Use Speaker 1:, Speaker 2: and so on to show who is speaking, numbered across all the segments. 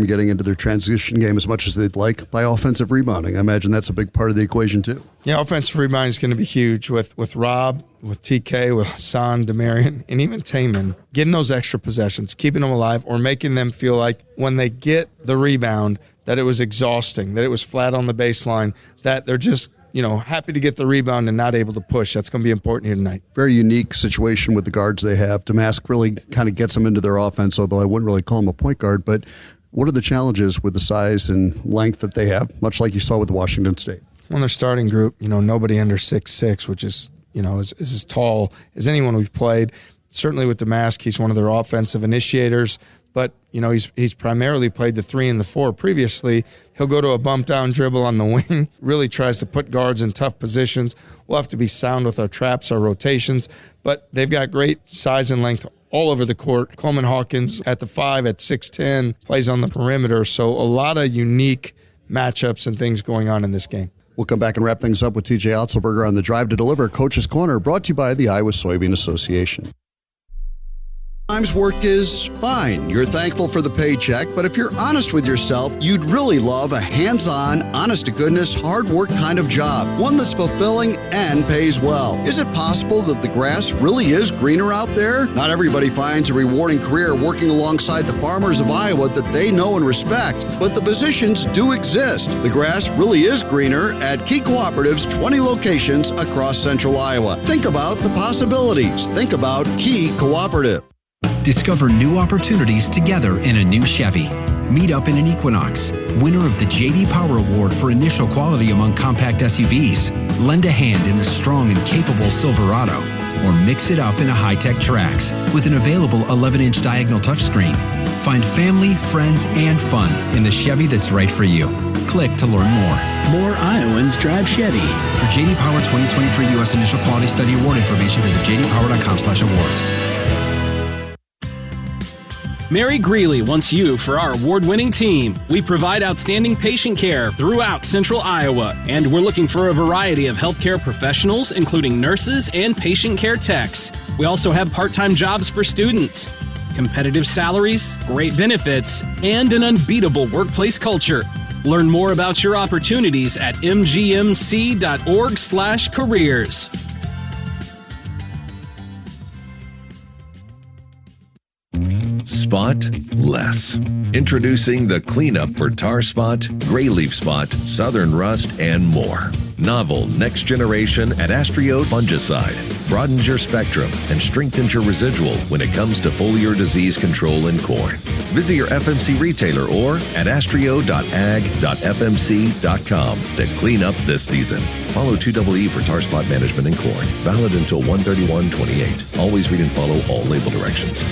Speaker 1: getting into their transition game as much as they'd like by offensive rebounding. I imagine that's a big part of the equation too.
Speaker 2: Yeah, offensive rebounding is going to be huge with Rob, with TK, with Hassan, Demarion, and even Taman. Getting those extra possessions, keeping them alive, or making them feel like when they get the rebound that it was exhausting, that it was flat on the baseline, that they're just happy to get the rebound and not able to push. That's going to be important here tonight.
Speaker 1: Very unique situation with the guards they have. Damask really kind of gets them into their offense, although I wouldn't really call him a point guard. But what are the challenges with the size and length that they have, much like you saw with Washington State?
Speaker 2: On their starting group, nobody under 6'6", which is, is as tall as anyone we've played. Certainly with Damask, he's one of their offensive initiators. But, he's primarily played the 3 and the 4 previously. He'll go to a bump down dribble on the wing, really tries to put guards in tough positions. We'll have to be sound with our traps, our rotations. But they've got great size and length all over the court. Coleman Hawkins at the 5 at 6'10", plays on the perimeter. So a lot of unique matchups and things going on in this game.
Speaker 1: We'll come back and wrap things up with TJ Otzelberger on the Drive to Deliver Coach's Corner, brought to you by the Iowa Soybean Association. Sometimes work is fine. You're thankful for the paycheck, but if you're honest with yourself, you'd really love a hands-on, honest-to-goodness, hard work kind of job, one that's fulfilling and pays well. Is it possible that the grass really is greener out there? Not everybody finds a rewarding career working alongside the farmers of Iowa that they know and respect, but the positions do exist. The grass really is greener at Key Cooperative's 20 locations across central Iowa. Think about the possibilities. Think about Key Cooperative.
Speaker 3: Discover new opportunities together in a new Chevy. Meet up in an Equinox, winner of the J.D. Power Award for initial quality among compact SUVs. Lend a hand in the strong and capable Silverado, or mix it up in a high-tech Trax with an available 11-inch diagonal touchscreen. Find family, friends, and fun in the Chevy that's right for you. Click to learn more.
Speaker 4: More Iowans drive Chevy.
Speaker 3: For J.D. Power 2023 U.S. Initial Quality Study Award information, visit jdpower.com/awards.
Speaker 5: Mary Greeley wants you for our award-winning team. We provide outstanding patient care throughout central Iowa, and we're looking for a variety of healthcare professionals, including nurses and patient care techs. We also have part-time jobs for students, competitive salaries, great benefits, and an unbeatable workplace culture. Learn more about your opportunities at mgmc.org/careers.
Speaker 6: Spot less. Introducing the cleanup for tar spot, gray leaf spot, southern rust, and more. Novel next generation Adastrio fungicide broadens your spectrum and strengthens your residual when it comes to foliar disease control in corn. Visit your FMC retailer or adastrio.ag.fmc.com to clean up this season. Follow 2EE for tar spot management in corn. Valid until 1/31/28. Always read and follow all label directions.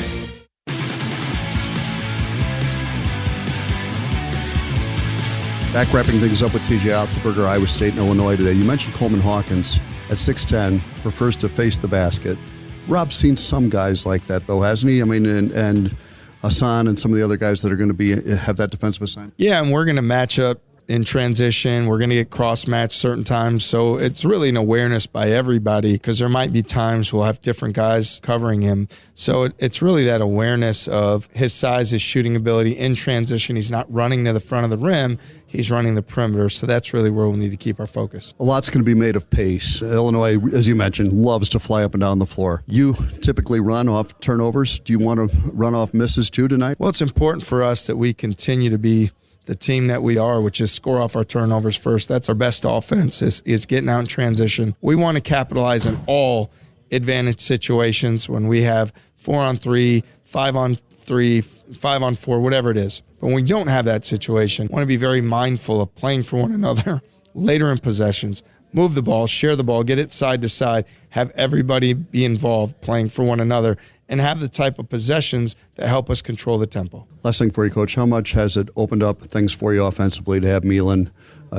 Speaker 1: Back wrapping things up with TJ Otzelberger, Iowa State and Illinois today. You mentioned Coleman Hawkins at 6'10", prefers to face the basket. Rob's seen some guys like that, though, hasn't he? I mean, and Hassan and some of the other guys that are going to have that defensive assignment.
Speaker 2: Yeah, and we're going to match up in transition. We're going to get cross-matched certain times. So it's really an awareness by everybody, because there might be times we'll have different guys covering him. So it's really that awareness of his size, his shooting ability in transition. He's not running to the front of the rim. He's running the perimeter. So that's really where we'll need to keep our focus.
Speaker 1: A lot's going to be made of pace. Illinois, as you mentioned, loves to fly up and down the floor. You typically run off turnovers. Do you want to run off misses too tonight?
Speaker 2: Well, it's important for us that we continue to be the team that we are, which is score off our turnovers first. That's our best offense, is getting out in transition. We want to capitalize on all advantage situations when we have 4-on-3, 5-on-3, 5-on-4, whatever it is. But when we don't have that situation, we want to be very mindful of playing for one another later in possessions. Move the ball, share the ball, get it side to side, have everybody be involved playing for one another, and have the type of possessions that help us control the tempo.
Speaker 1: Last thing for you, Coach, how much has it opened up things for you offensively to have Milan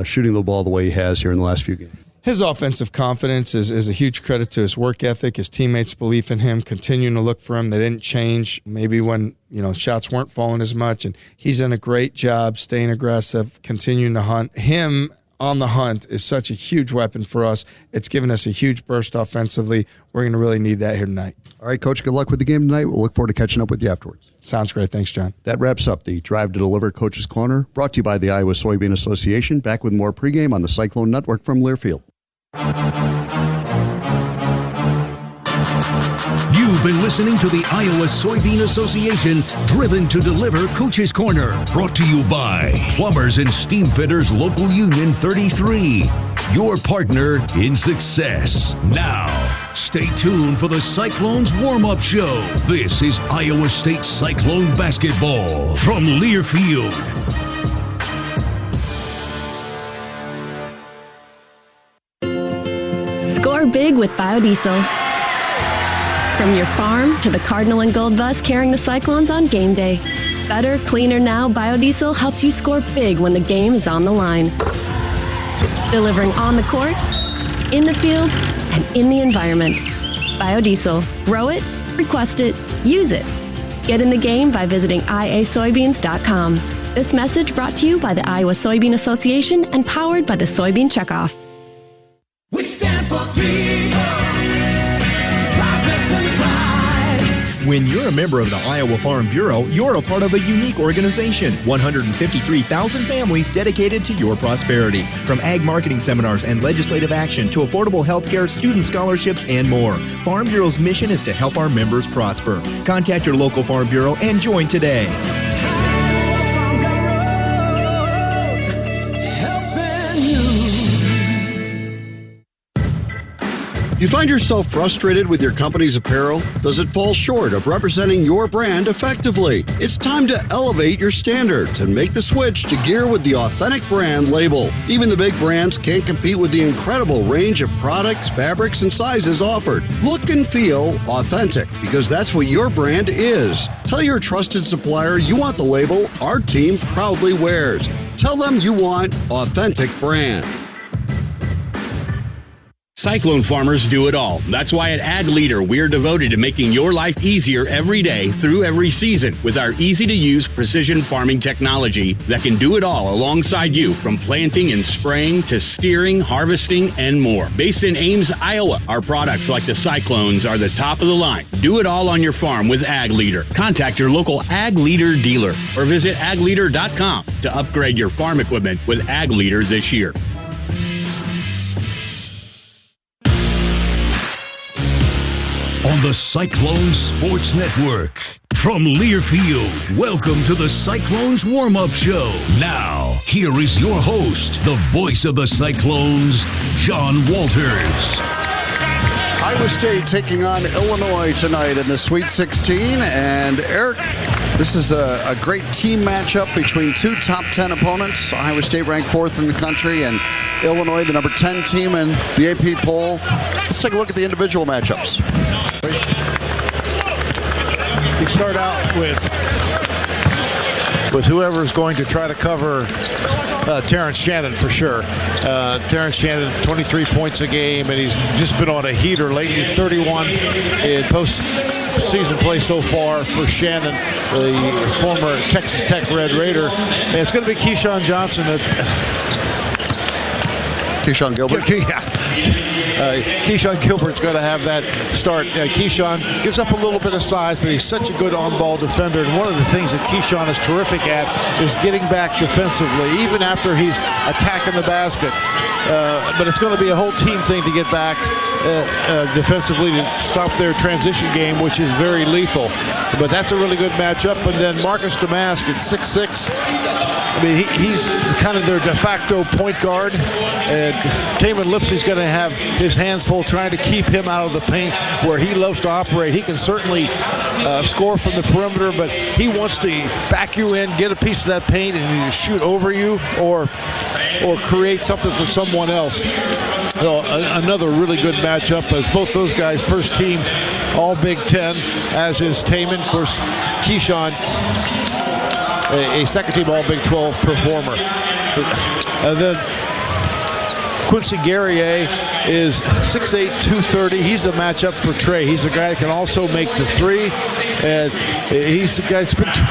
Speaker 1: shooting the ball the way he has here in the last few games?
Speaker 2: His offensive confidence is a huge credit to his work ethic, his teammates' belief in him, continuing to look for him. They didn't change maybe when shots weren't falling as much, and he's done a great job staying aggressive, continuing to hunt. Him on the hunt is such a huge weapon for us. It's given us a huge burst offensively. We're going to really need that here tonight.
Speaker 1: All right, Coach, good luck with the game tonight. We'll look forward to catching up with you afterwards.
Speaker 2: Sounds great. Thanks, John.
Speaker 1: That wraps up the Drive to Deliver Coach's Corner, brought to you by the Iowa Soybean Association. Back with more pregame on the Cyclone Network from Learfield.
Speaker 6: You've been listening to the Iowa Soybean Association Driven to Deliver Coach's Corner, brought to you by Plumbers and Steam Fitters Local Union 33, your partner in success. Now, stay tuned for the Cyclones warm-up show. This is Iowa State Cyclone basketball from Learfield.
Speaker 7: Score big with biodiesel. From your farm to the Cardinal and Gold bus carrying the Cyclones on game day. Better, cleaner now biodiesel helps you score big when the game is on the line. Delivering on the court, in the field, and in the environment. Biodiesel. Grow it, request it, use it. Get in the game by visiting iasoybeans.com. This message brought to you by the Iowa Soybean Association and powered by the Soybean Checkoff.
Speaker 8: We stand for people. Progress and pride.
Speaker 9: When you're a member of the Iowa Farm Bureau, you're a part of a unique organization. 153,000 families dedicated to your prosperity. From ag marketing seminars and legislative action to affordable health care, student scholarships, and more. Farm Bureau's mission is to help our members prosper. Contact your local Farm Bureau and join today.
Speaker 8: Iowa Farm Bureau's helping you.
Speaker 1: Do you find yourself frustrated with your company's apparel? Does it fall short of representing your brand effectively? It's time to elevate your standards and make the switch to gear with the authentic brand label. Even the big brands can't compete with the incredible range of products, fabrics, and sizes offered. Look and feel authentic, because that's what your brand is. Tell your trusted supplier you want the label our team proudly wears. Tell them you want authentic brand.
Speaker 10: Cyclone farmers do it all. That's why at Ag Leader, we're devoted to making your life easier every day through every season with our easy-to-use precision farming technology that can do it all alongside you, from planting and spraying to steering, harvesting, and more. Based in Ames, Iowa, our products like the Cyclones are the top of the line. Do it all on your farm with Ag Leader. Contact your local Ag Leader dealer or visit agleader.com to upgrade your farm equipment with Ag Leader this year.
Speaker 6: On the Cyclone Sports Network. From Learfield, welcome to the Cyclones warm-up show. Now, here is your host, the voice of the Cyclones, John Walters.
Speaker 1: Iowa State taking on Illinois tonight in the Sweet 16. And Eric, this is a great team matchup between two top 10 opponents. Iowa State ranked 4th in the country, and Illinois, the number 10 team in the AP poll. Let's take a look at the individual matchups.
Speaker 11: You start out with whoever's going to try to cover Terrence Shannon for sure. Terrence Shannon, 23 points a game, and he's just been on a heater lately. 31 in postseason play so far for Shannon, the former Texas Tech Red Raider. And it's going to be Keyshawn Johnson.
Speaker 1: Keyshawn Gilbert?
Speaker 11: Yeah. Keyshawn Gilbert's going to have that start. Keyshawn gives up a little bit of size, but he's such a good on-ball defender. And one of the things that Keyshawn is terrific at is getting back defensively, even after he's attacking the basket. But it's going to be a whole team thing to get back defensively to stop their transition game, which is very lethal. But that's a really good matchup. And then Marcus Damask is 6'6". I mean, he's kind of their de facto point guard. And Taman Lipsey's going to have his hands full trying to keep him out of the paint where he loves to operate. He can certainly score from the perimeter, but he wants to back you in, get a piece of that paint, and either shoot over you or create something for someone else. So another really good matchup, as both those guys first team all Big Ten, as is Taman. Of course, Keyshawn, a second team all Big 12 performer. And then Quincy Guerrier is 6'8", 230. He's the matchup for Trey. He's a guy that can also make the three, and he's the guy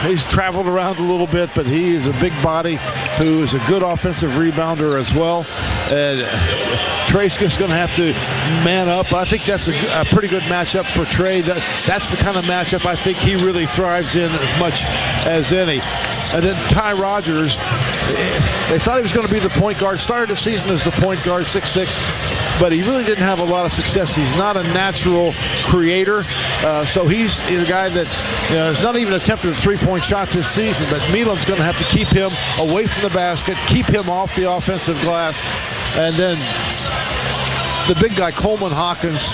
Speaker 11: he's traveled around a little bit, but he is a big body who is a good offensive rebounder as well. And Trey's just going to have to man up. I think that's a pretty good matchup for Trey. That's the kind of matchup I think he really thrives in as much as any. And then Ty Rogers, they thought he was going to be the point guard. Started the season as the point guard, 6'6", but he really didn't have a lot of success. He's not a natural creator, so he's a guy that has not even attempted a three-point shot this season, but Milan's going to have to keep him away from the basket, keep him off the offensive glass, and then the big guy, Coleman Hawkins,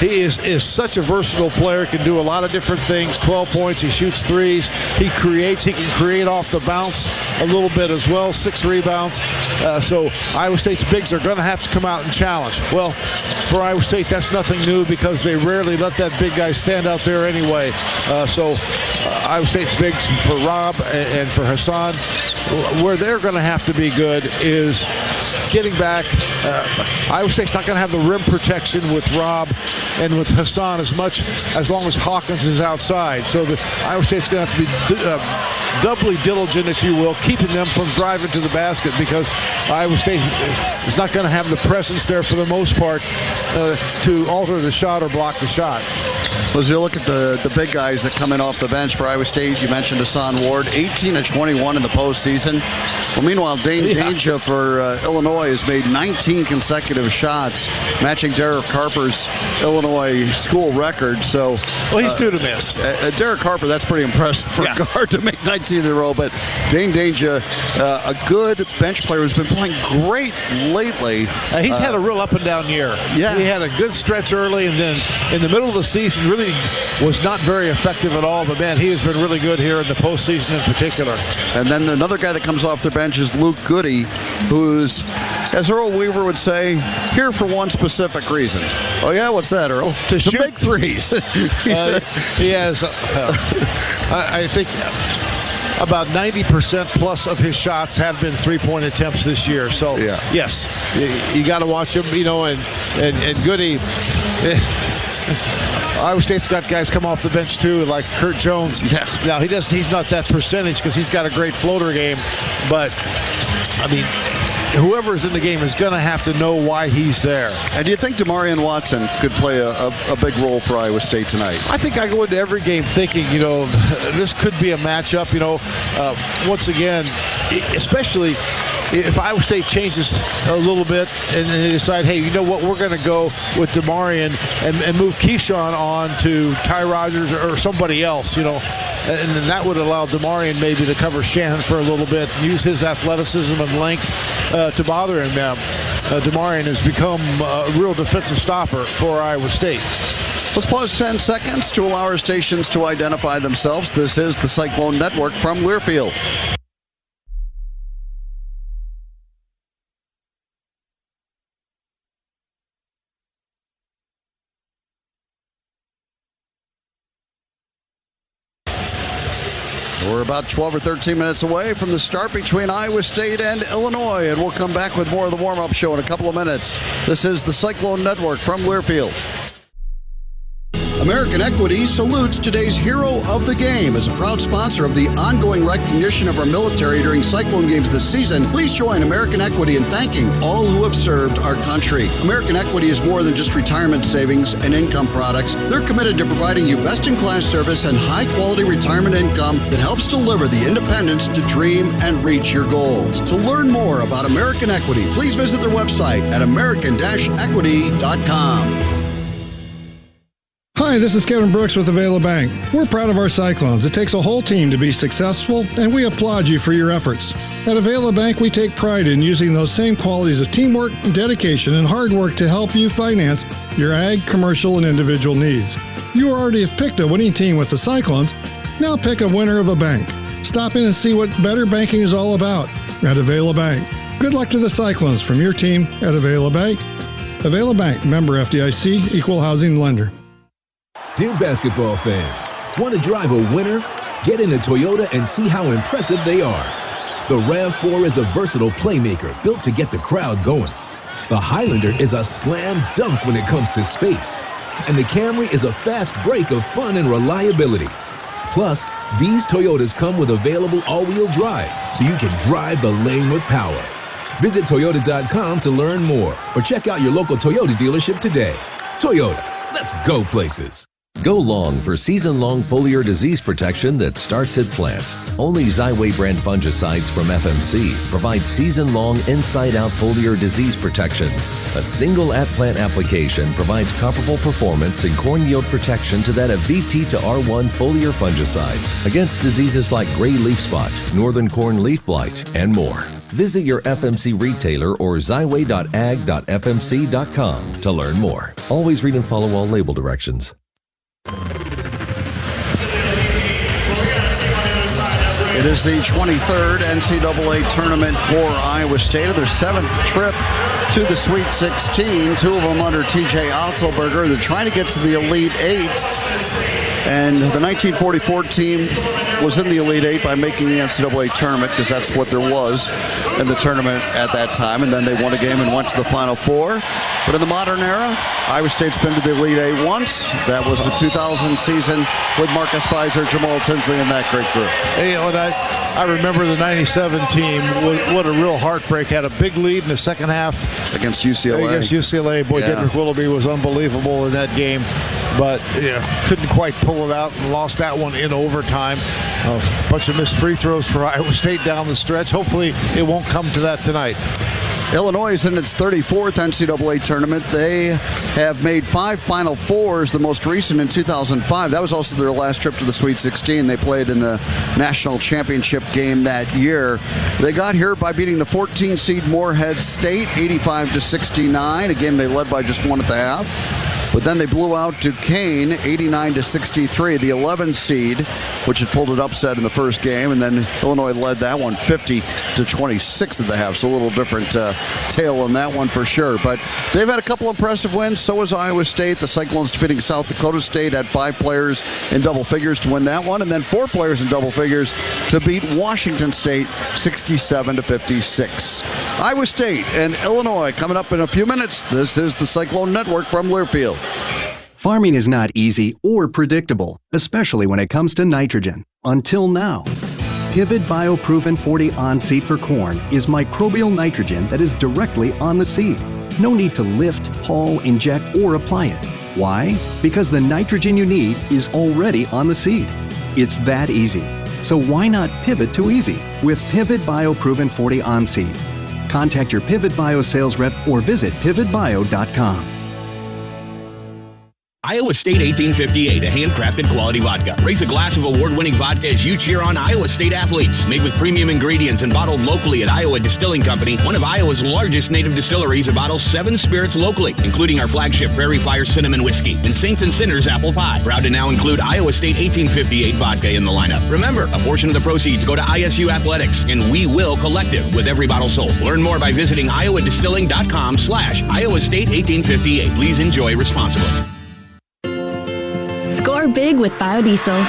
Speaker 11: he is such a versatile player, can do a lot of different things. 12 points, he shoots threes, he can create off the bounce a little bit as well, 6 rebounds. So Iowa State's bigs are going to have to come out and challenge. Well, for Iowa State, that's nothing new because they rarely let that big guy stand out there anyway. So Iowa State's bigs for Rob and for Hassan, where they're going to have to be good is getting back. Iowa State's not going to have the rim protection with Rob and with Hassan as long as Hawkins is outside. So Iowa State's going to have to be doubly diligent, if you will, keeping them from driving to the basket because Iowa State is not going to have the presence there for the most part to alter the shot or block the shot.
Speaker 1: Well, as you look at the big guys that come in off the bench for Iowa State, you mentioned Hassan Ward, 18 of 21 in the postseason. Well, meanwhile, Dane Danger for Illinois has made 19 consecutive shots, matching Derek Harper's Illinois school record. So,
Speaker 11: well, he's due to miss.
Speaker 1: Derek Harper, that's pretty impressive for a guard to make 19 in a row. But Dane Danger, a good bench player who's been playing great lately.
Speaker 11: He's had a real up and down year.
Speaker 1: Yeah,
Speaker 11: he had a good stretch early, and then in the middle of the season, really was not very effective at all. But man, he has been really good here in the postseason in particular.
Speaker 1: And then another guy that comes off their bench is Luke Goody, who's, as Earl Weaver would say, here for one specific reason. Oh yeah, what's that, Earl? To make threes.
Speaker 11: He has, I think, about 90% plus of his shots have been three-point attempts this year. So yes, you got to watch him. And Goody. Iowa State's got guys come off the bench too, like Kurt Jones. Yeah. Now he's not that percentage because he's got a great floater game, but I mean, whoever's in the game is going to have to know why he's there.
Speaker 1: And do you think Demarion Watson could play a big role for Iowa State tonight?
Speaker 11: I think I go into every game thinking, this could be a matchup. Once again, especially if Iowa State changes a little bit and they decide, hey, you know what, we're going to go with Demarion and move Keyshawn on to Ty Rogers or somebody else, and then that would allow Demarion maybe to cover Shannon for a little bit, use his athleticism and length to bother him. Demarion has become a real defensive stopper for Iowa State.
Speaker 1: Let's pause 10 seconds to allow our stations to identify themselves. This is the Cyclone Network from Learfield. We're about 12 or 13 minutes away from the start between Iowa State and Illinois, and we'll come back with more of the warm-up show in a couple of minutes. This is the Cyclone Network from Learfield. American Equity salutes today's hero of the game. As a proud sponsor of the ongoing recognition of our military during Cyclone games this season, please join American Equity in thanking all who have served our country. American Equity is more than just retirement savings and income products. They're committed to providing you best-in-class service and high-quality retirement income that helps deliver the independence to dream and reach your goals. To learn more about American Equity, please visit their website at american-equity.com.
Speaker 12: Hi, this is Kevin Brooks with Avila Bank. We're proud of our Cyclones. It takes a whole team to be successful, and we applaud you for your efforts. At Avila Bank, we take pride in using those same qualities of teamwork, dedication, and hard work to help you finance your ag, commercial, and individual needs. You already have picked a winning team with the Cyclones. Now pick a winner of a bank. Stop in and see what better banking is all about at Avila Bank. Good luck to the Cyclones from your team at Avila Bank. Avila Bank, member FDIC, equal housing lender.
Speaker 13: Dear basketball fans, want to drive a winner? Get in a Toyota and see how impressive they are. The RAV4 is a versatile playmaker built to get the crowd going. The Highlander is a slam dunk when it comes to space. And the Camry is a fast break of fun and reliability. Plus, these Toyotas come with available all-wheel drive, so you can drive the lane with power. Visit Toyota.com to learn more, or check out your local Toyota dealership today. Toyota, let's go places.
Speaker 6: Go long for season-long foliar disease protection that starts at plant. Only Xyway brand fungicides from FMC provide season-long inside-out foliar disease protection. A single at-plant application provides comparable performance and corn yield protection to that of VT to R1 foliar fungicides against diseases like gray leaf spot, northern corn leaf blight, and more. Visit your FMC retailer or xyway.ag.fmc.com to learn more. Always read and follow all label directions.
Speaker 1: It is the 23rd NCAA tournament for Iowa State. Their 7th trip to the Sweet 16, 2 of them under TJ Otzelberger. They're trying to get to the Elite 8. And the 1944 team was in the Elite 8 by making the NCAA tournament, because that's what there was in the tournament at that time. And then they won a game and went to the Final Four. But in the modern era, Iowa State's been to the Elite 8 once. That was the 2000 season with Marcus Fizer, Jamal Tinsley, and that great group.
Speaker 11: Hey, you know, I remember the 97 team. What a real heartbreak. Had a big lead in the second half.
Speaker 1: Against UCLA.
Speaker 11: Boy, yeah. Dedrick Willoughby was unbelievable in that game. But couldn't quite pull it out and lost that one in overtime. A bunch of missed free throws for Iowa State down the stretch. Hopefully it won't come to that tonight.
Speaker 1: Illinois is in its 34th NCAA tournament. They have made 5 Final Fours, the most recent in 2005. That was also their last trip to the Sweet 16. They played in the national championship game that year. They got here by beating the 14 seed Morehead State 85-69, a game they led by just 1 at the half. But then they blew out Duquesne 89-63, the 11 seed, which had pulled an upset in the first game, and then Illinois led that one 50-26 at the half. So a little different tale on that one for sure. But they've had a couple impressive wins. So has Iowa State. The Cyclones defeating South Dakota State, had 5 players in double figures to win that one, and then 4 players in double figures to beat Washington State 67-56. Iowa State and Illinois coming up in a few minutes. This is the Cyclone Network from Learfield.
Speaker 14: Farming is not easy or predictable, especially when it comes to nitrogen. Until now. Pivot BioProven 40 on seed for corn is microbial nitrogen that is directly on the seed. No need to lift, haul, inject, or apply it. Why? Because the nitrogen you need is already on the seed. It's that easy. So why not pivot to easy with Pivot BioProven 40 on seed? Contact your Pivot Bio sales rep or visit pivotbio.com.
Speaker 10: Iowa State 1858, a handcrafted quality vodka. Raise a glass of award-winning vodka as you cheer on Iowa State athletes. Made with premium ingredients and bottled locally at Iowa Distilling Company, one of Iowa's largest native distilleries that bottles 7 spirits locally, including our flagship Prairie Fire Cinnamon Whiskey and Saints and Sinners Apple Pie. Proud to now include Iowa State 1858 vodka in the lineup. Remember, a portion of the proceeds go to ISU Athletics, and we will collective with every bottle sold. Learn more by visiting iowadistilling.com/Iowa State 1858. Please enjoy responsibly.
Speaker 7: Score big with biodiesel.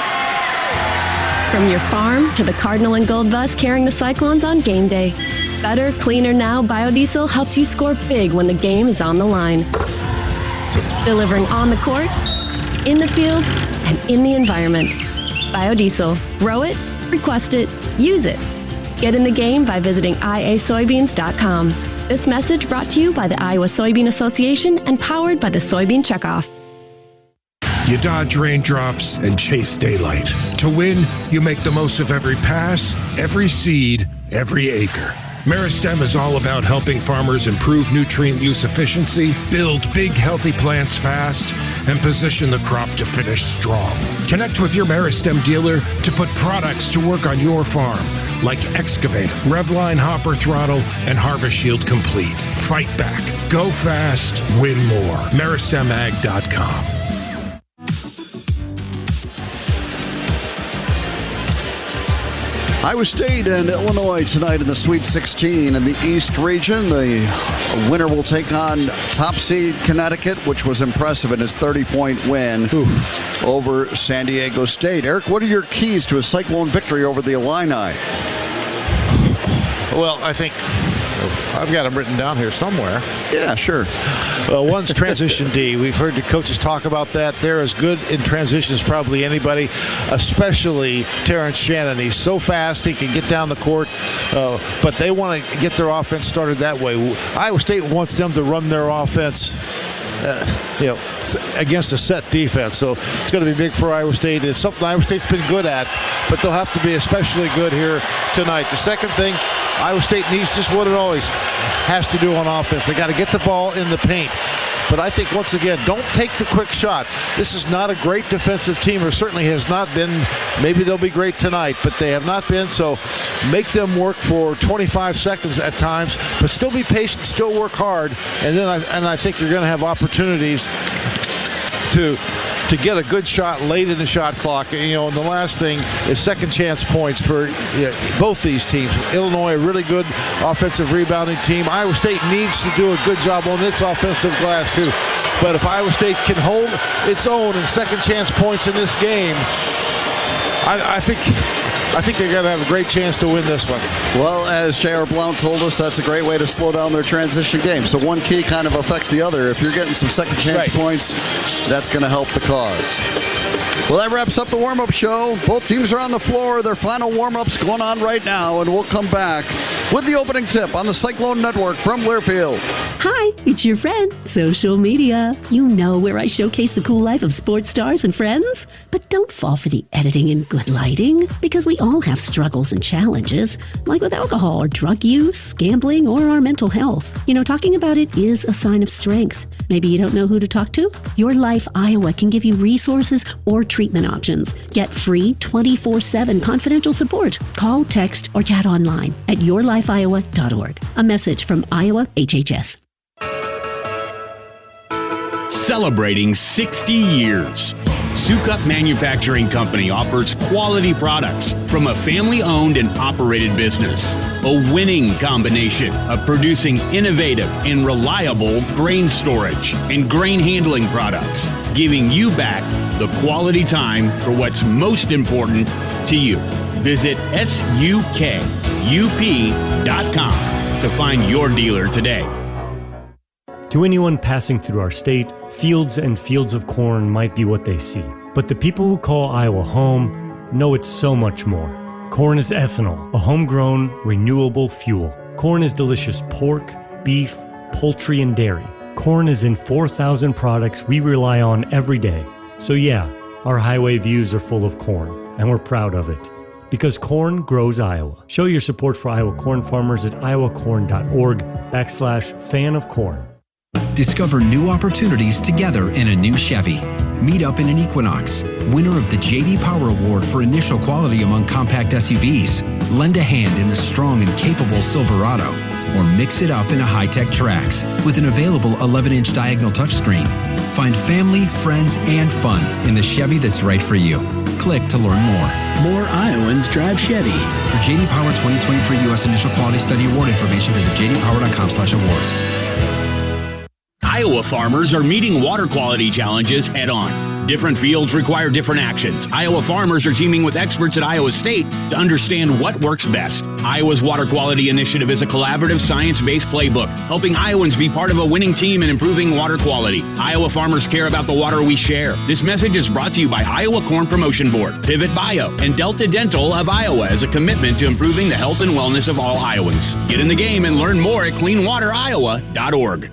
Speaker 7: From your farm to the Cardinal and Gold bus carrying the Cyclones on game day. Better, cleaner now, biodiesel helps you score big when the game is on the line. Delivering on the court, in the field, and in the environment. Biodiesel. Grow it, request it, use it. Get in the game by visiting iasoybeans.com. This message brought to you by the Iowa Soybean Association and powered by the Soybean Checkoff.
Speaker 15: You dodge raindrops and chase daylight. To win, you make the most of every pass, every seed, every acre. Meristem is all about helping farmers improve nutrient use efficiency, build big healthy plants fast, and position the crop to finish strong. Connect with your Meristem dealer to put products to work on your farm, like Excavator, Revline Hopper Throttle, and Harvest Shield Complete. Fight back. Go fast. Win more. MeristemAg.com.
Speaker 1: Iowa State and Illinois tonight in the Sweet 16 in the East region. The winner will take on top seed Connecticut, which was impressive in its 30-point win over San Diego State. Eric, what are your keys to a Cyclone victory over the Illini?
Speaker 11: Well, I think I've got them written down here somewhere.
Speaker 1: Yeah, sure.
Speaker 11: One's transition D. We've heard the coaches talk about that. They're as good in transition as probably anybody, especially Terrence Shannon. He's so fast, he can get down the court, but they want to get their offense started that way. Iowa State wants them to run their offense against a set defense. So it's going to be big for Iowa State. It's something Iowa State's been good at, but they'll have to be especially good here tonight. The second thing, Iowa State needs just what it always has to do on offense. They got to get the ball in the paint. But I think, once again, don't take the quick shot. This is not a great defensive team, or certainly has not been. Maybe they'll be great tonight, but they have not been. So make them work for 25 seconds at times, but still be patient, still work hard. And then I think you're going to have opportunities to get a good shot late in the shot clock. And the last thing is second chance points for both these teams. Illinois, a really good offensive rebounding team. Iowa State needs to do a good job on its offensive glass too. But if Iowa State can hold its own in second chance points in this game, I think they're going to have a great chance to win this one.
Speaker 1: Well, as J.R. Blount told us, that's a great way to slow down their transition game. So one key kind of affects the other. If you're getting some second chance points, that's going to help the cause. Well, that wraps up the warm-up show. Both teams are on the floor. Their final warm-ups going on right now, and we'll come back with the opening tip on the Cyclone Network from Learfield.
Speaker 16: Hi, it's your friend, social media. You know, where I showcase the cool life of sports stars and friends. But don't fall for the editing and good lighting, because we all have struggles and challenges, like with alcohol or drug use, gambling, or our mental health. Talking about it is a sign of strength. Maybe you don't know who to talk to? Your Life Iowa can give you resources or treatment options. Get free 24/7 confidential support. Call, text, or chat online at yourlifeiowa.org. A message from Iowa HHS.
Speaker 10: Celebrating 60 years. Sukup Manufacturing Company offers quality products from a family-owned and operated business. A winning combination of producing innovative and reliable grain storage and grain handling products, giving you back the quality time for what's most important to you. Visit sukup.com to find your dealer today.
Speaker 17: To anyone passing through our state, fields and fields of corn might be what they see. But the people who call Iowa home know it's so much more. Corn is ethanol, a homegrown, renewable fuel. Corn is delicious pork, beef, poultry, and dairy. Corn is in 4,000 products we rely on every day. So yeah, our highway views are full of corn, and we're proud of it. Because corn grows Iowa. Show your support for Iowa corn farmers at iowacorn.org/fan of corn.
Speaker 3: Discover new opportunities together in a new Chevy. Meet up in an Equinox, winner of the J.D. Power Award for initial quality among compact SUVs. Lend a hand in the strong and capable Silverado, or mix it up in a high-tech Trax with an available 11-inch diagonal touchscreen. Find family, friends, and fun in the Chevy that's right for you. Click to learn more.
Speaker 4: More Iowans drive Chevy.
Speaker 3: For J.D. Power 2023 U.S. Initial Quality Study Award information, visit jdpower.com/awards.
Speaker 10: Iowa farmers are meeting water quality challenges head-on. Different fields require different actions. Iowa farmers are teaming with experts at Iowa State to understand what works best. Iowa's Water Quality Initiative is a collaborative, science-based playbook, helping Iowans be part of a winning team in improving water quality. Iowa farmers care about the water we share. This message is brought to you by Iowa Corn Promotion Board, Pivot Bio, and Delta Dental of Iowa as a commitment to improving the health and wellness of all Iowans. Get in the game and learn more at cleanwateriowa.org.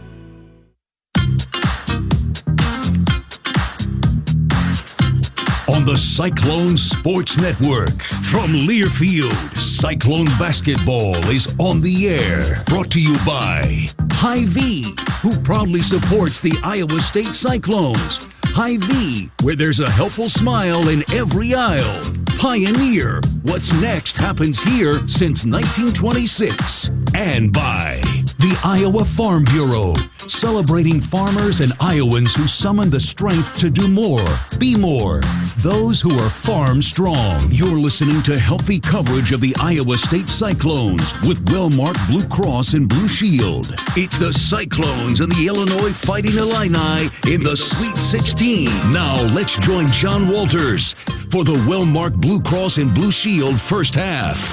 Speaker 18: On the Cyclone Sports Network from Learfield, Cyclone Basketball is on the air. Brought to you by Hy-Vee, who proudly supports the Iowa State Cyclones. Hy-Vee, where there's a helpful smile in every aisle. Pioneer, what's next happens here since 1926. And by the Iowa Farm Bureau, celebrating farmers and Iowans who summon the strength to do more, be more, those who are farm strong. You're listening to healthy coverage of the Iowa State Cyclones with well-marked Blue Cross and Blue Shield. It's the Cyclones and the Illinois Fighting Illini in the Sweet 16. Now let's join John Walters for the well-marked Blue Cross and Blue Shield first half.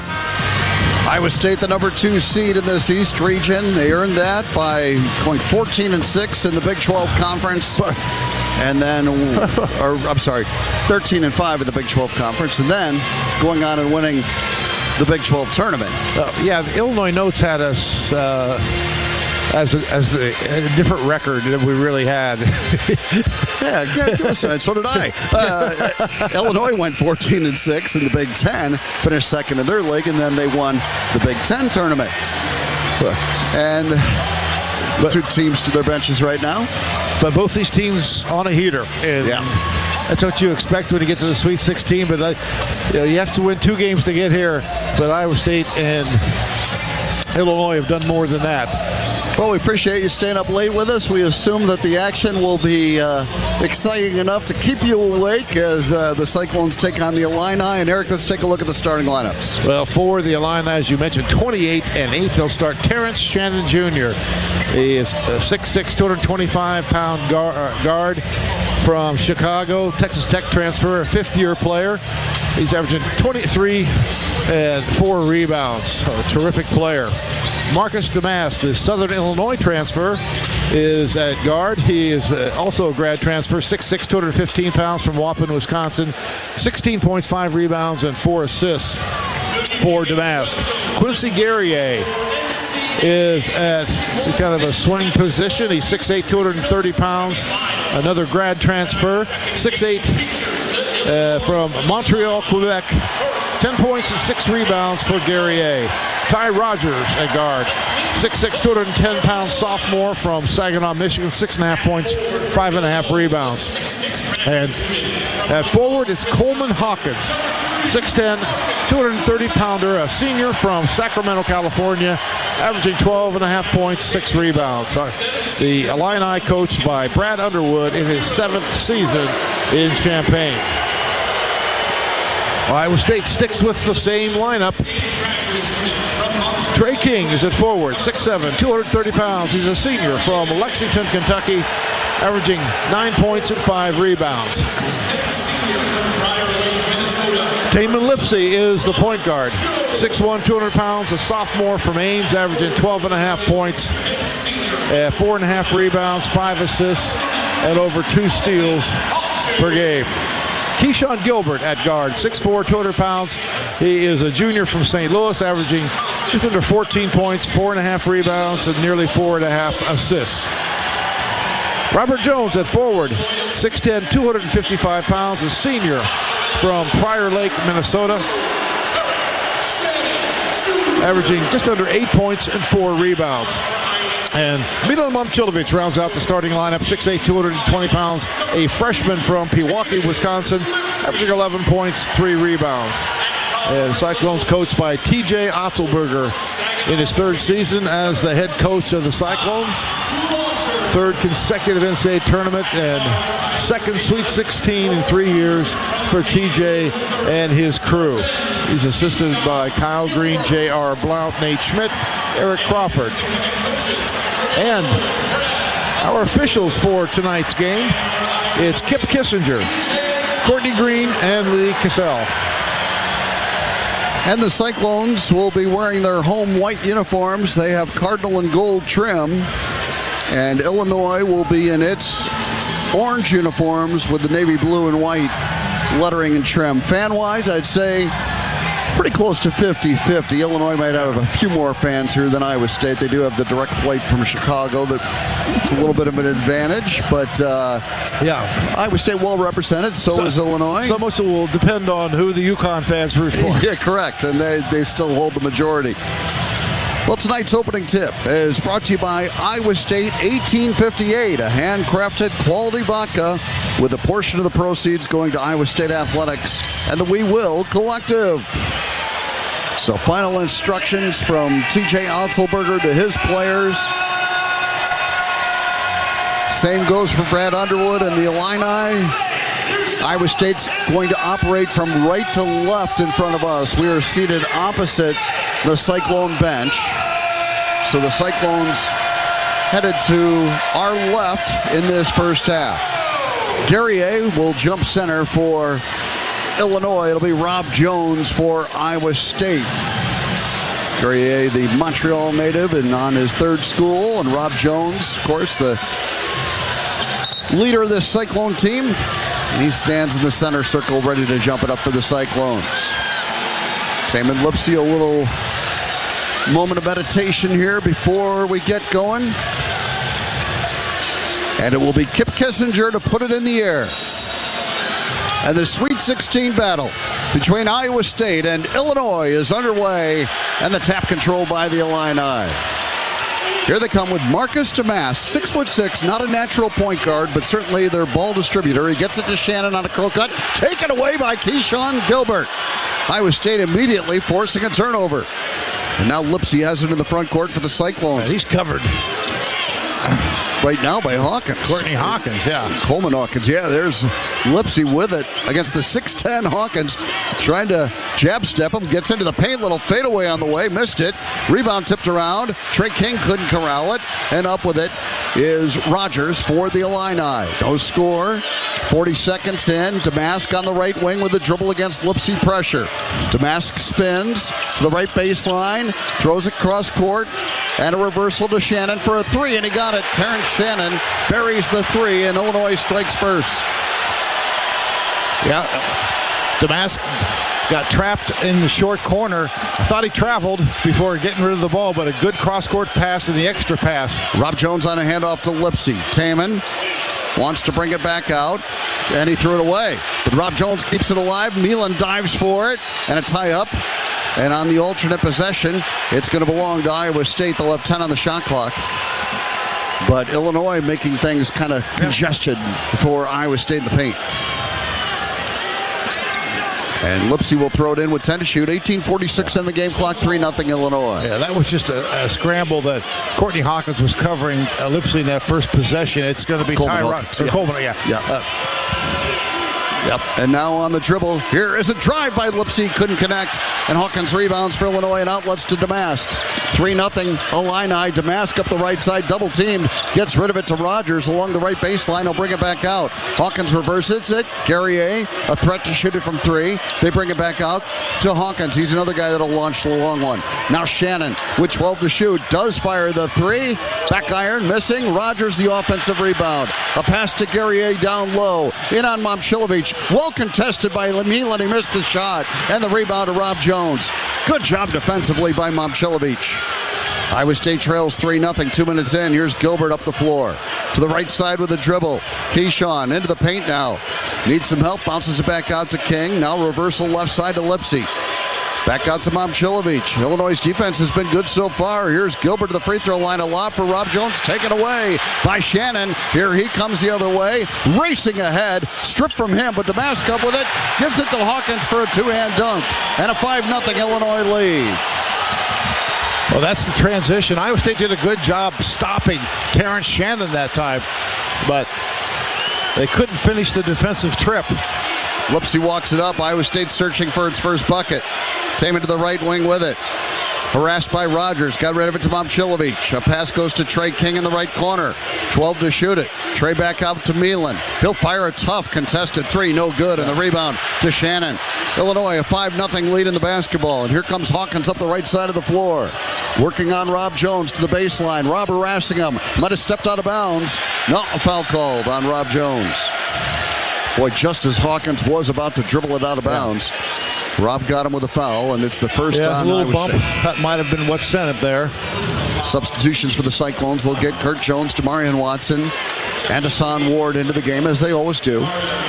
Speaker 1: Iowa State, the number 2 seed in this East region. They earned that by going 14-6 in the Big 12 Conference. And then, 13-5 in the Big 12 Conference. And then going on and winning the Big 12 tournament.
Speaker 11: The Illinois Notes had us as a different record than we really had.
Speaker 1: Yeah, give us that. So did I. Illinois went 14-6 in the Big 10, finished second in their league, and then they won the Big 10 tournament. And two teams to their benches right now.
Speaker 11: But both these teams on a heater. And that's what you expect when you get to the Sweet 16. But you have to win 2 games to get here. But Iowa State and Illinois have done more than that.
Speaker 1: Well, we appreciate you staying up late with us. We assume that the action will be exciting enough to keep you awake as the Cyclones take on the Illini. And Eric, let's take a look at the starting lineups.
Speaker 11: Well, for the Illini, as you mentioned, 28 and 8, they'll start Terrence Shannon Jr. He is a 6'6", 225-pound guard from Chicago, Texas Tech transfer, a fifth-year player. He's averaging 23 and 4 rebounds. A terrific player. Marcus Damast, the Southern Illinois transfer, is at guard. He is also a grad transfer, 6'6", 215 pounds from Waupun, Wisconsin. 16 points, 5 rebounds, and 4 assists for Damast. Quincy Guerrier is at kind of a swing position. He's 6'8", 230 pounds. Another grad transfer, 6'8", from Montreal, Quebec. 10 points and 6 rebounds for Guerrier. Ty Rogers at guard. 6'6", 210-pound sophomore from Saginaw, Michigan. 6.5 points, 5.5 rebounds. And at forward, it's Coleman Hawkins. 6'10", 230-pounder, a senior from Sacramento, California, averaging 12.5 points, 6 rebounds. The Illini coached by Brad Underwood in his 7th season in Champaign. Iowa State sticks with the same lineup. Trey King is at forward, 6'7", 230 pounds. He's a senior from Lexington, Kentucky, averaging 9 points and 5 rebounds. Taman Lipsey is the point guard, 6'1", 200 pounds, a sophomore from Ames, averaging 12.5 points, 4.5 rebounds, 5 assists, and over 2 steals per game. Keyshawn Gilbert at guard, 6'4", 200 pounds. He is a junior from St. Louis, averaging just under 14 points, 4.5 rebounds, and nearly 4.5 assists. Robert Jones at forward, 6'10", 255 pounds, a senior from Prior Lake, Minnesota, averaging just under 8 points and 4 rebounds. And Milan Momcilovic rounds out the starting lineup, 6'8", 220 pounds, a freshman from Pewaukee, Wisconsin, averaging 11 points, 3 rebounds. And Cyclones coached by T.J. Otzelberger in his 3rd season as the head coach of the Cyclones. 3rd consecutive NCAA tournament and 2nd Sweet 16 in 3 years for TJ and his crew. He's assisted by Kyle Green, J.R. Blount, Nate Schmidt, Eric Crawford. And our officials for tonight's game, it's Kip Kissinger, Courtney Green, and Lee Cassell.
Speaker 1: And the Cyclones will be wearing their home white uniforms. They have cardinal and gold trim. And Illinois will be in its orange uniforms with the navy blue and white lettering and trim. Fan-wise, I'd say pretty close to 50-50. Illinois might have a few more fans here than Iowa State. They do have the direct flight from Chicago. That's a little bit of an advantage, but Iowa State well represented, so is Illinois.
Speaker 11: So much will depend on who the UConn fans root for.
Speaker 1: Yeah, correct, and they still hold the majority. Well, tonight's opening tip is brought to you by Iowa State 1858, a handcrafted quality vodka with a portion of the proceeds going to Iowa State Athletics and the We Will Collective. So final instructions from T.J. Otzelberger to his players. Same goes for Brad Underwood and the Illini. Iowa State's going to operate from right to left in front of us. We are seated opposite the Cyclone bench. So the Cyclones headed to our left in this first half. Guerrier will jump center for Illinois. It'll be Rob Jones for Iowa State. Guerrier, the Montreal native, and on his third school. And Rob Jones, of course, the leader of this Cyclone team. And he stands in the center circle ready to jump it up for the Cyclones. Taman Lipsy, a little moment of meditation here before we get going. And it will be Kip Kissinger to put it in the air. And the Sweet 16 battle between Iowa State and Illinois is underway, and the tap controlled by the Illini. Here they come with Marcus Damas, 6'6", not a natural point guard, but certainly their ball distributor. He gets it to Shannon on a curl cut, taken away by Keyshawn Gilbert. Iowa State immediately forcing a turnover. And now Lipsy has it in the front court for the Cyclones.
Speaker 11: Yeah, he's covered
Speaker 1: right now by Hawkins.
Speaker 11: Courtney Hawkins, yeah.
Speaker 1: Coleman Hawkins, yeah, there's Lipsy with it against the 6'10 Hawkins. Trying to jab step him, gets into the paint, little fadeaway on the way, missed it. Rebound tipped around. Trey King couldn't corral it, and up with it is Rogers for the Illini. No score. 40 seconds in. Damask on the right wing with a dribble against Lipsy pressure. Damask spins to the right baseline, throws it cross court, and a reversal to Shannon for a three, and he got it. Terrence Shannon buries the three, and Illinois strikes first.
Speaker 11: Yeah, Damask got trapped in the short corner. I thought he traveled before getting rid of the ball, but a good cross-court pass and the extra pass.
Speaker 1: Rob Jones on a handoff to Lipsy. Taman wants to bring it back out, and he threw it away. But Rob Jones keeps it alive. Milan dives for it, and a tie-up. And on the alternate possession, it's going to belong to Iowa State. They'll have 10 on the shot clock. But Illinois making things kind of congested for Iowa State in the paint. And Lipsy will throw it in with 10 to shoot. 18:46 in the game clock, 3-0 Illinois.
Speaker 11: Yeah, that was just a scramble that Courtney Hawkins was covering Lipsy in that first possession. It's going to be Coleman,
Speaker 1: Yep, and now on the dribble, here is a drive by Lipsy, couldn't connect, and Hawkins rebounds for Illinois and outlets to Damask. 3-0 Illini. Damask up the right side, double teamed, gets rid of it to Rogers along the right baseline. He'll bring it back out. Hawkins reverses it. Guerrier, a threat to shoot it from three. They bring it back out to Hawkins. He's another guy that'll launch the long one. Now Shannon with 12 to shoot, does fire the three. Back iron, missing. Rogers the offensive rebound. A pass to Guerrier down low. In on Momcilovic. Well contested by Milan. He missed the shot. And the rebound to Rob Jones. Good job defensively by Momcilovic. Iowa State trails 3-0. 2 minutes in. Here's Gilbert up the floor. To the right side with a dribble. Keyshawn into the paint now. Needs some help. Bounces it back out to King. Now reversal left side to Lipsy. Back out to Momcilovic. Illinois' defense has been good so far. Here's Gilbert to the free throw line. A lob for Rob Jones. Taken away by Shannon. Here he comes the other way. Racing ahead. Stripped from him, but Damask up with it. Gives it to Hawkins for a two-hand dunk. And a 5-0 Illinois lead.
Speaker 11: Well, that's the transition. Iowa State did a good job stopping Terrence Shannon that time, but they couldn't finish the defensive trip.
Speaker 1: Lipsy walks it up. Iowa State searching for its first bucket. Taman to the right wing with it. Harassed by Rogers. Got rid of it to Momcilovic. A pass goes to Trey King in the right corner. 12 to shoot it. Trey back out to Milan. He'll fire a tough contested three. No good. And the rebound to Shannon. Illinois a 5-0 lead in the basketball. And here comes Hawkins up the right side of the floor. Working on Rob Jones to the baseline. Rob harassing him. Might have stepped out of bounds. No, a foul called on Rob Jones. Boy, just as Hawkins was about to dribble it out of bounds, Rob got him with a foul, and it's the first time.
Speaker 11: A little bump. That might have been what sent it there.
Speaker 1: Substitutions for the Cyclones. They'll get Kurt Jones, Demarion Watson, and Hassan Ward into the game, as they always do,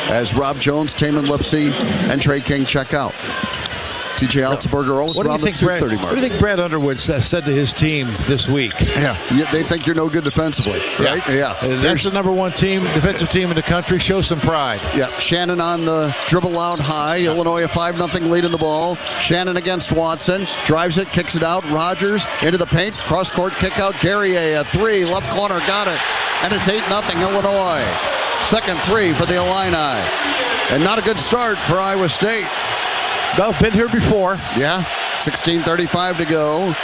Speaker 1: as Rob Jones, Taman Lipsy, and Trey King check out. TJ Altenberger almost around the 2:30 mark.
Speaker 11: What do you think Brad Underwood said to his team this week?
Speaker 1: Yeah, they think you're no good defensively, right? Yeah.
Speaker 11: That's the number one team, defensive team in the country. Show some pride.
Speaker 1: Yeah, Shannon on the dribble out high. Illinois a 5-0 lead in the ball. Shannon against Watson. Drives it, kicks it out. Rogers into the paint. Cross-court kick out. Guerrier, a three. Left corner, got it. And it's 8-0 Illinois. Second three for the Illini. And not a good start for Iowa State.
Speaker 11: They've been here before.
Speaker 1: Yeah, 16:35 to go.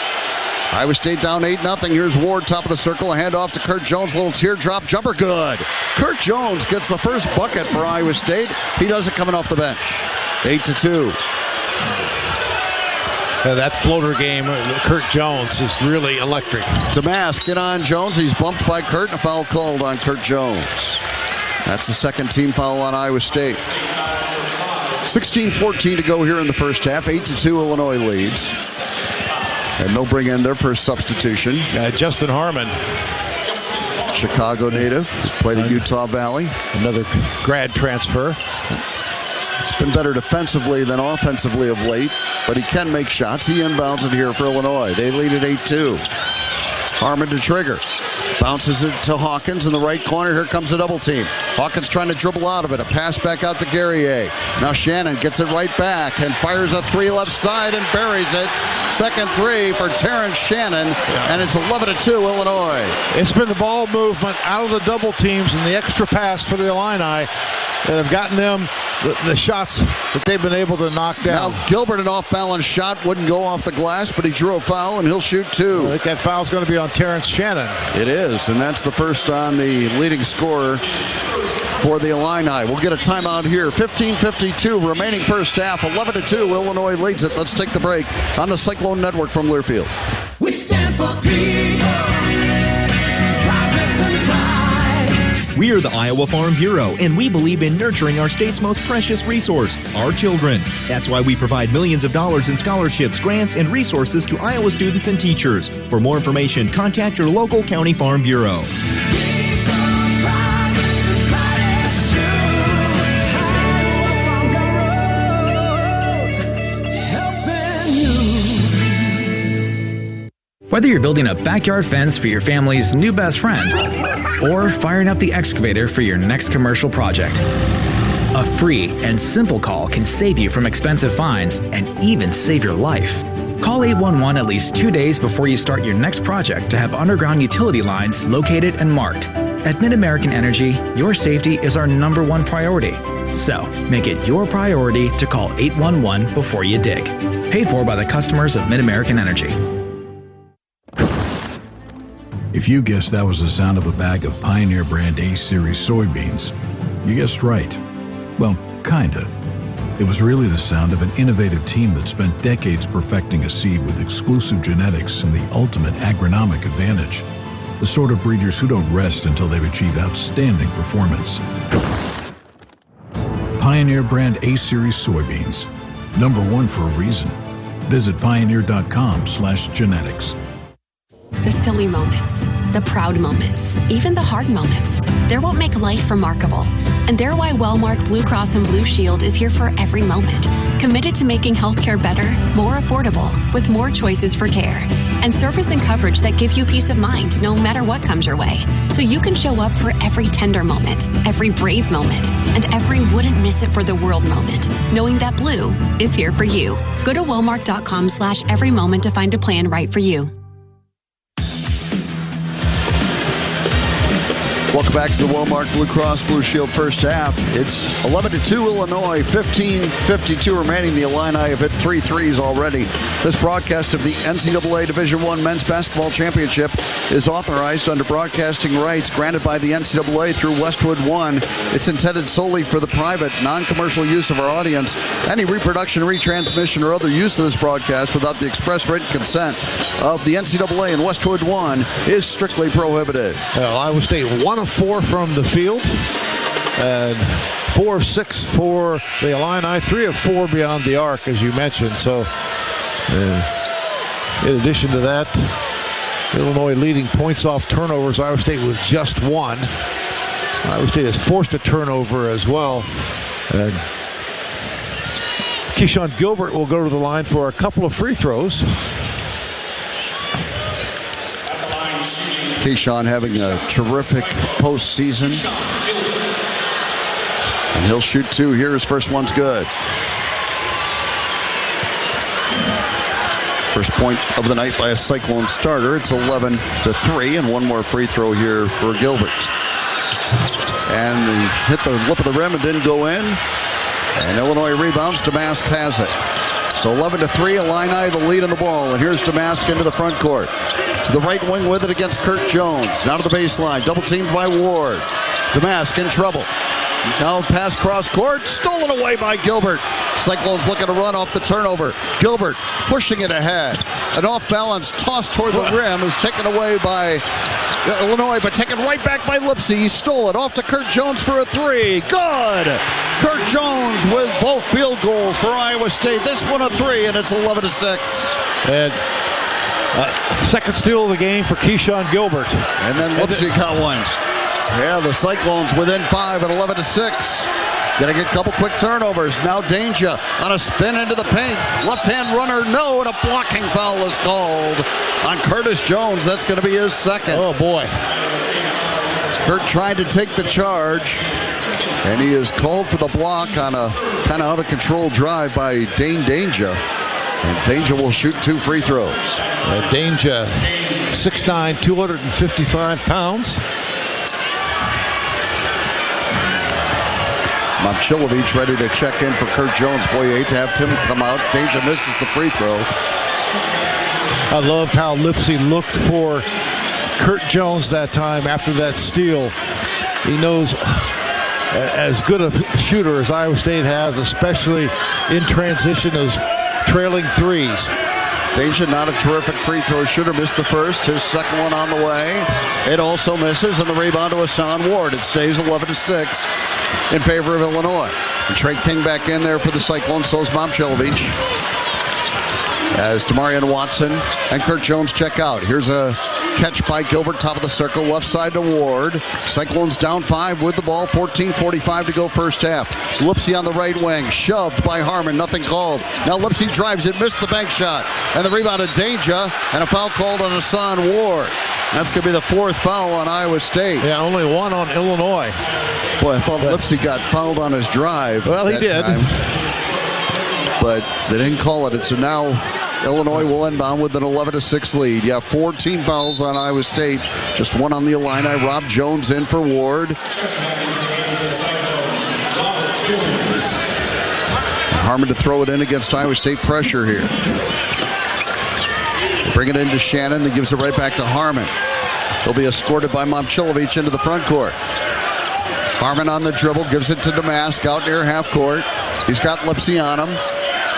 Speaker 1: Iowa State down 8-0. Here's Ward, top of the circle. A handoff to Kurt Jones. Little teardrop jumper, good. Kurt Jones gets the first bucket for Iowa State. He does it coming off the bench. 8-2.
Speaker 11: That floater game, Kurt Jones, is really electric.
Speaker 1: Damask in on Jones. He's bumped by Kurt, and a foul called on Kurt Jones. That's the second team foul on Iowa State. 16-14 to go here in the first half. 8-2 Illinois leads. And they'll bring in their first substitution.
Speaker 11: Justin Harmon.
Speaker 1: Chicago native. Played at Utah Valley.
Speaker 11: Another grad transfer.
Speaker 1: He's been better defensively than offensively of late, but he can make shots. He inbounds it here for Illinois. They lead at 8-2. Harmon to trigger. Bounces it to Hawkins in the right corner. Here comes a double team. Hawkins trying to dribble out of it. A pass back out to Guerrier. Now Shannon gets it right back and fires a three left side and buries it. Second three for Terrence Shannon, and it's 11-2 Illinois.
Speaker 11: It's been the ball movement out of the double teams and the extra pass for the Illini that have gotten them the shots that they've been able to knock down.
Speaker 1: Now Gilbert, an off-balance shot, wouldn't go off the glass, but he drew a foul, and he'll shoot two.
Speaker 11: I think that foul's going to be on Terrence Shannon.
Speaker 1: It is, and that's the first on the leading scorer for the Illini. We'll get a timeout here. 15:52 remaining first half. 11-2 Illinois leads it. Let's take the break on the Cyclone Network from Learfield.
Speaker 8: We stand for people. Progress and pride.
Speaker 9: We are the Iowa Farm Bureau, and we believe in nurturing our state's most precious resource, our children. That's why we provide millions of dollars in scholarships, grants, and resources to Iowa students and teachers. For more information, contact your local county farm bureau.
Speaker 19: Whether you're building a backyard fence for your family's new best friend or firing up the excavator for your next commercial project, a free and simple call can save you from expensive fines and even save your life. Call 811 at least 2 days before you start your next project to have underground utility lines located and marked. At Mid-American Energy, your safety is our #1 priority. So, make it your priority to call 811 before you dig. Paid for by the customers of Mid-American Energy.
Speaker 20: If you guessed that was the sound of a bag of Pioneer brand A-Series soybeans, you guessed right. Well, kinda. It was really the sound of an innovative team that spent decades perfecting a seed with exclusive genetics and the ultimate agronomic advantage. The sort of breeders who don't rest until they've achieved outstanding performance. Pioneer brand A-Series soybeans. #1 for a reason. Visit pioneer.com/genetics.
Speaker 21: The silly moments, the proud moments, even the hard moments. They're what make life remarkable. And they're why Wellmark Blue Cross and Blue Shield is here for every moment. Committed to making healthcare better, more affordable, with more choices for care. And service and coverage that give you peace of mind no matter what comes your way. So you can show up for every tender moment, every brave moment, and every wouldn't miss it for the world moment, knowing that Blue is here for you. Go to Wellmark.com/every moment to find a plan right for you.
Speaker 1: Welcome back to the Wellmark Blue Cross Blue Shield first half. It's 11-2 Illinois, 15:52 remaining. The Illini have hit 3 threes already. This broadcast of the NCAA Division I Men's Basketball Championship is authorized under broadcasting rights granted by the NCAA through Westwood One. It's intended solely for the private, non-commercial use of our audience. Any reproduction, retransmission, or other use of this broadcast without the express written consent of the NCAA and Westwood One is strictly prohibited.
Speaker 11: Iowa State 1 of 4 from the field, and 4 of 6 for the Illini, 3 of 4 beyond the arc, as you mentioned. So, in addition to that, Illinois leading points off turnovers. Iowa State with just 1. Iowa State has forced a turnover as well. And Keyshawn Gilbert will go to the line for a couple of free throws.
Speaker 1: Keyshawn having a terrific postseason. And he'll shoot 2 here. His first one's good. First point of the night by a Cyclone starter. It's 11-3, and one more free throw here for Gilbert. And he hit the lip of the rim and didn't go in. And Illinois rebounds. Damask has it. So 11-3, Illini the lead in the ball. And here's Damask into the front court. To the right wing with it against Kurt Jones. Now to the baseline. Double teamed by Ward. Damask in trouble. Now pass cross court, stolen away by Gilbert. Cyclones looking to run off the turnover. Gilbert pushing it ahead. An off-balance toss toward the rim is taken away by Illinois, but taken right back by Lipsey. He stole it off to Kurt Jones for a three. Good! Kurt Jones with both field goals for Iowa State. This one a three, and it's 11-6.
Speaker 11: And second steal of the game for Keyshawn Gilbert.
Speaker 1: And then Lipsey got one. Yeah, the Cyclones within 5 at 11-6. Gonna get a couple quick turnovers. Now Danger on a spin into the paint. Left-hand runner, no, and a blocking foul is called on Curtis Jones. That's gonna be his second.
Speaker 11: Oh, boy.
Speaker 1: Kurt tried to take the charge, and he is called for the block on a kind of out-of-control drive by Dane Danger. And Danger will shoot 2 free throws.
Speaker 11: Danger, 6'9", 255 pounds.
Speaker 1: Momcilovic ready to check in for Kurt Jones. Boy, you hate to have Tim come out. Danger misses the free throw.
Speaker 11: I loved how Lipsey looked for Kurt Jones that time after that steal. He knows as good a shooter as Iowa State has, especially in transition as trailing threes.
Speaker 1: Danger, not a terrific free throw shooter, missed the first. His second one on the way. It also misses, and the rebound to Hassan Ward. It stays 11-6 in favor of Illinois. And Trey King back in there for the Cyclones, so is Momcilovic. As Demarion Watson and Kurt Jones check out. Here's a catch by Gilbert, top of the circle, left side to Ward. Cyclones down 5 with the ball, 14:45 to go first half. Lipsey on the right wing, shoved by Harmon, nothing called. Now Lipsey drives it, missed the bank shot. And the rebound of Danger, and a foul called on Hassan Ward. That's going to be the 4th foul on Iowa State.
Speaker 11: Yeah, only 1 on Illinois.
Speaker 1: Boy, I thought Lipsey got fouled on his drive.
Speaker 11: Well, he did.
Speaker 1: Time. But they didn't call it. So now Illinois will inbound with an 11-6 lead. Yeah, 14 fouls on Iowa State. Just 1 on the Illini. Rob Jones in for Ward. Harmon to throw it in against Iowa State pressure here. They bring it into Shannon. That gives it right back to Harmon. He'll be escorted by Momcilovic into the front court. Harmon on the dribble, gives it to Damask out near half court. He's got Lipsey on him.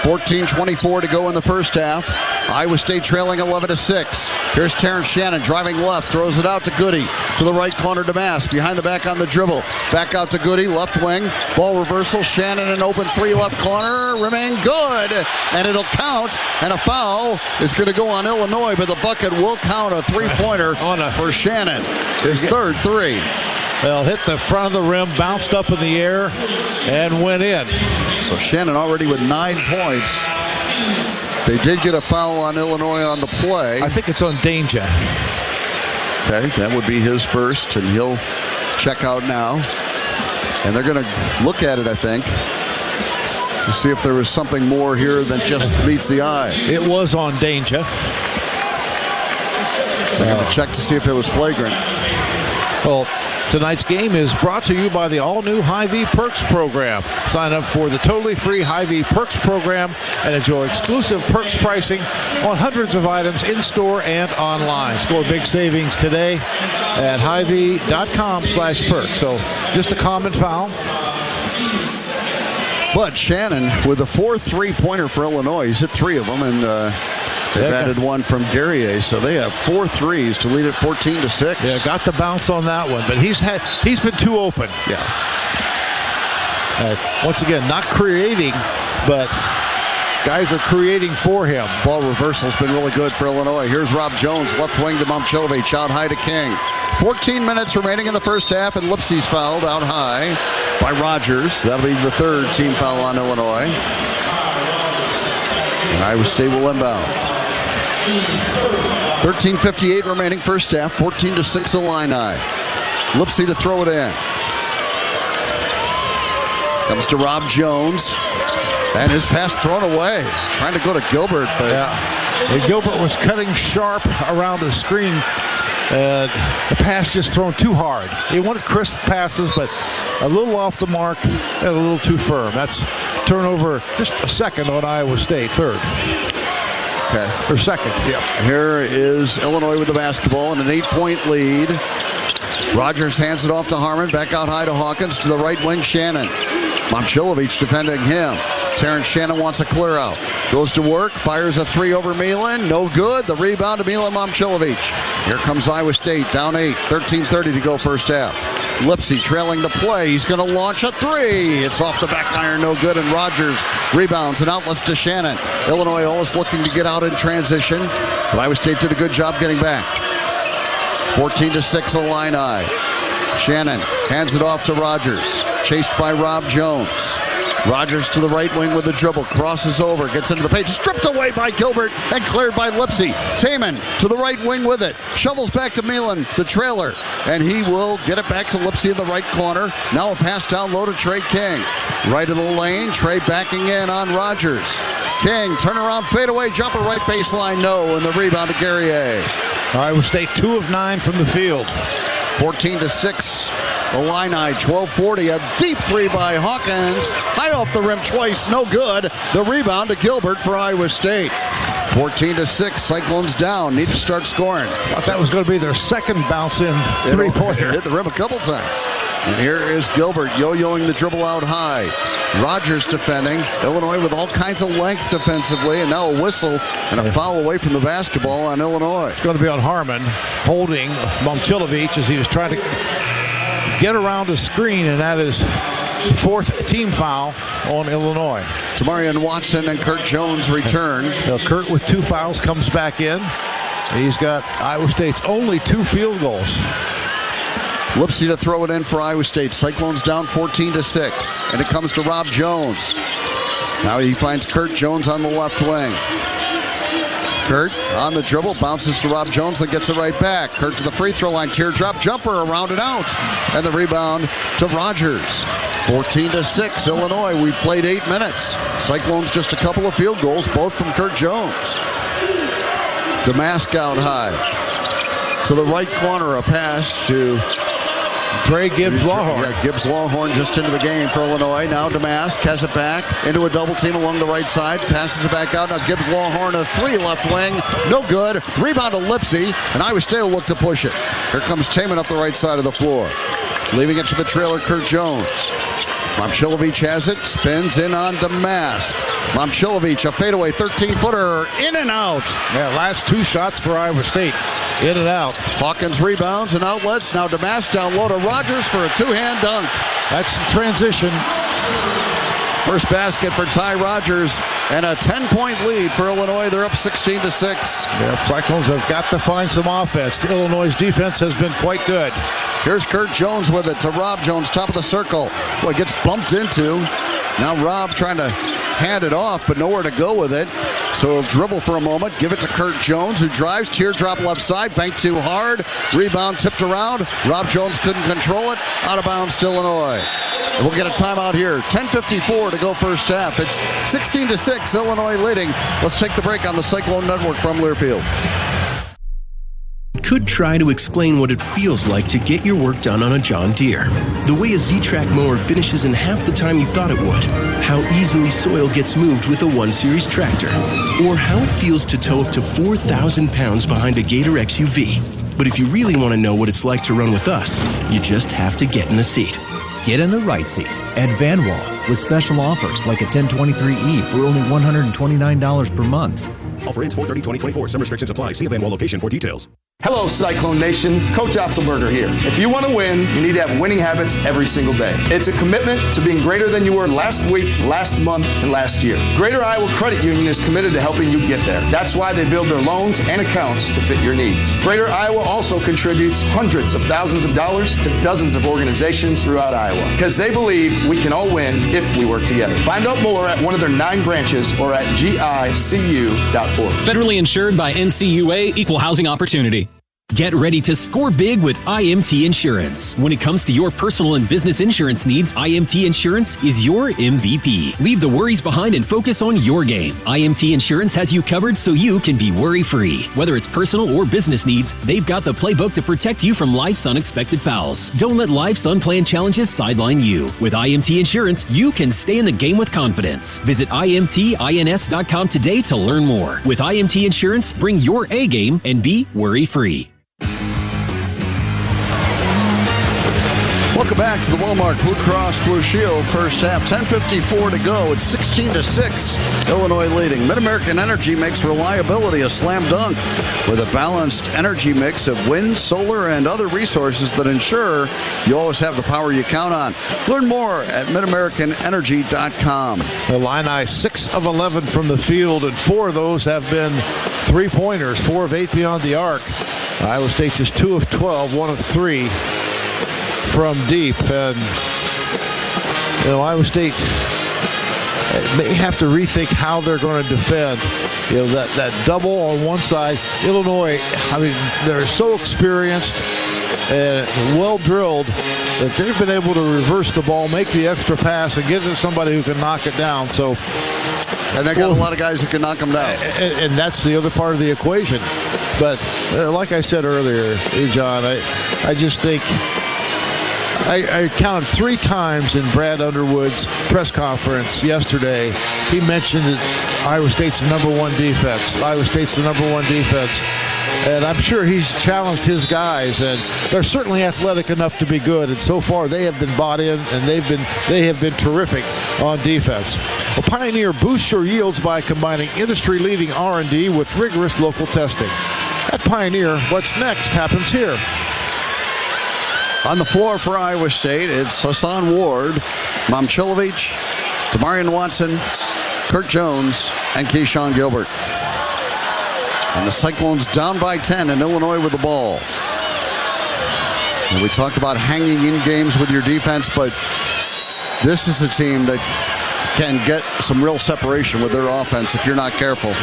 Speaker 1: 14:24 to go in the first half. Iowa State trailing 11-6. Here's Terrence Shannon driving left, throws it out to Goody. To the right corner, Damask. Behind the back on the dribble. Back out to Goody, left wing. Ball reversal. Shannon an open 3 left corner. Remain good. And it'll count. And a foul is going to go on Illinois, but the bucket will count a 3-pointer for Shannon. His 3rd 3.
Speaker 11: Well, hit the front of the rim, bounced up in the air, and went in.
Speaker 1: So Shannon already with 9 points. They did get a foul on Illinois on the play.
Speaker 11: I think it's on Danger.
Speaker 1: Okay, that would be his first, and he'll check out now. And they're going to look at it, I think, to see if there was something more here than just meets the eye.
Speaker 11: It was on Danger.
Speaker 1: They're going to check to see if it was flagrant.
Speaker 11: Well, tonight's game is brought to you by the all-new Hy-Vee Perks program. Sign up for the totally free Hy-Vee Perks program and enjoy exclusive perks pricing on hundreds of items in-store and online. Score big savings today at Hy-Vee.com/perks. So just a common foul.
Speaker 1: But Shannon with a 4th 3-pointer for Illinois. He's hit 3 of them, and they've added 1 from Guerrier, so they have 4 threes to lead it 14-6.
Speaker 11: Yeah, got the bounce on that one, but he's been too open.
Speaker 1: Yeah.
Speaker 11: Once again, not creating, but guys are creating for him.
Speaker 1: Ball reversal's been really good for Illinois. Here's Rob Jones, left wing to Momcilovic, out high to King. 14 minutes remaining in the first half, and Lipsey's fouled out high by Rogers. That'll be the 3rd team foul on Illinois. And Iowa State will inbound. 13:58 remaining first half, 14-6 Illini. Lipsey to throw it in. Comes to Rob Jones. And his pass thrown away. Trying to go to Gilbert, but
Speaker 11: and Gilbert was cutting sharp around the screen. The pass just thrown too hard. He wanted crisp passes, but a little off the mark and a little too firm. That's turnover just a second on Iowa State, 3rd.
Speaker 1: Okay.
Speaker 11: Or 2nd.
Speaker 1: Yep. Here is Illinois with the basketball and an 8-point lead. Rogers hands it off to Harmon. Back out high to Hawkins. To the right wing, Shannon. Momcilovic defending him. Terrence Shannon wants a clear out. Goes to work. Fires a three over Milan. No good. The rebound to Milan Momcilovic. Here comes Iowa State. Down 8. 13:30 to go first half. Lipsy trailing the play. He's going to launch a three. It's off the back iron. No good. And Rogers rebounds and outlets to Shannon. Illinois always looking to get out in transition. But Iowa State did a good job getting back. 14-6 Illini. Shannon hands it off to Rogers. Chased by Rob Jones. Rogers to the right wing with the dribble. Crosses over. Gets into the paint. Stripped away by Gilbert and cleared by Lipsy. Taman to the right wing with it. Shovels back to Milan, the trailer. And he will get it back to Lipsy in the right corner. Now a pass down low to Trey King. Right of the lane. Trey backing in on Rogers. King, turnaround fadeaway jumper, right baseline, no. And the rebound to Guerrier.
Speaker 11: Iowa State 2 of 9 from the field.
Speaker 1: 14-6. Illini, 12:40. A deep three by Hawkins. High off the rim twice, no good. The rebound to Gilbert for Iowa State. 14-6. Cyclones down. Need to start scoring.
Speaker 11: Thought that was going to be their second bounce-in three-pointer.
Speaker 1: Hit the rim a couple times. And here is Gilbert yo-yoing the dribble out high. Rogers defending. Illinois with all kinds of length defensively, and now a whistle and a foul away from the basketball on Illinois.
Speaker 11: It's going to be on Harmon holding Momcilovic as he was trying to get around the screen, and that is fourth team foul on Illinois.
Speaker 1: Tamarian Watson and Kurt Jones return.
Speaker 11: Kurt with 2 fouls comes back in. He's got Iowa State's only 2 field goals.
Speaker 1: Lipsy to throw it in for Iowa State. Cyclones down 14-6. And it comes to Rob Jones. Now he finds Kurt Jones on the left wing. Kurt on the dribble, bounces to Rob Jones and gets it right back. Kurt to the free throw line, teardrop jumper around and out. And the rebound to Rogers. 14-6, Illinois. We've played 8 minutes. Cyclones just a couple of field goals, both from Kurt Jones. Damask out high. To the right corner, a pass to
Speaker 11: Trey Gibbs-Lawhorn.
Speaker 1: Yeah, Gibbs-Lawhorn just into the game for Illinois. Now Damask has it back into a double team along the right side. Passes it back out. Now Gibbs-Lawhorn a 3 left wing. No good. Rebound to Lipsy. And Iowa State will look to push it. Here comes Taman up the right side of the floor. Leaving it to the trailer, Kurt Jones. Momcilovic has it. Spins in on Damask. Momcilovic, a fadeaway 13-footer. In and out.
Speaker 11: Yeah, last 2 shots for Iowa State. In and out.
Speaker 1: Hawkins rebounds and outlets. Now Damask down low to Rogers for a 2-hand dunk.
Speaker 11: That's the transition.
Speaker 1: First basket for Ty Rogers and a 10-point lead for Illinois. They're up 16-6.
Speaker 11: Yeah, Cyclones have got to find some offense. Illinois' defense has been quite good.
Speaker 1: Here's Kurt Jones with it to Rob Jones, top of the circle. Boy, gets bumped into. Now Rob trying to hand it off, but nowhere to go with it. So he'll dribble for a moment, give it to Kurt Jones, who drives, teardrop left side, banked too hard. Rebound tipped around. Rob Jones couldn't control it. Out of bounds to Illinois. And we'll get a timeout here. 10:54 to go first half. It's 16-6, Illinois leading. Let's take the break on the Cyclone Network from Learfield.
Speaker 5: Could try to explain what it feels like to get your work done on a John Deere. The way a Z-Track mower finishes in half the time you thought it would. How easily soil gets moved with a 1 Series tractor. Or how it feels to tow up to 4,000 pounds behind a Gator XUV. But if you really want to know what it's like to run with us, you just have to get in the seat.
Speaker 22: Get in the right seat at Van Wall with special offers like a 1023E for only $129 per month.
Speaker 23: Offer ends 4/30/2024. Some restrictions apply. See a Van Wall location for details.
Speaker 24: Hello, Cyclone Nation. Coach Otzelberger here. If you want to win, you need to have winning habits every single day. It's a commitment to being greater than you were last week, last month, and last year. Greater Iowa Credit Union is committed to helping you get there. That's why they build their loans and accounts to fit your needs. Greater Iowa also contributes hundreds of thousands of dollars to dozens of organizations throughout Iowa because they believe we can all win if we work together. Find out more at one of their 9 branches or at gicu.org.
Speaker 25: Federally insured by NCAA, Equal Housing Opportunity.
Speaker 19: Get ready to score big with IMT Insurance. When it comes to your personal and business insurance needs, IMT Insurance is your MVP. Leave the worries behind and focus on your game. IMT Insurance has you covered so you can be worry-free. Whether it's personal or business needs, they've got the playbook to protect you from life's unexpected fouls. Don't let life's unplanned challenges sideline you. With IMT Insurance, you can stay in the game with confidence. Visit IMTINS.com today to learn more. With IMT Insurance, bring your A game and be worry-free.
Speaker 1: Welcome back to the Walmart Blue Cross Blue Shield first half. 10:54 to go. It's 16-6. Illinois leading. Mid-American Energy makes reliability a slam dunk with a balanced energy mix of wind, solar, and other resources that ensure you always have the power you count on. Learn more at midamericanenergy.com.
Speaker 11: Illini 6 of 11 from the field, and 4 of those have been three-pointers, 4 of 8 beyond the arc. Iowa State just 2 of 12, 1 of 3 from deep. And Iowa State may have to rethink how they're going to defend. That double on one side. Illinois, they're so experienced and well drilled that they've been able to reverse the ball, make the extra pass, and get it to somebody who can knock it down.
Speaker 1: And they got a lot of guys who can knock them down.
Speaker 11: And that's the other part of the equation. But like I said earlier, John, I just think I counted 3 times in Brad Underwood's press conference yesterday. He mentioned that Iowa State's the number 1 defense. Iowa State's the number 1 defense. And I'm sure he's challenged his guys, and they're certainly athletic enough to be good. And so far, they have been bought in, and they have been terrific on defense. Well, Pioneer boosts your yields by combining industry-leading R&D with rigorous local testing. At Pioneer, what's next happens here.
Speaker 1: On the floor for Iowa State, it's Hassan Ward, Momcilovic, Demarion Watson, Kurt Jones, and Keyshawn Gilbert. And the Cyclones down by 10, and Illinois with the ball. And we talk about hanging in games with your defense, but this is a team that can get some real separation with their offense if you're not careful.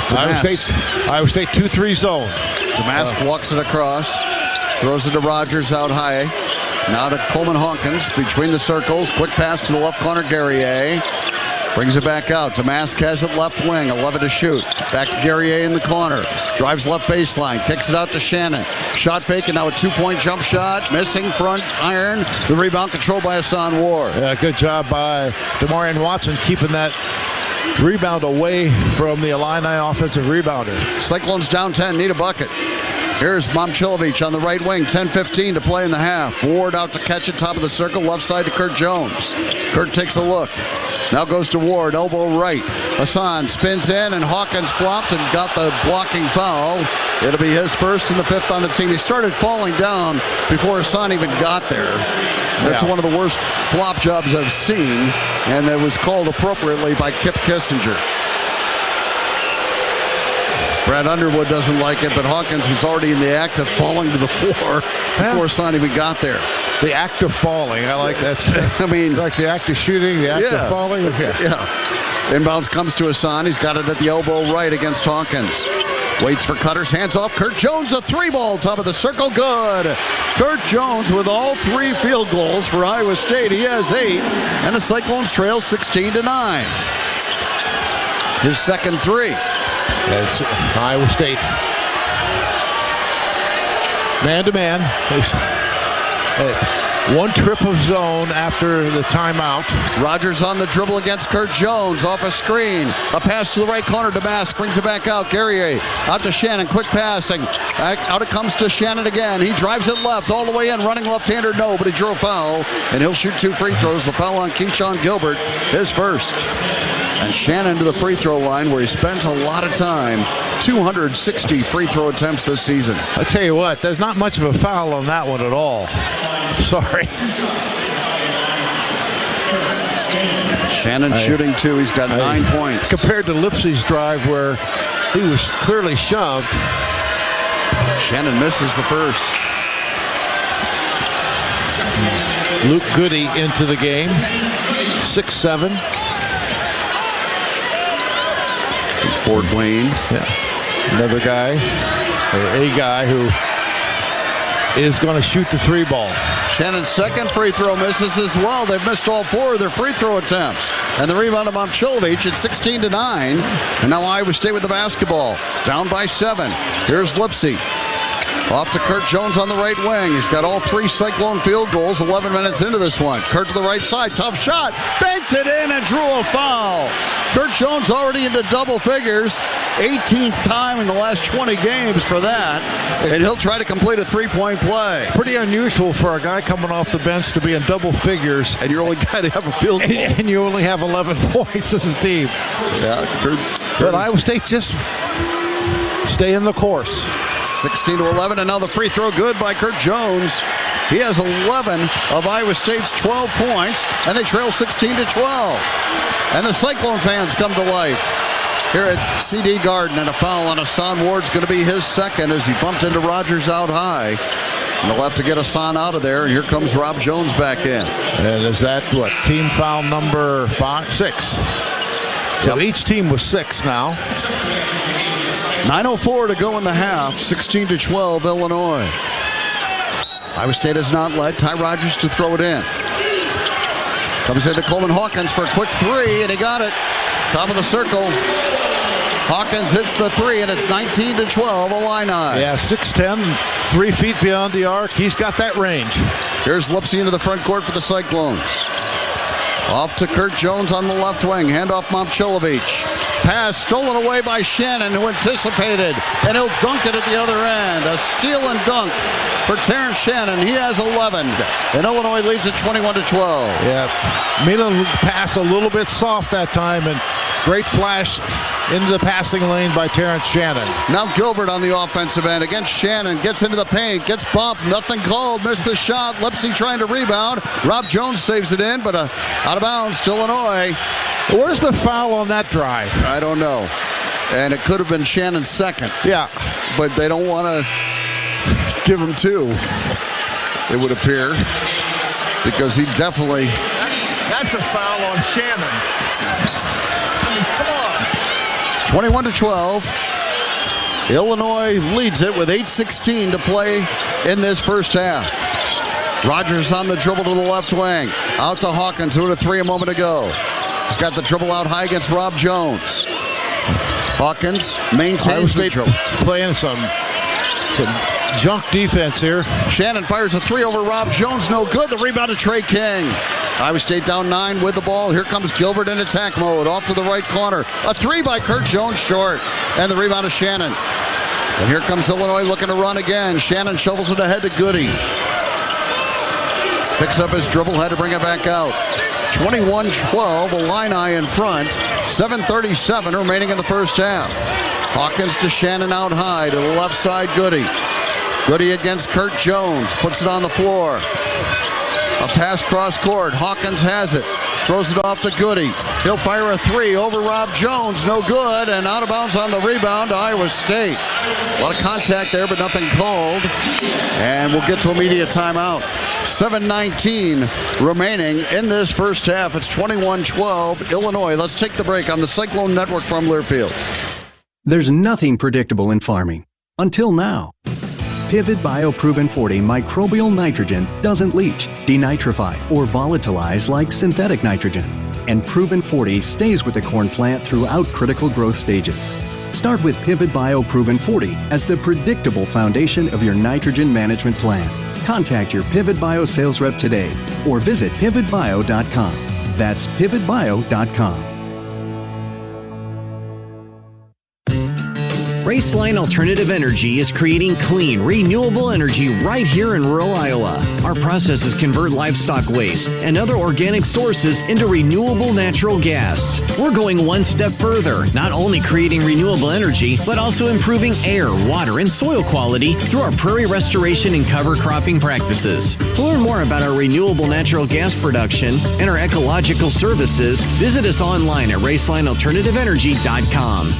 Speaker 11: Iowa State 2-3 zone.
Speaker 1: Damask walks it across. Throws it to Rogers out high. Now to Coleman Hawkins between the circles. Quick pass to the left corner, Guerrier. Brings it back out. Damask has it left wing. 11 to shoot. Back to Guerrier in the corner. Drives left baseline. Kicks it out to Shannon. Shot fake, and now a 2-point jump shot. Missing front iron. The rebound controlled by Hassan Ward.
Speaker 11: Yeah, good job by Demarion Watson keeping that rebound away from the Illini offensive rebounder.
Speaker 1: Cyclones down 10. Need a bucket. Here's Momcilovic on the right wing. 10:15 to play in the half. Ward out to catch it, top of the circle, left side to Kurt Jones. Kurt takes a look. Now goes to Ward, elbow right. Hassan spins in, and Hawkins flopped and got the blocking foul. It'll be his first and the 5th on the team. He started falling down before Hassan even got there. That's one of the worst flop jobs I've seen, and that was called appropriately by Kip Kissinger. Brad Underwood doesn't like it, but Hawkins was already in the act of falling to the floor before Hassan even got there.
Speaker 11: The act of falling, I like that.
Speaker 1: I mean,
Speaker 11: like the act of shooting, the act of falling.
Speaker 1: Yeah. Inbounds comes to Hassan. He's got it at the elbow right against Hawkins. Waits for Cutters, hands off. Kurt Jones, a 3-ball, top of the circle, good. Kurt Jones with all 3 field goals for Iowa State. He has 8, and the Cyclones trail 16-9. His second 3.
Speaker 11: It's Iowa State. Man-to-man. One trip of zone after the timeout.
Speaker 1: Rogers on the dribble against Kurt Jones. Off a screen. A pass to the right corner. Damask brings it back out. Guerrier out to Shannon. Quick passing. Out it comes to Shannon again. He drives it left all the way in. Running left-hander, no, but he drew a foul. And he'll shoot 2 free throws. The foul on Keyshawn Gilbert, his first. And Shannon to the free throw line, where he spends a lot of time. 260 free throw attempts this season.
Speaker 11: I tell you what, there's not much of a foul on that one at all. Sorry.
Speaker 1: Shannon shooting 2. He's got 9 points.
Speaker 11: Compared to Lipsey's drive, where he was clearly shoved.
Speaker 1: Shannon misses the first.
Speaker 11: Luke Goody into the game. 6'7".
Speaker 1: Ford Wayne.
Speaker 11: Yeah. Another guy, or a guy who is going to shoot the 3-ball.
Speaker 1: Shannon's second free throw misses as well. They've missed all 4 of their free throw attempts. And the rebound of Momcilovic at 16-9. And now Iowa State with the basketball. Down by 7. Here's Lipsey. Off to Kurt Jones on the right wing. He's got all 3 Cyclone field goals 11 minutes into this one. Kurt to the right side. Tough shot. Banked it in and drew a foul. Kurt Jones already into double figures. 18th time in the last 20 games for that. And he'll try to complete a 3-point play.
Speaker 11: Pretty unusual for a guy coming off the bench to be in double figures.
Speaker 1: And you're only got to have a field goal.
Speaker 11: And you only have 11 points as a team.
Speaker 1: Yeah,
Speaker 11: but Iowa State just stay in the course.
Speaker 1: 16-11, and now the free throw good by Kurt Jones. He has 11 of Iowa State's 12 points, and they trail 16-12. And the Cyclone fans come to life here at CD Garden, and a foul on Hassan Ward's going to be his second as he bumped into Rogers out high. And they'll have to get Hassan out of there, and here comes Rob Jones back in.
Speaker 11: And is that, team foul number 6? So each team was 6 now.
Speaker 1: 9:04 to go in the half. 16-12, Illinois. Iowa State has not led. Ty Rogers to throw it in. Comes into Coleman Hawkins for a quick 3, and he got it. Top of the circle. Hawkins hits the 3, and it's 19-12, Illini.
Speaker 11: Yeah, 6'10", 3 feet beyond the arc. He's got that range.
Speaker 1: Here's Lipsy into the front court for the Cyclones. Off to Kurt Jones on the left wing. Handoff Momcilovic. Pass stolen away by Shannon, who anticipated, and he'll dunk it at the other end. A steal and dunk for Terrence Shannon. He has 11, and Illinois leads at 21-12.
Speaker 11: Yeah, Milan pass a little bit soft that time, and great flash into the passing lane by Terrence Shannon.
Speaker 1: Now Gilbert on the offensive end against Shannon. Gets into the paint, gets bumped, nothing called, missed the shot. Lipsy trying to rebound. Rob Jones saves it in, but out of bounds to Illinois.
Speaker 11: Where's the foul on that drive?
Speaker 1: I don't know. And it could have been Shannon's second.
Speaker 11: Yeah.
Speaker 1: But they don't want to give him 2, it would appear, because he definitely...
Speaker 11: That's a foul on Shannon. Come on.
Speaker 1: 21-12. Illinois leads it with 8:16 to play in this first half. Rogers on the dribble to the left wing. Out to Hawkins, who had a 3 a moment ago. He's got the dribble out high against Rob Jones. Hawkins maintains the dribble.
Speaker 11: Playing some junk defense here.
Speaker 1: Shannon fires a 3 over Rob Jones. No good. The rebound to Trey King. Iowa State down 9 with the ball. Here comes Gilbert in attack mode. Off to the right corner. A 3 by Kurt Jones short. And the rebound to Shannon. And here comes Illinois looking to run again. Shannon shovels it ahead to Goody. Picks up his dribble. Had to bring it back out. 21-12, Illini in front. 7:37 remaining in the first half. Hawkins to Shannon out high to the left side, Goody. Goody against Kurt Jones, puts it on the floor. A pass cross court, Hawkins has it. Throws it off to Goody. He'll fire a 3 over Rob Jones, no good, and out of bounds on the rebound to Iowa State. A lot of contact there, but nothing called. And we'll get to immediate timeout. 7:19 remaining in this first half. It's 21-12, Illinois. Let's take the break on the Cyclone Network from Learfield.
Speaker 2: There's nothing predictable in farming. Until now. Pivot Bio Proven 40 microbial nitrogen doesn't leach, denitrify, or volatilize like synthetic nitrogen. And Proven 40 stays with the corn plant throughout critical growth stages. Start with Pivot Bio Proven 40 as the predictable foundation of your nitrogen management plan. Contact your Pivot Bio sales rep today or visit pivotbio.com. That's pivotbio.com.
Speaker 6: Raceline Alternative Energy is creating clean, renewable energy right here in rural Iowa. Our processes convert livestock waste and other organic sources into renewable natural gas. We're going one step further, not only creating renewable energy, but also improving air, water, and soil quality through our prairie restoration and cover cropping practices. To learn more about our renewable natural gas production and our ecological services, visit us online at racelinealternativeenergy.com.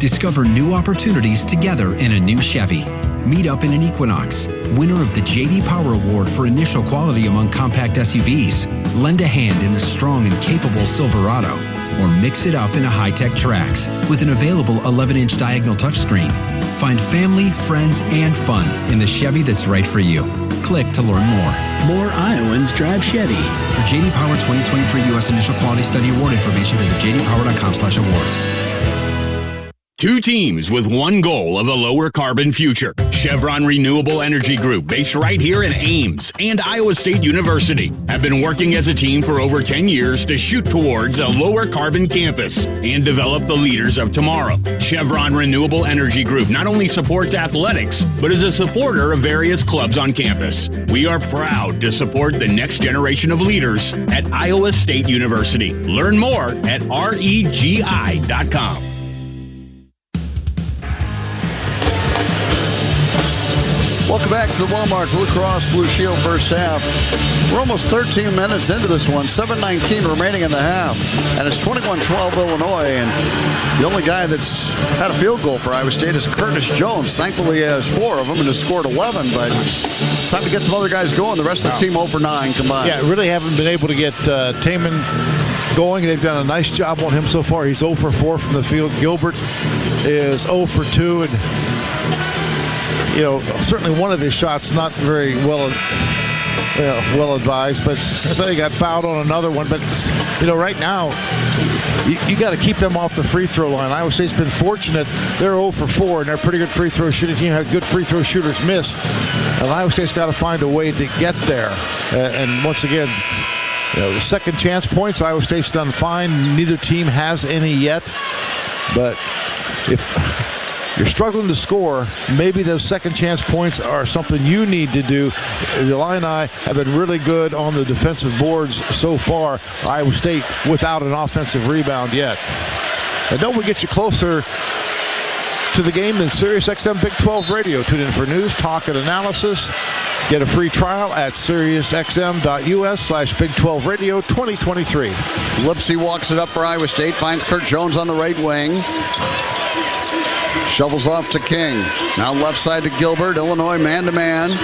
Speaker 3: Discover new opportunities together in a new Chevy. Meet up in an Equinox, winner of the J.D. Power Award for initial quality among compact SUVs. Lend a hand in the strong and capable Silverado, or mix it up in a high-tech Trax with an available 11-inch diagonal touchscreen. Find family, friends, and fun in the Chevy that's right for you. Click to learn more.
Speaker 4: More Iowans drive Chevy.
Speaker 3: For J.D. Power 2023 U.S. Initial Quality Study Award information, visit jdpower.com/awards.
Speaker 10: Two teams with one goal of a lower carbon future. Chevron Renewable Energy Group, based right here in Ames, and Iowa State University, have been working as a team for over 10 years to shoot towards a lower carbon campus and develop the leaders of tomorrow. Chevron Renewable Energy Group not only supports athletics, but is a supporter of various clubs on campus. We are proud to support the next generation of leaders at Iowa State University. Learn more at regi.com.
Speaker 1: Welcome back to the Walmart Blue Cross Blue Shield first half. We're almost 13 minutes into this one. 7:19 remaining in the half. And it's 21-12 Illinois. And the only guy that's had a field goal for Iowa State is Curtis Jones. Thankfully, he has 4 of them and has scored 11. But it's time to get some other guys going. The rest of the team 0 for 9 combined.
Speaker 11: Yeah, really haven't been able to get Taman going. They've done a nice job on him so far. He's 0 for 4 from the field. Gilbert is 0 for 2. And certainly one of his shots not very well advised, but I thought he got fouled on another one. But, right now, you got to keep them off the free throw line. Iowa State's been fortunate. They're 0 for 4, and they're a pretty good free throw shooting team. Have good free throw shooters miss. And Iowa State's got to find a way to get there. And once again, the second chance points, Iowa State's done fine. Neither team has any yet. But if you're struggling to score, maybe those second chance points are something you need to do. The Illini have been really good on the defensive boards so far. Iowa State without an offensive rebound yet. And don't we get you closer to the game than SiriusXM Big 12 Radio. Tune in for news, talk, and analysis. Get a free trial at SiriusXM.us/Big 12 Radio 2023.
Speaker 1: Lipsy walks it up for Iowa State, finds Kurt Jones on the right wing. Shovels off to King. Now left side to Gilbert. Illinois man-to-man.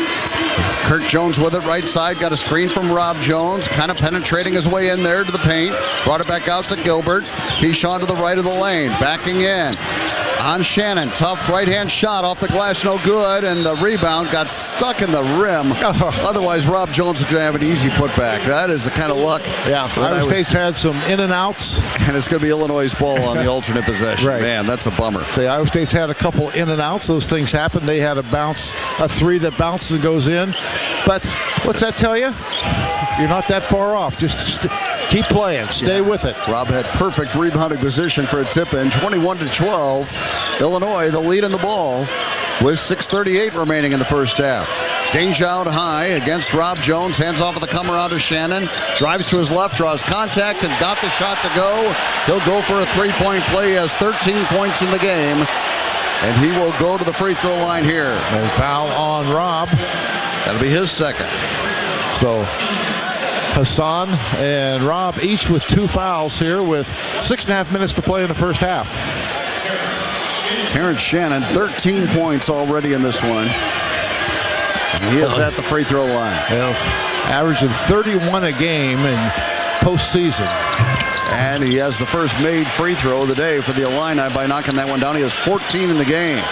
Speaker 1: Kurt Jones with it right side. Got a screen from Rob Jones. Kind of penetrating his way in there to the paint. Brought it back out to Gilbert. Keyshawn to the right of the lane. Backing in. On Shannon. Tough right-hand shot off the glass. No good. And the rebound got stuck in the rim. Otherwise, Rob Jones is going to have an easy putback. That is the kind of luck.
Speaker 11: Yeah. Iowa State's had some in and outs.
Speaker 1: And it's going to be Illinois' ball on the alternate possession.
Speaker 11: Right.
Speaker 1: Man, that's a bummer.
Speaker 11: The Iowa State's had a couple in and outs. Those things happen. They had a three that bounces and goes in. But what's that tell you? You're not that far off. Just keep playing. Stay with it.
Speaker 1: Rob had perfect rebounding position for a tip-in. 21-12. Illinois, the lead in the ball with 6:38 remaining in the first half. Danger out high against Rob Jones. Hands off of the come around to Shannon. Drives to his left, draws contact, and got the shot to go. He'll go for a three-point play. He has 13 points in the game. And he will go to the free throw line here.
Speaker 11: And foul on Rob.
Speaker 1: That'll be his second.
Speaker 11: So Hassan and Rob each with 2 fouls here with 6.5 minutes to play in the first half.
Speaker 1: Terrence Shannon, 13 points already in this one. And he is at the free throw line.
Speaker 11: Averaging 31 a game in postseason.
Speaker 1: And he has the first made free throw of the day for the Illini by knocking that one down. He has 14 in the game.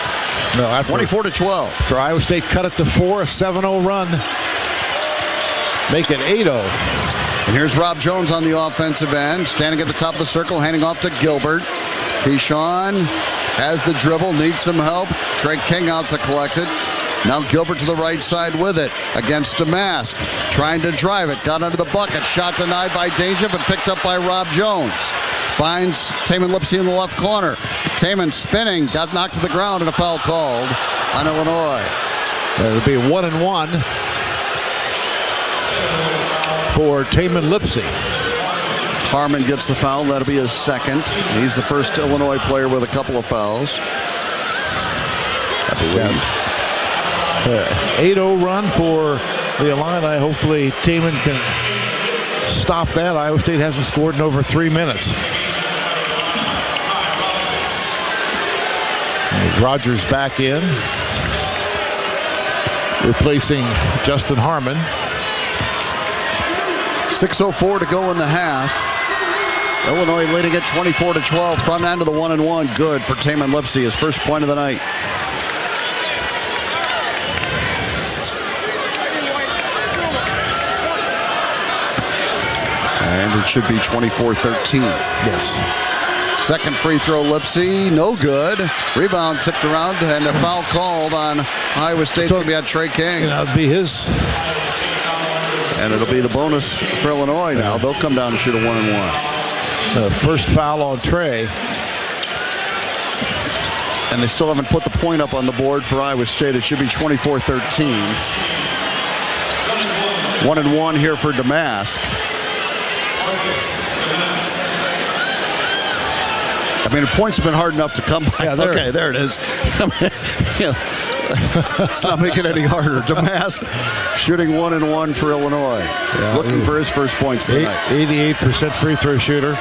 Speaker 1: 24-12.
Speaker 11: After Iowa State cut it to 4, a 7-0 run. Make it 8-0.
Speaker 1: And here's Rob Jones on the offensive end, standing at the top of the circle, handing off to Gilbert. Keyshawn has the dribble, needs some help. Trey King out to collect it. Now Gilbert to the right side with it against Damask. Trying to drive it. Got under the bucket. Shot denied by Danger, but picked up by Rob Jones. Finds Taman Lipsy in the left corner. Taman spinning. Got knocked to the ground and a foul called on Illinois.
Speaker 11: It'll be 1-1 for Taman Lipsy.
Speaker 1: Harmon gets the foul. That'll be his second. He's the first Illinois player with a couple of fouls. I believe.
Speaker 11: 8-0 run for the Illini. Hopefully Taman can stop that. Iowa State hasn't scored in over 3 minutes. Rogers back in, replacing Justin Harmon.
Speaker 1: 6:04 to go in the half. Illinois leading at 24-12. Front end of the 1-1. Good for Taman Lipsy, his first point of the night. And it should be 24-13.
Speaker 11: Yes.
Speaker 1: Second free throw, Lipsy, no good. Rebound tipped around, and a foul called on Iowa State's going to be on Trey King.
Speaker 11: That'll be his.
Speaker 1: And it'll be the bonus for Illinois now. They'll come down and shoot a 1-and-1.
Speaker 11: First foul on Trey.
Speaker 1: And they still haven't put the point up on the board for Iowa State. It should be 24-13. 1-and-1 here for Damask. I mean, the points have been hard enough to come by.
Speaker 11: Yeah,
Speaker 1: okay, there it is. It's not making it any harder. Damask shooting 1-and-1 for Illinois.
Speaker 11: Yeah,
Speaker 1: looking for his first points tonight.
Speaker 11: 88% free throw shooter.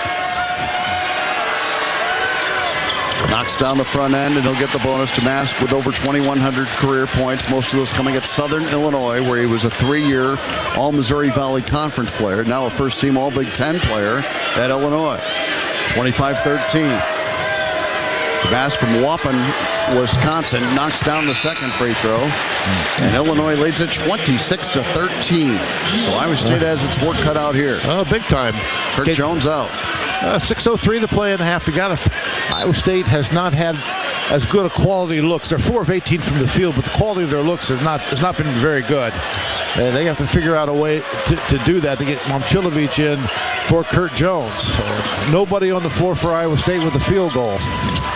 Speaker 1: Knocks down the front end, and he'll get the bonus. Damask with over 2,100 career points, most of those coming at Southern Illinois, where he was a 3-year All-Missouri Valley Conference player, now a first-team All-Big Ten player at Illinois. 25-13. Damask from Waupun, Wisconsin, knocks down the second free throw, and Illinois leads it 26-13. So Iowa State has its work cut out here.
Speaker 11: Oh, big time.
Speaker 1: Kirk Jones out.
Speaker 11: 6:03 to play in the half. Iowa State has not had as good a quality looks. They're 4 of 18 from the field, but the quality of their looks has not been very good. And they have to figure out a way to do that, to get Momcilovic in for Kurt Jones. Nobody on the floor for Iowa State with a field goal.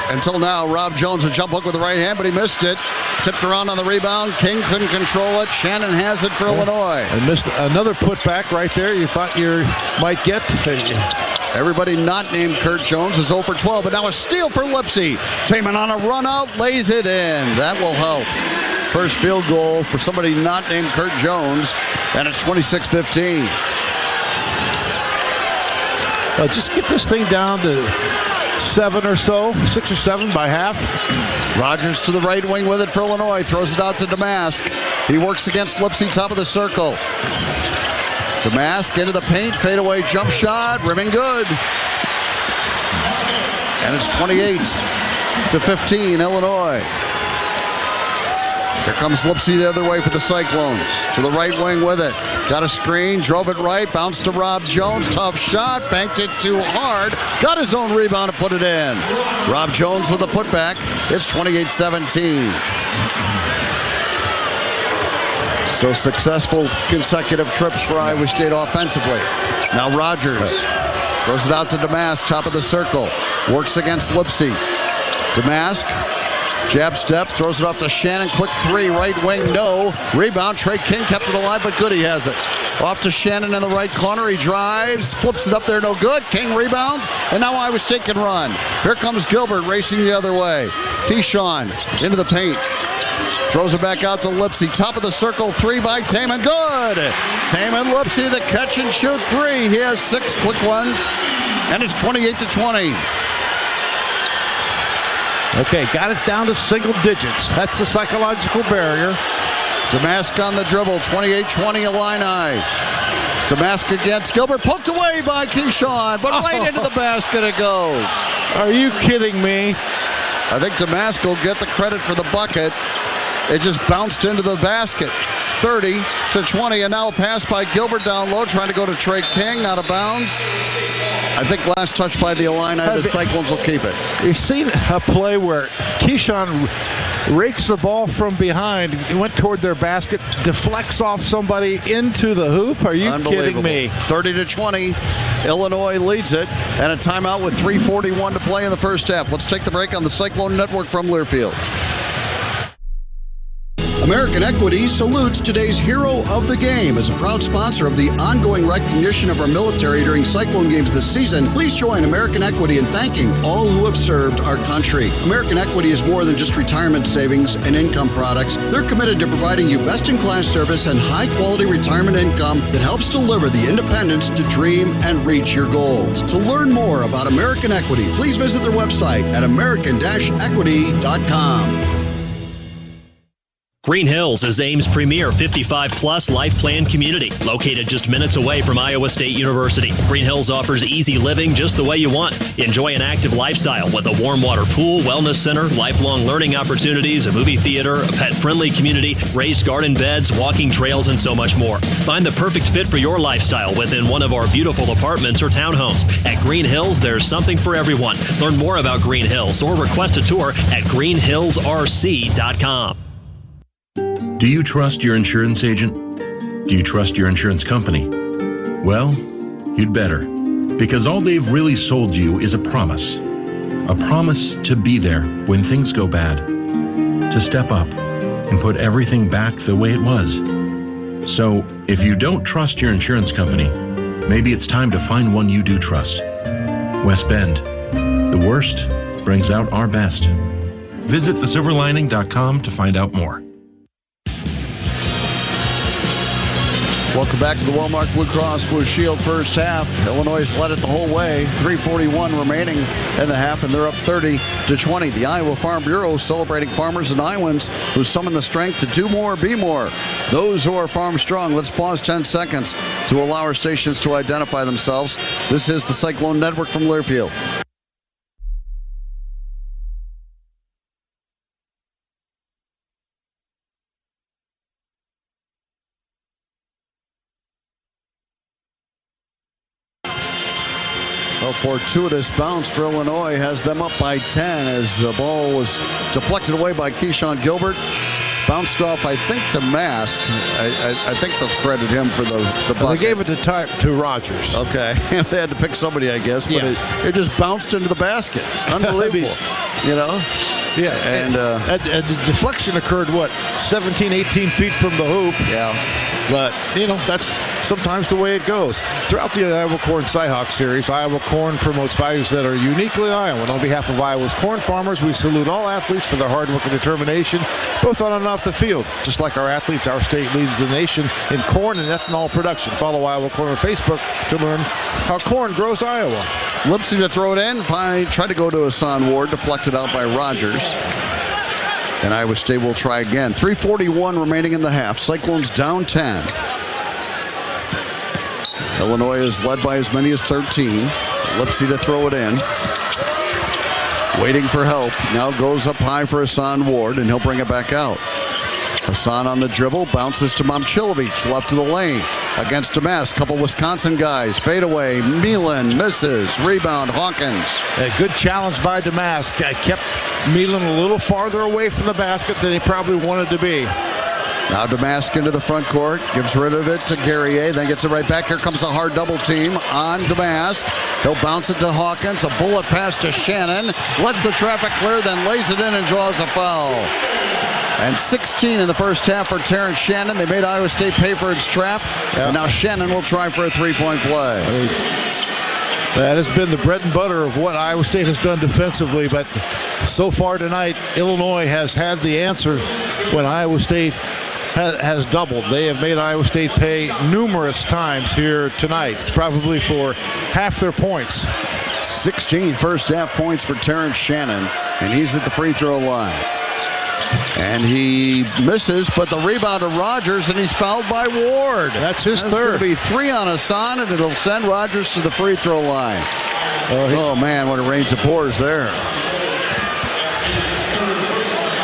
Speaker 1: Until now, Rob Jones, a jump hook with the right hand, but he missed it. Tipped around on the rebound. King couldn't control it. Shannon has it for Illinois.
Speaker 11: And missed another putback right there you thought you might get.
Speaker 1: Everybody not named Kurt Jones is 0 for 12, but now a steal for Lipsy. Taman on a run out, lays it in. That will help. First field goal for somebody not named Kurt Jones, and it's 26-15.
Speaker 11: Just get this thing down to 7 or so, 6 or 7 by half.
Speaker 1: Rogers to the right wing with it for Illinois. Throws it out to Damask. He works against Lipsy, top of the circle. Damask into the paint, fadeaway jump shot, rimming good. And it's 28-15, Illinois. Here comes Lipsy the other way for the Cyclones. To the right wing with it. Got a screen, drove it right, bounced to Rob Jones. Tough shot, banked it too hard. Got his own rebound to put it in. Rob Jones with a putback. It's 28-17. So successful consecutive trips for Iowa State offensively. Now Rogers throws it out to Damask, top of the circle. Works against Lipsy. Damask, jab step, throws it off to Shannon. Quick three, right wing, no. Rebound, Trey King kept it alive, but good, he has it. Off to Shannon in the right corner. He drives, flips it up there, no good. King rebounds, and now Iowa State can run. Here comes Gilbert racing the other way. Keyshawn into the paint. Throws it back out to Lipsy. Top of the circle, three by Taman. Good! Taman Lipsy, the catch and shoot three. He has 6 quick ones, and it's 28-20.
Speaker 11: Okay, got it down to single digits. That's the psychological barrier.
Speaker 1: Damask on the dribble, 28-20 Illini. Damask against Gilbert, poked away by Keyshawn, but right into the basket it goes.
Speaker 11: Are you kidding me?
Speaker 1: I think Damask will get the credit for the bucket. It just bounced into the basket. 30-20, and now a pass by Gilbert down low, trying to go to Trey King, out of bounds. I think last touch by the Illini, the Cyclones will keep it.
Speaker 11: You've seen a play where Keyshawn rakes the ball from behind. He went toward their basket, deflects off somebody into the hoop. Are you kidding me?
Speaker 1: 30-20. Illinois leads it, and a timeout with 3:41 to play in the first half. Let's take the break on the Cyclone Network from Learfield.
Speaker 7: American Equity salutes today's hero of the game. As a proud sponsor of the ongoing recognition of our military during Cyclone games this season, please join American Equity in thanking all who have served our country. American Equity is more than just retirement savings and income products. They're committed to providing you best-in-class service and high-quality retirement income that helps deliver the independence to dream and reach your goals. To learn more about American Equity, please visit their website at american-equity.com.
Speaker 12: Green Hills is Ames' premier 55-plus life plan community, located just minutes away from Iowa State University. Green Hills offers easy living just the way you want. Enjoy an active lifestyle with a warm water pool, wellness center, lifelong learning opportunities, a movie theater, a pet-friendly community, raised garden beds, walking trails, and so much more. Find the perfect fit for your lifestyle within one of our beautiful apartments or townhomes. At Green Hills, there's something for everyone. Learn more about Green Hills or request a tour at greenhillsrc.com.
Speaker 13: Do you trust your insurance agent? Do you trust your insurance company? Well, you'd better, because all they've really sold you is a promise. A promise to be there when things go bad, to step up and put everything back the way it was. So, if you don't trust your insurance company, maybe it's time to find one you do trust. West Bend. The worst brings out our best. Visit thesilverlining.com to find out more.
Speaker 1: Welcome back to the Wellmark Blue Cross Blue Shield first half. Illinois has led it the whole way. 3:41 remaining in the half, and they're up 30-20. The Iowa Farm Bureau celebrating farmers and Iowans who summon the strength to do more, be more. Those who are farm strong. Let's pause 10 seconds to allow our stations to identify themselves. This is the Cyclone Network from Learfield. A fortuitous bounce for Illinois has them up by 10 as the ball was deflected away by Keyshawn Gilbert. Bounced off, I think, to Mask. I think they'll credit him for the bucket.
Speaker 11: They gave it to Rogers.
Speaker 1: Okay. They had to pick somebody, I guess, but it just bounced into the basket. Unbelievable. You know?
Speaker 11: Yeah. And the deflection occurred, 17, 18 feet from the hoop.
Speaker 1: Yeah.
Speaker 11: But, that's sometimes the way it goes. Throughout the Iowa Corn Cyhawk series, Iowa Corn promotes values that are uniquely Iowan. On behalf of Iowa's corn farmers, we salute all athletes for their hard work and determination, both on and off the field. Just like our athletes, our state leads the nation in corn and ethanol production. Follow Iowa Corn on Facebook to learn how corn grows Iowa.
Speaker 1: Lipsy to throw it in. Tried to go to Hassan Ward, deflected out by Rogers. And Iowa State will try again. 3:41 remaining in the half. Cyclones down 10. Illinois is led by as many as 13. Lipsy to throw it in. Waiting for help. Now goes up high for Hassan Ward, and he'll bring it back out. Hassan on the dribble, bounces to Momcilovic, left of the lane. Against Damask, couple Wisconsin guys. Fade away, Milan misses. Rebound, Hawkins.
Speaker 11: A good challenge by Damask. Kept Milan a little farther away from the basket than he probably wanted to be.
Speaker 1: Now Damask into the front court, gives rid of it to Guerrier, then gets it right back. Here comes a hard double team on Damask. He'll bounce it to Hawkins, a bullet pass to Shannon. Lets the traffic clear, then lays it in and draws a foul. And 16 in the first half for Terrence Shannon. They made Iowa State pay for its trap. Yep. And now Shannon will try for a three-point play.
Speaker 11: That has been the bread and butter of what Iowa State has done defensively. But so far tonight, Illinois has had the answers when Iowa State has doubled. They have made Iowa State pay numerous times here tonight, probably for half their points.
Speaker 1: 16 first half points for Terrence Shannon, and he's at the free throw line. And he misses, but the rebound to Rogers, and he's fouled by Ward.
Speaker 11: That's his third.
Speaker 1: It's going to be 3 on Hassan, and it'll send Rogers to the free throw line. Oh, man, what a rains of pours there.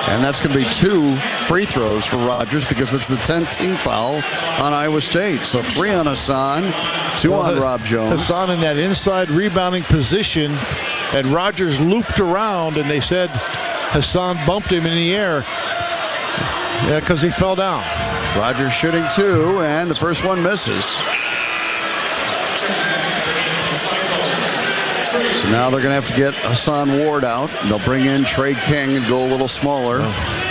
Speaker 1: And that's going to be 2 free throws for Rogers because it's the 10th team foul on Iowa State. So 3 on Hassan, 2 on Rob Jones.
Speaker 11: Hassan in that inside rebounding position, and Rogers looped around, and they said Hassan bumped him in the air because he fell down.
Speaker 1: Rogers shooting 2, and the first one misses. So now they're going to have to get Hassan Ward out. They'll bring in Trey King and go a little smaller.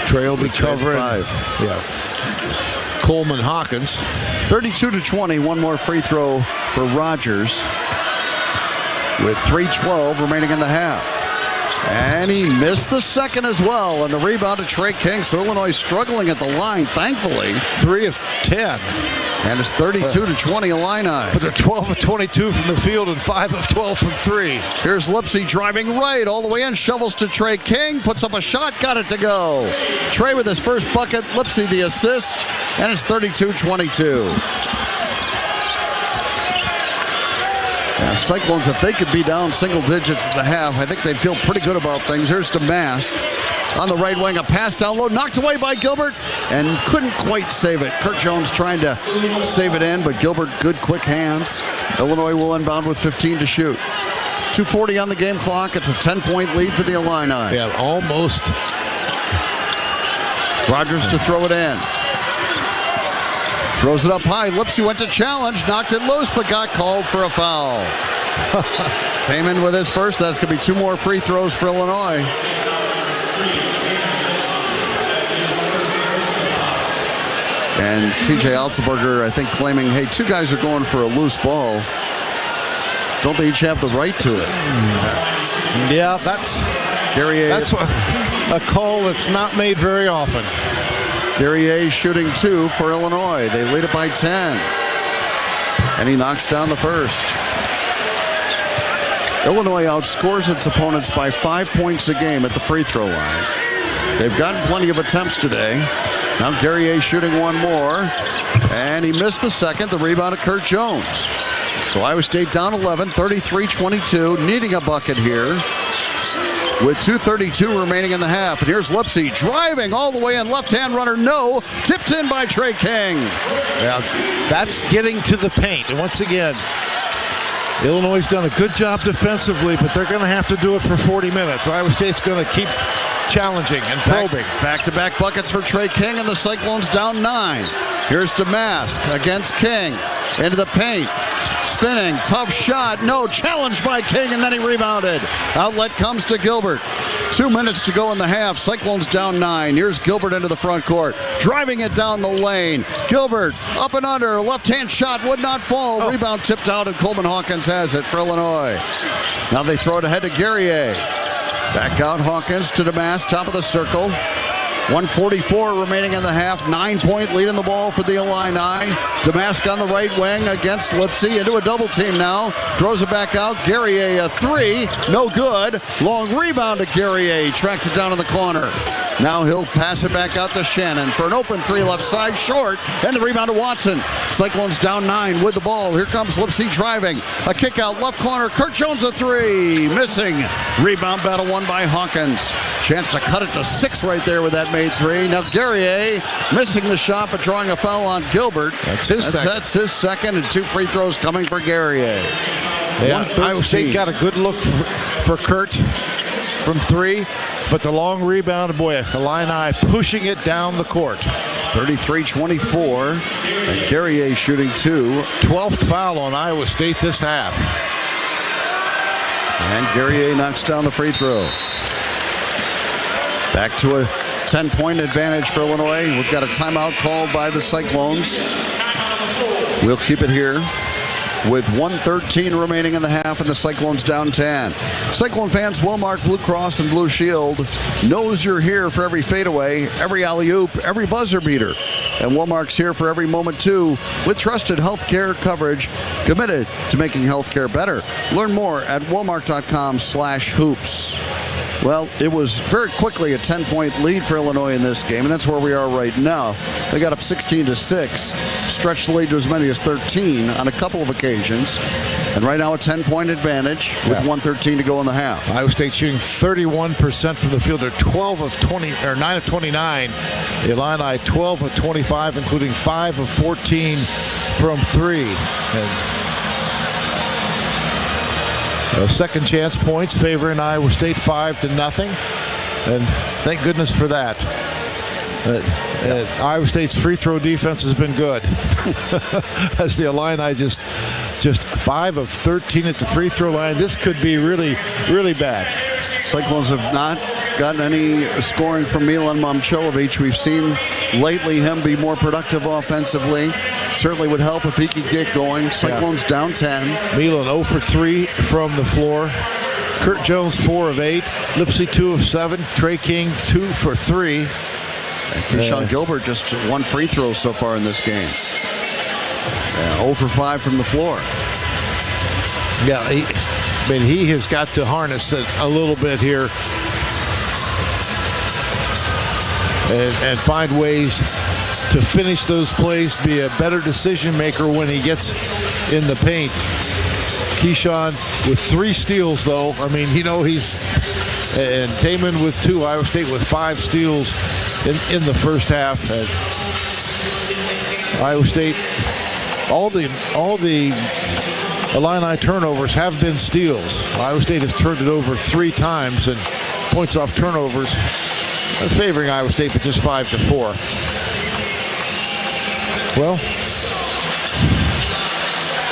Speaker 11: Trey will be covering.
Speaker 1: 5.
Speaker 11: Yeah. Coleman Hawkins.
Speaker 1: 32-20. One more free throw for Rogers with 3:12 remaining in the half. And he missed the second as well. And the rebound to Trey King. So Illinois struggling at the line, thankfully.
Speaker 11: 3 of 10.
Speaker 1: And it's 32-20 Illini.
Speaker 11: But they're 12 of 22 from the field and 5 of 12 from 3.
Speaker 1: Here's Lipsy driving right all the way in. Shovels to Trey King. Puts up a shot. Got it to go. Trey with his first bucket. Lipsy the assist. And it's 32-22. Yeah, Cyclones, if they could be down single digits at the half, I think they'd feel pretty good about things. Here's Damask on the right wing. A pass down low, knocked away by Gilbert, and couldn't quite save it. Kurt Jones trying to save it in, but Gilbert, good, quick hands. Illinois will inbound with 15 to shoot. 2:40 on the game clock. It's a 10-point lead for the Illini.
Speaker 11: Yeah, almost.
Speaker 1: Rogers to throw it in. Throws it up high. Lipsy went to challenge, knocked it loose, but got called for a foul. Taman with his first. That's going to be 2 more free throws for Illinois. And TJ Altenberger, I think, claiming, hey, 2 guys are going for a loose ball. Don't they each have the right to it?
Speaker 11: Yeah, that's a call that's not made very often.
Speaker 1: Guerrier shooting 2 for Illinois. They lead it by 10. And he knocks down the first. Illinois outscores its opponents by 5 points a game at the free throw line. They've gotten plenty of attempts today. Now Guerrier shooting 1 more. And he missed the second. The rebound of Kurt Jones. So Iowa State down 11, 33-22, needing a bucket here. With 2:32 remaining in the half. And here's Lipsy driving all the way in. Left-hand runner, no. Tipped in by Trey King.
Speaker 11: Yeah, that's getting to the paint. And once again, Illinois has done a good job defensively, but they're going to have to do it for 40 minutes. Iowa State's going to keep challenging and probing.
Speaker 1: Back-to-back buckets for Trey King, and the Cyclones down 9. Here's Damask against King. Into the paint. Spinning, tough shot, no, challenged by King, and then he rebounded. Outlet comes to Gilbert. 2 minutes to go in the half. Cyclones down 9. Here's Gilbert into the front court, driving it down the lane. Gilbert up and under, left-hand shot would not fall. Rebound tipped out, and Coleman Hawkins has it for Illinois. Now they throw it ahead to Guerrier. Back out Hawkins to Damask, top of the circle. 1:44 remaining in the half. 9-point lead in the ball for the Illini. Damask on the right wing against Lipsy. Into a double team now. Throws it back out. Guerrier a 3. No good. Long rebound to Guerrier. Tracked it down in the corner. Now he'll pass it back out to Shannon for an open 3 left side, short, and the rebound to Watson. Cyclones down 9 with the ball. Here comes Lipsy driving. A kick out left corner. Kurt Jones a 3. Missing. Rebound battle won by Hawkins. Chance to cut it to 6 right there with that made 3. Now Guerrier missing the shot, but drawing a foul on Gilbert.
Speaker 11: That's his second.
Speaker 1: That's his second, and 2 free throws coming for Guerrier.
Speaker 11: Yeah, Iowa State got a good look for Kurt from 3. But the long rebound, boy, Illini pushing it down the court.
Speaker 1: 33-24. And Guerrier shooting 2.
Speaker 11: 12th foul on Iowa State this half.
Speaker 1: And Guerrier knocks down the free throw. Back to a 10-point advantage for Illinois. We've got a timeout called by the Cyclones. We'll keep it here with 1:13 remaining in the half, and the Cyclones down 10. Cyclone fans, Wellmark Blue Cross and Blue Shield knows you're here for every fadeaway, every alley-oop, every buzzer beater. And Wellmark's here for every moment, too, with trusted healthcare coverage, committed to making healthcare better. Learn more at wellmark.com/hoops. Well, it was very quickly a 10-point lead for Illinois in this game, and that's where we are right now. They got up 16-6, stretched the lead to as many as 13 on a couple of occasions, and right now a 10-point advantage with 1:13 to go in the half.
Speaker 11: Iowa State shooting 31% from the field. They're 9 of 29. Illini 12 of 25, including 5 of 14 from 3. Second chance points favoring Iowa State 5-0, and thank goodness for that. Iowa State's free throw defense has been good, as the Illini just 5 of 13 at the free throw line. This could be really, really bad.
Speaker 1: Cyclones have not gotten any scoring from Milan Momcilovic. We've seen lately him be more productive offensively. Certainly would help if he could get going. Cyclones down 10.
Speaker 11: Milan 0 for 3 from the floor. Kurt Jones, 4 of 8. Lipsy, 2 of 7. Trey King, 2 for 3.
Speaker 1: And Keyshawn Gilbert just 1 free throw so far in this game. 0 for 5 from the floor.
Speaker 11: Yeah, he has got to harness it a little bit here and find ways to finish those plays, be a better decision maker when he gets in the paint. Keyshawn with 3 steals, though. I mean, he's... And Taman with 2. Iowa State with 5 steals in the first half. And Iowa State, all the Illini turnovers have been steals. Iowa State has turned it over 3 times, and points off turnovers favoring Iowa State, but just 5-4. Well,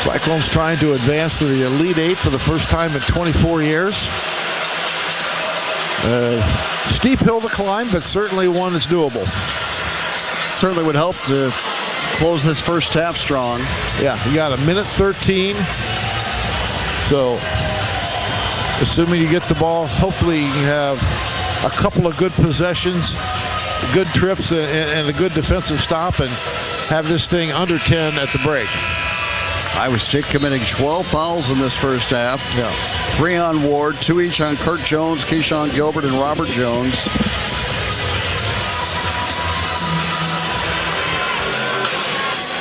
Speaker 11: Cyclones trying to advance to the Elite 8 for the first time in 24 years. Steep hill to climb, but certainly one that's doable.
Speaker 1: Certainly would help to close this first half strong.
Speaker 11: Yeah, you got 1:13. So, assuming you get the ball, hopefully you have a couple of good possessions, good trips, and a good defensive stop, and have this thing under 10 at the break.
Speaker 1: Iowa State committing 12 fouls in this first half.
Speaker 11: Yeah.
Speaker 1: 3 on Ward, 2 each on Kurt Jones, Keyshawn Gilbert, and Robert Jones.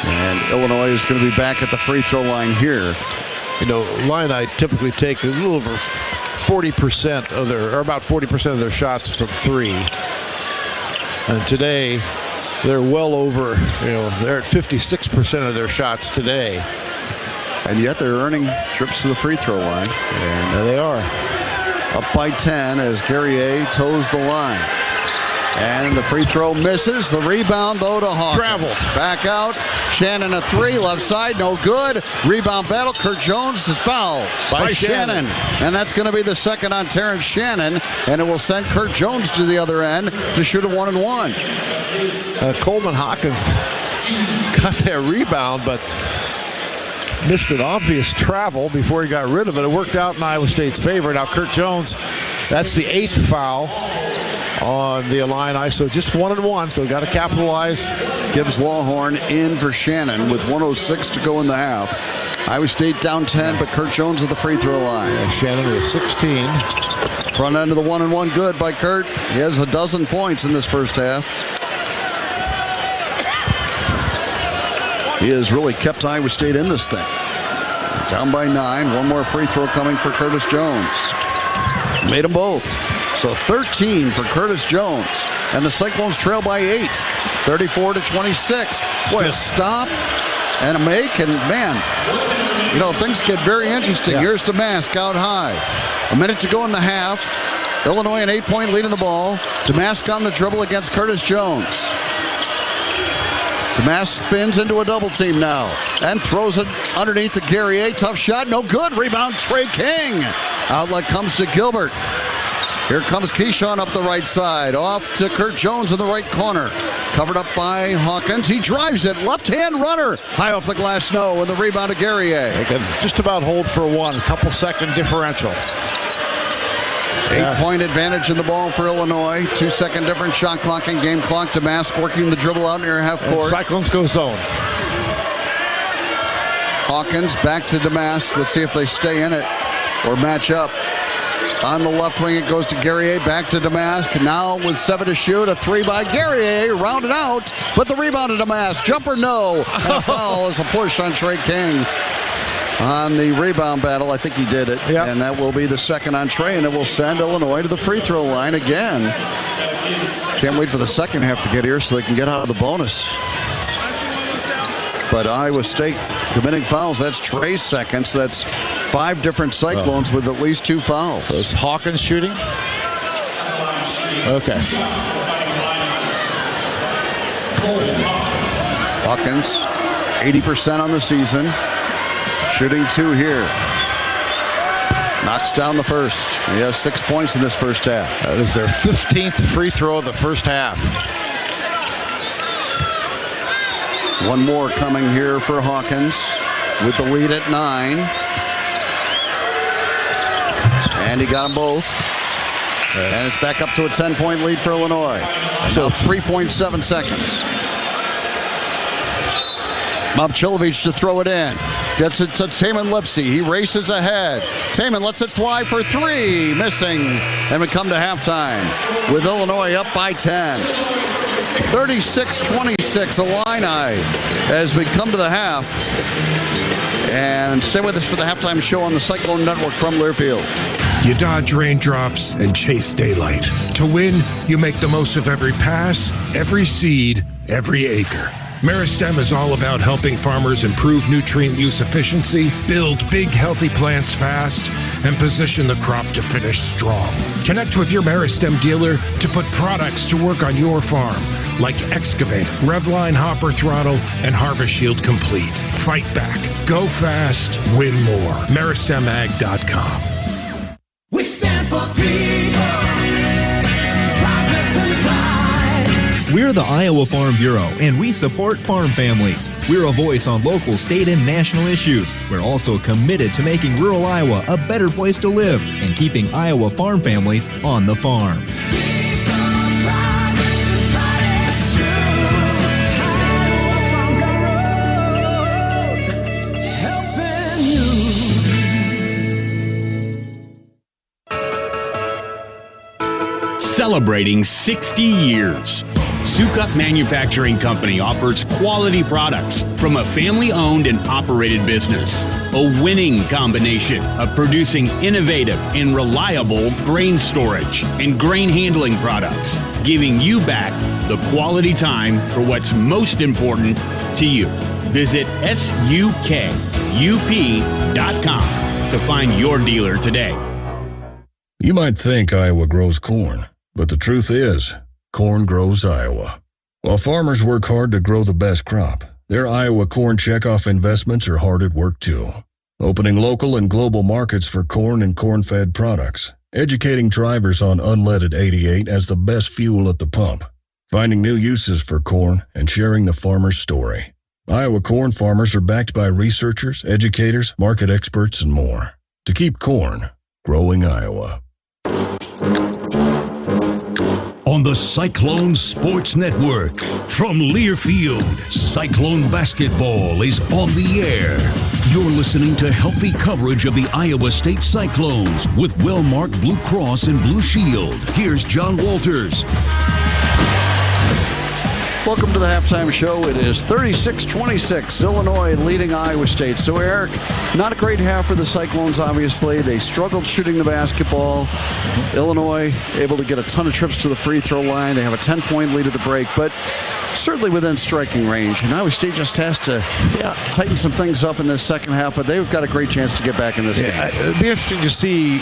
Speaker 1: And Illinois is going to be back at the free throw line here.
Speaker 11: Illini typically take a little over 40% of their, or about 40% of their shots from 3. And today, they're well over, they're at 56% of their shots today.
Speaker 1: And yet they're earning trips to the free throw line.
Speaker 11: And there they are.
Speaker 1: Up by 10 as Guerrier toes the line. And the free throw misses. The rebound, though, to Hawkins.
Speaker 11: Travels.
Speaker 1: Back out. Shannon a 3. Left side, no good. Rebound battle. Kurt Jones is fouled by Shannon. And that's going to be the second on Terrence Shannon. And it will send Kurt Jones to the other end to shoot a 1-and-1.
Speaker 11: Coleman Hawkins got that rebound, but missed an obvious travel before he got rid of it. It worked out in Iowa State's favor. Now Kurt Jones, that's the 8th foul on the Illini, so just 1-and-1, so got to capitalize.
Speaker 1: Gibbs Lawhorn in for Shannon with 1:06 to go in the half. Iowa State down 10, but Kurt Jones at the free throw line.
Speaker 11: And Shannon with 16.
Speaker 1: Front end of the 1-and-1 good by Kurt. He has 12 points in this first half. He has really kept Iowa State in this thing. Down by 9. One more free throw coming for Curtis Jones. Made them both. So 13 for Curtis Jones. And the Cyclones trail by 8. 34-26. Boy, a stop and a make. And, man, things get very interesting.
Speaker 11: Yeah.
Speaker 1: Here's Damask out high. A minute to go in the half. Illinois an 8-point lead in the ball. Damask on the dribble against Curtis Jones. Damask spins into a double team now and throws it underneath to Guerrier. Tough shot, no good. Rebound, Trey King. Outlet comes to Gilbert. Here comes Keyshawn up the right side. Off to Kurt Jones in the right corner. Covered up by Hawkins. He drives it. Left-hand runner. High off the glass, no. And the rebound to Guerrier.
Speaker 11: They can just about hold for 1. Couple second differential.
Speaker 1: 8-point advantage in the ball for Illinois. 2-second difference shot clock and game clock. Damask working the dribble out near half court.
Speaker 11: And Cyclones go zone.
Speaker 1: Hawkins back to Damask. Let's see if they stay in it or match up. On the left wing, it goes to Guerrier. Back to Damask. Now with 7 to shoot. A 3 by Guerrier. Rounded out. But the rebound to Damask. Jumper, no. And a foul is a push on Trey King. On the rebound battle, I think he did it.
Speaker 11: Yep.
Speaker 1: And that will be the second on Trey, and it will send Illinois to the free throw line again. Can't wait for the second half to get here so they can get out of the bonus. But Iowa State committing fouls. That's Trey's second. So that's 5 different Cyclones with at least 2 fouls.
Speaker 11: Is Hawkins shooting? Okay.
Speaker 1: Hawkins, 80% on the season. Shooting 2 here. Knocks down the first. He has 6 points in this first half.
Speaker 11: That is their 15th free throw of the first half.
Speaker 1: One more coming here for Hawkins with the lead at 9. And he got them both. And it's back up to a 10-point lead for Illinois. So 3.7 seconds. Momcilovic to throw it in. Gets it to Taman Lipsy. He races ahead. Taman lets it fly for three. Missing. And we come to halftime with Illinois up by 10. 36-26 Illini as we come to the half. And stay with us for the halftime show on the Cyclone Network from Learfield.
Speaker 14: You dodge raindrops and chase daylight. To win, you make the most of every pass, every seed, every acre. Meristem is all about helping farmers improve nutrient use efficiency, build big healthy plants fast, and position the crop to finish strong. Connect with your Meristem dealer to put products to work on your farm, like Excavate, Revline Hopper Throttle, and Harvest Shield Complete. Fight back. Go fast. Win more. MeristemAg.com.
Speaker 8: We stand for people, progress and pride.
Speaker 9: We're the Iowa Farm Bureau, and we support farm families. We're a voice on local, state, and national issues. We're also committed to making rural Iowa a better place to live and keeping Iowa farm families on the farm.
Speaker 10: Celebrating 60 years. Sukup Manufacturing Company offers quality products from a family-owned and operated business. A winning combination of producing innovative and reliable grain storage and grain handling products, giving you back the quality time for what's most important to you. Visit sukup.com to find your dealer today.
Speaker 13: You might think Iowa grows corn, but the truth is, corn grows Iowa. While farmers work hard to grow the best crop, their Iowa corn checkoff investments are hard at work too. Opening local and global markets for corn and corn-fed products, educating drivers on unleaded 88 as the best fuel at the pump, finding new uses for corn, and sharing the farmer's story. Iowa corn farmers are backed by researchers, educators, market experts, and more to keep corn growing Iowa.
Speaker 15: On the Cyclone Sports Network, from Learfield, Cyclone basketball is on the air. You're listening to healthy coverage of the Iowa State Cyclones with well-marked Blue Cross and Blue Shield. Here's John Walters.
Speaker 1: Welcome to the halftime show. It is 36-26, Illinois leading Iowa State. So, Eric, not a great half for the Cyclones, obviously. They struggled shooting the basketball. Illinois able to get a ton of trips to the free throw line. They have a 10-point lead at the break, but certainly within striking range. And Iowa State just has to tighten some things up in this second half, but they've got a great chance to get back in this game.
Speaker 11: It'd be interesting to see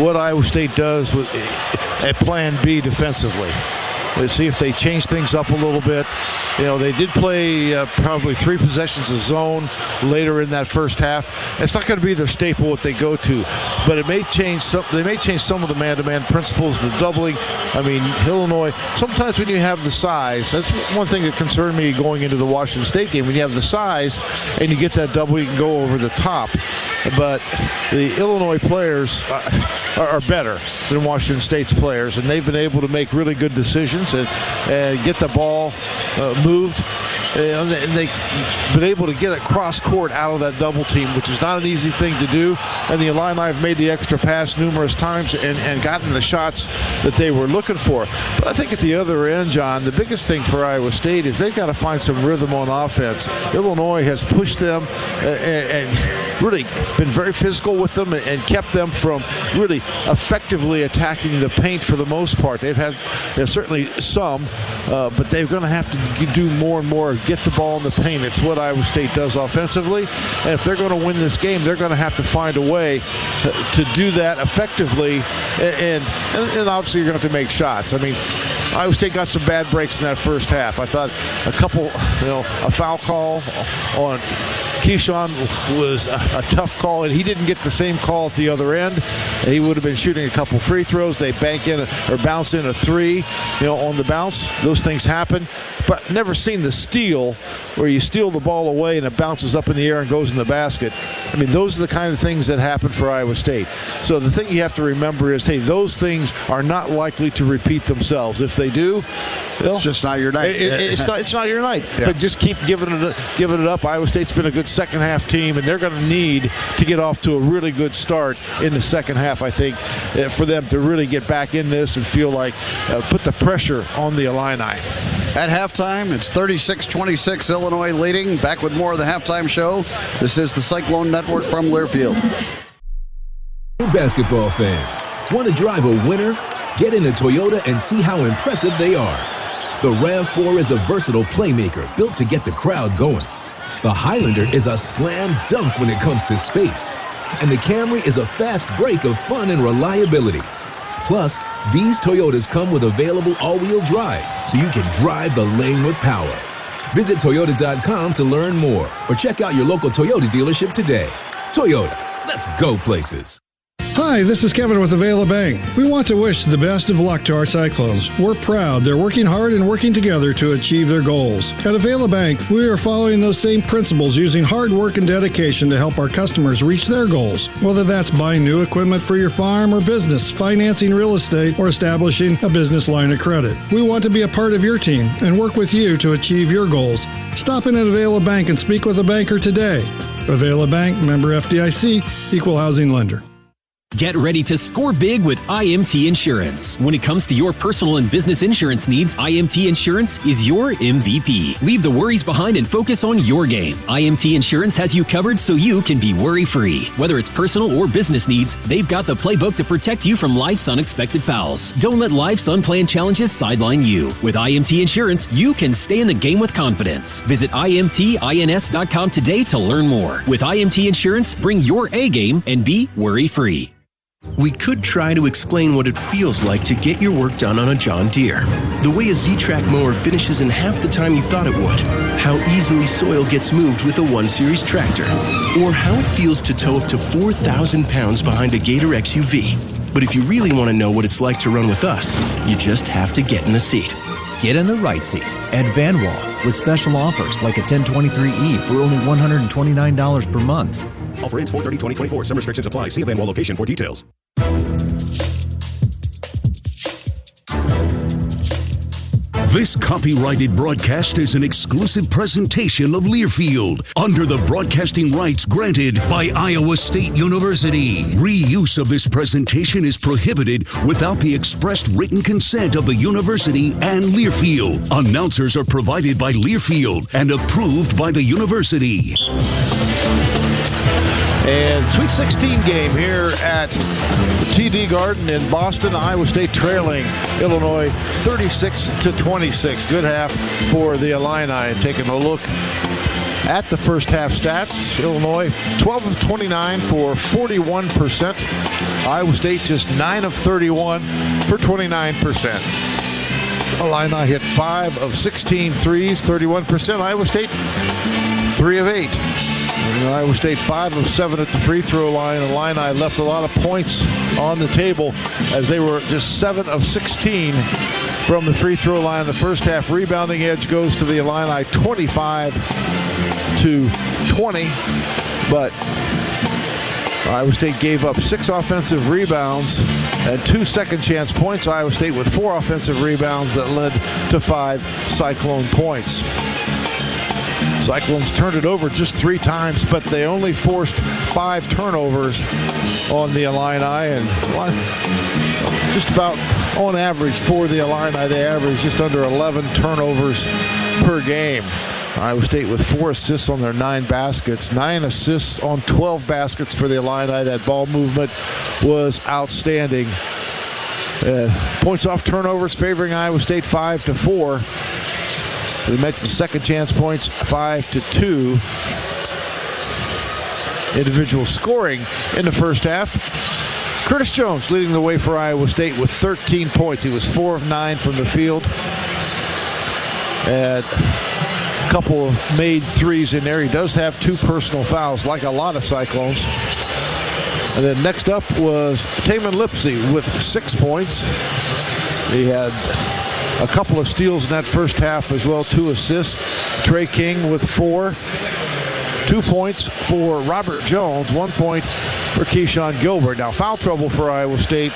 Speaker 11: what Iowa State does with a plan B defensively. Let's see if they change things up a little bit. You know, they did play probably 3 possessions of zone later in that first half. It's not going to be their staple what they go to, but it may change some. They may change some of the man-to-man principles, the doubling. I mean, Illinois. Sometimes when you have the size, that's one thing that concerned me going into the Washington State game. When you have the size and you get that double, you can go over the top. But the Illinois players are better than Washington State's players, and they've been able to make really good decisions and get the ball moved. And they've been able to get it cross court out of that double team, which is not an easy thing to do. And the Illini have made the extra pass numerous times and gotten the shots that they were looking for. But I think at the other end, John, the biggest thing for Iowa State is they've got to find some rhythm on offense. Illinois has pushed them and really been very physical with them and kept them from really effectively attacking the paint for the most part. They've had certainly some, but they're going to have to do more and more, get the ball in the paint. It's what Iowa State does offensively, and if they're going to win this game, they're going to have to find a way to do that effectively, and obviously you're going to have to make shots. I mean, Iowa State got some bad breaks in that first half. I thought a couple, a foul call on Keyshawn was a tough call, and he didn't get the same call at the other end. He would have been shooting a couple free throws. They bank in or bounce in a 3, on the bounce. Those things happen. but never seen the steal where you steal the ball away and it bounces up in the air and goes in the basket. I mean, those are the kind of things that happen for Iowa State. So the thing you have to remember is, hey, those things are not likely to repeat themselves. If they do,
Speaker 1: it's just not your night.
Speaker 11: It's not your night. Yeah. But just keep giving it up. Iowa State's been a good second half team, and they're going to need to get off to a really good start in the second half, I think, for them to really get back in this and feel like put the pressure on the Illini.
Speaker 1: At halftime, it's 36-26, Illinois leading. Back with more of the halftime show. This is the Cyclone Network from Learfield.
Speaker 16: Basketball fans, want to drive a winner? Get in a Toyota and see how impressive they are. The RAV4 is a versatile playmaker built to get the crowd going. The Highlander is a slam dunk when it comes to space. And the Camry is a fast break of fun and reliability. Plus, these Toyotas come with available all-wheel drive, so you can drive the lane with power. Visit Toyota.com to learn more, or check out your local Toyota dealership today. Toyota, let's go places.
Speaker 17: Hi, this is Kevin with Avila Bank. We want to wish the best of luck to our Cyclones. We're proud they're working hard and working together to achieve their goals. At Avila Bank, we are following those same principles, using hard work and dedication to help our customers reach their goals. Whether that's buying new equipment for your farm or business, financing real estate, or establishing a business line of credit. We want to be a part of your team and work with you to achieve your goals. Stop in at Avila Bank and speak with a banker today. Avila Bank, member FDIC, equal housing lender.
Speaker 25: Get ready to score big with IMT Insurance. When it comes to your personal and business insurance needs, IMT Insurance is your MVP. Leave the worries behind and focus on your game. IMT Insurance has you covered so you can be worry-free. Whether it's personal or business needs, they've got the playbook to protect you from life's unexpected fouls. Don't let life's unplanned challenges sideline you. With IMT Insurance, you can stay in the game with confidence. Visit IMTINS.com today to learn more. With IMT Insurance, bring your A game and be worry-free.
Speaker 5: We could try to explain what it feels like to get your work done on a John Deere. The way a Z-Track mower finishes in half the time you thought it would. How easily soil gets moved with a 1 Series tractor. Or how it feels to tow up to 4,000 pounds behind a Gator XUV. But if you really want to know what it's like to run with us, you just have to get in the seat.
Speaker 22: Get in the right seat at Van Wall with special offers like a 1023E for only $129 per month.
Speaker 23: Offer ends 4/30/2024. Some restrictions apply. See a Van Wall location for details.
Speaker 15: This copyrighted broadcast is an exclusive presentation of Learfield under the broadcasting rights granted by Iowa State University. Reuse of this presentation is prohibited without the expressed written consent of the university and Learfield. Announcers are provided by Learfield and approved by the university.
Speaker 11: And Sweet 16 game here at the TD Garden in Boston. Iowa State trailing Illinois 36-26. Good half for the Illini. Taking a look at the first half stats. Illinois 12 of 29 for 41%. Iowa State just 9 of 31 for 29%. Illini hit 5 of 16 threes, 31%. Iowa State 3 of 8. Iowa State 5 of 7 at the free throw line. Illini left a lot of points on the table as they were just 7 of 16 from the free throw line in the first half. Rebounding edge goes to the Illini 25-20, but Iowa State gave up 6 offensive rebounds and 2 second chance points. Iowa State with 4 offensive rebounds that led to 5 Cyclone points. Cyclones turned it over just 3 times, but they only forced 5 turnovers on the Illini, and just about on average for the Illini, they average just under 11 turnovers per game. Iowa State with 4 assists on their 9 baskets, 9 assists on 12 baskets for the Illini. That ball movement was outstanding. Points off turnovers favoring Iowa State 5-4. We mentioned second chance points 5-2. Individual scoring in the first half. Curtis Jones leading the way for Iowa State with 13 points. He was 4 of 9 from the field. And a couple of made threes in there. He does have 2 personal fouls, like a lot of Cyclones. And then next up was Taman Lipsey with 6 points. He had a couple of steals in that first half as well, 2 assists. Trey King with 4. 2 points for Robert Jones, 1 point for Keyshawn Gilbert. Now foul trouble for Iowa State.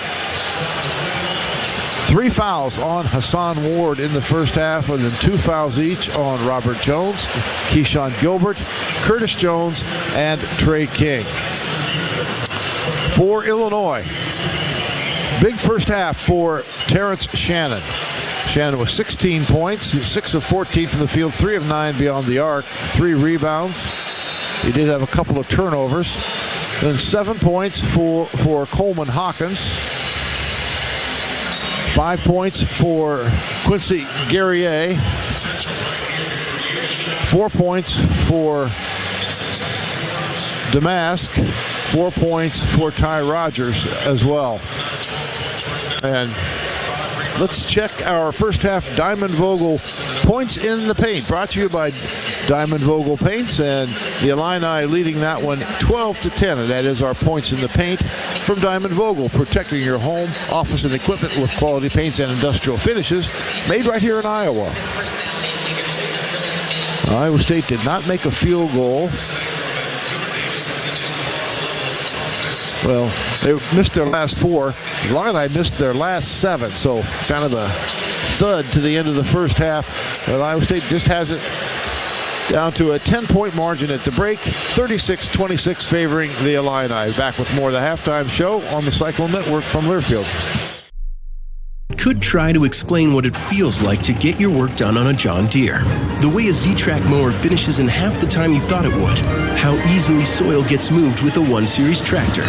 Speaker 11: 3 fouls on Hassan Ward in the first half, and then 2 fouls each on Robert Jones, Keyshawn Gilbert, Curtis Jones, and Trey King. For Illinois, big first half for Terrence Shannon. Shannon with 16 points, 6 of 14 from the field, 3 of 9 beyond the arc, 3 rebounds. He did have a couple of turnovers. Then 7 points for Coleman Hawkins. 5 points for Quincy Guerrier. 4 points for Damask. 4 points for Ty Rogers as well. And let's check our first half Diamond Vogel points in the paint. Brought to you by Diamond Vogel Paints, and the Illini leading that one 12-10. And that is our points in the paint from Diamond Vogel, protecting your home, office, and equipment with quality paints and industrial finishes made right here in Iowa. Iowa State did not make a field goal. Well, they missed their last 4. The Illini missed their last 7, so kind of a thud to the end of the first half. And Iowa State just has it down to a 10-point margin at the break, 36-26 favoring the Illini. Back with more of the halftime show on the Cyclone Network from Learfield.
Speaker 5: Could try to explain what it feels like to get your work done on a John Deere. The way a Z-Track mower finishes in half the time you thought it would. How easily soil gets moved with a 1 Series tractor.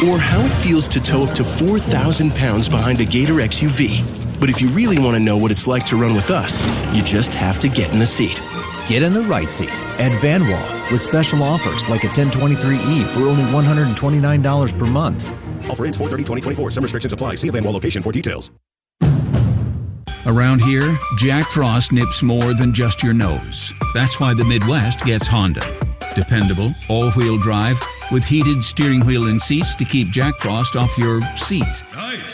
Speaker 5: Or how it feels to tow up to 4,000 pounds behind a Gator XUV. But if you really want to know what it's like to run with us, you just have to get in the seat.
Speaker 22: Get in the right seat at Van Wall with special offers like a 1023E for only $129 per month.
Speaker 23: Offer ends 4/30/2024. Some restrictions apply. See a Van Wall location for details.
Speaker 15: Around here, Jack Frost nips more than just your nose. That's why the Midwest gets Honda. Dependable, all-wheel drive with heated steering wheel and seats to keep Jack Frost off your seat,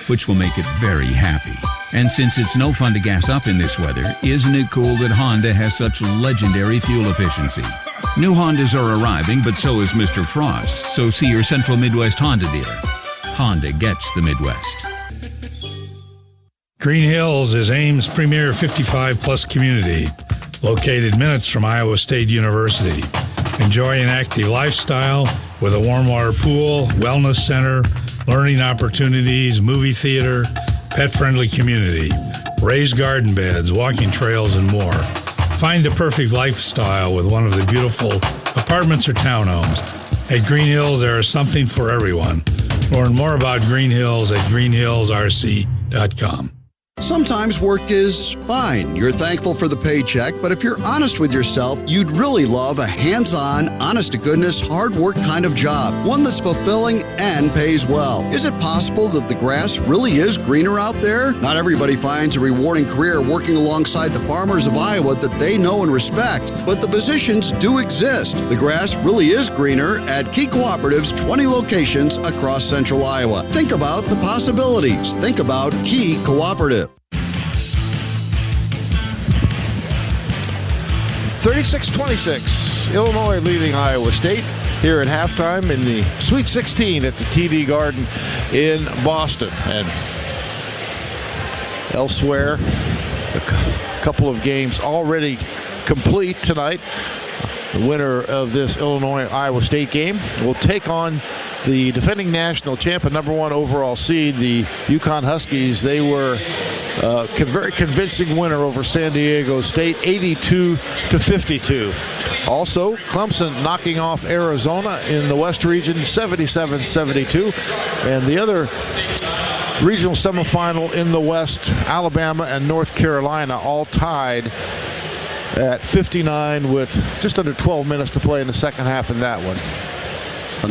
Speaker 15: which will make it very happy. And since it's no fun to gas up in this weather, isn't it cool that Honda has such legendary fuel efficiency? New Hondas are arriving, but so is Mr. Frost, so see your Central Midwest Honda dealer. Honda gets the Midwest.
Speaker 18: Green Hills is Ames' premier 55-plus community, located minutes from Iowa State University. Enjoy an active lifestyle with a warm water pool, wellness center, learning opportunities, movie theater, pet-friendly community, raised garden beds, walking trails, and more. Find the perfect lifestyle with one of the beautiful apartments or townhomes. At Green Hills, there is something for everyone. Learn more about Green Hills at greenhillsrc.com.
Speaker 1: Sometimes work is fine. You're thankful for the paycheck, but if you're honest with yourself, you'd really love a hands-on, honest-to-goodness, hard work kind of job. One that's fulfilling and pays well. Is it possible that the grass really is greener out there? Not everybody finds a rewarding career working alongside the farmers of Iowa that they know and respect, but the positions do exist. The grass really is greener at Key Cooperative's 20 locations across central Iowa. Think about the possibilities. Think about Key Cooperative.
Speaker 11: 36-26, Illinois leading Iowa State here at halftime in the Sweet 16 at the TD Garden in Boston. And elsewhere, a couple of games already complete tonight. The winner of this Illinois-Iowa State game will take on the defending national champion, number 1 overall seed, the UConn Huskies. They were a very convincing winner over San Diego State, 82-52. Also, Clemson knocking off Arizona in the West region, 77-72. And the other regional semifinal in the West, Alabama and North Carolina all tied at 59 with just under 12 minutes to play in the second half in that one.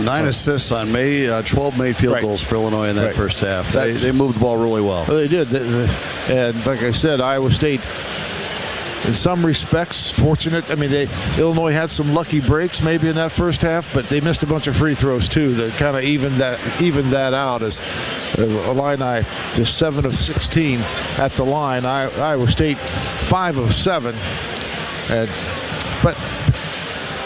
Speaker 1: 9 assists on 12 made field goals for Illinois in that first half. They moved the ball really well.
Speaker 11: They did. And like I said, Iowa State in some respects, fortunate. I mean, Illinois had some lucky breaks maybe in that first half, but they missed a bunch of free throws too that kind of evened that out. As Illini just 7 of 16 at the line. Iowa State 5 of 7. But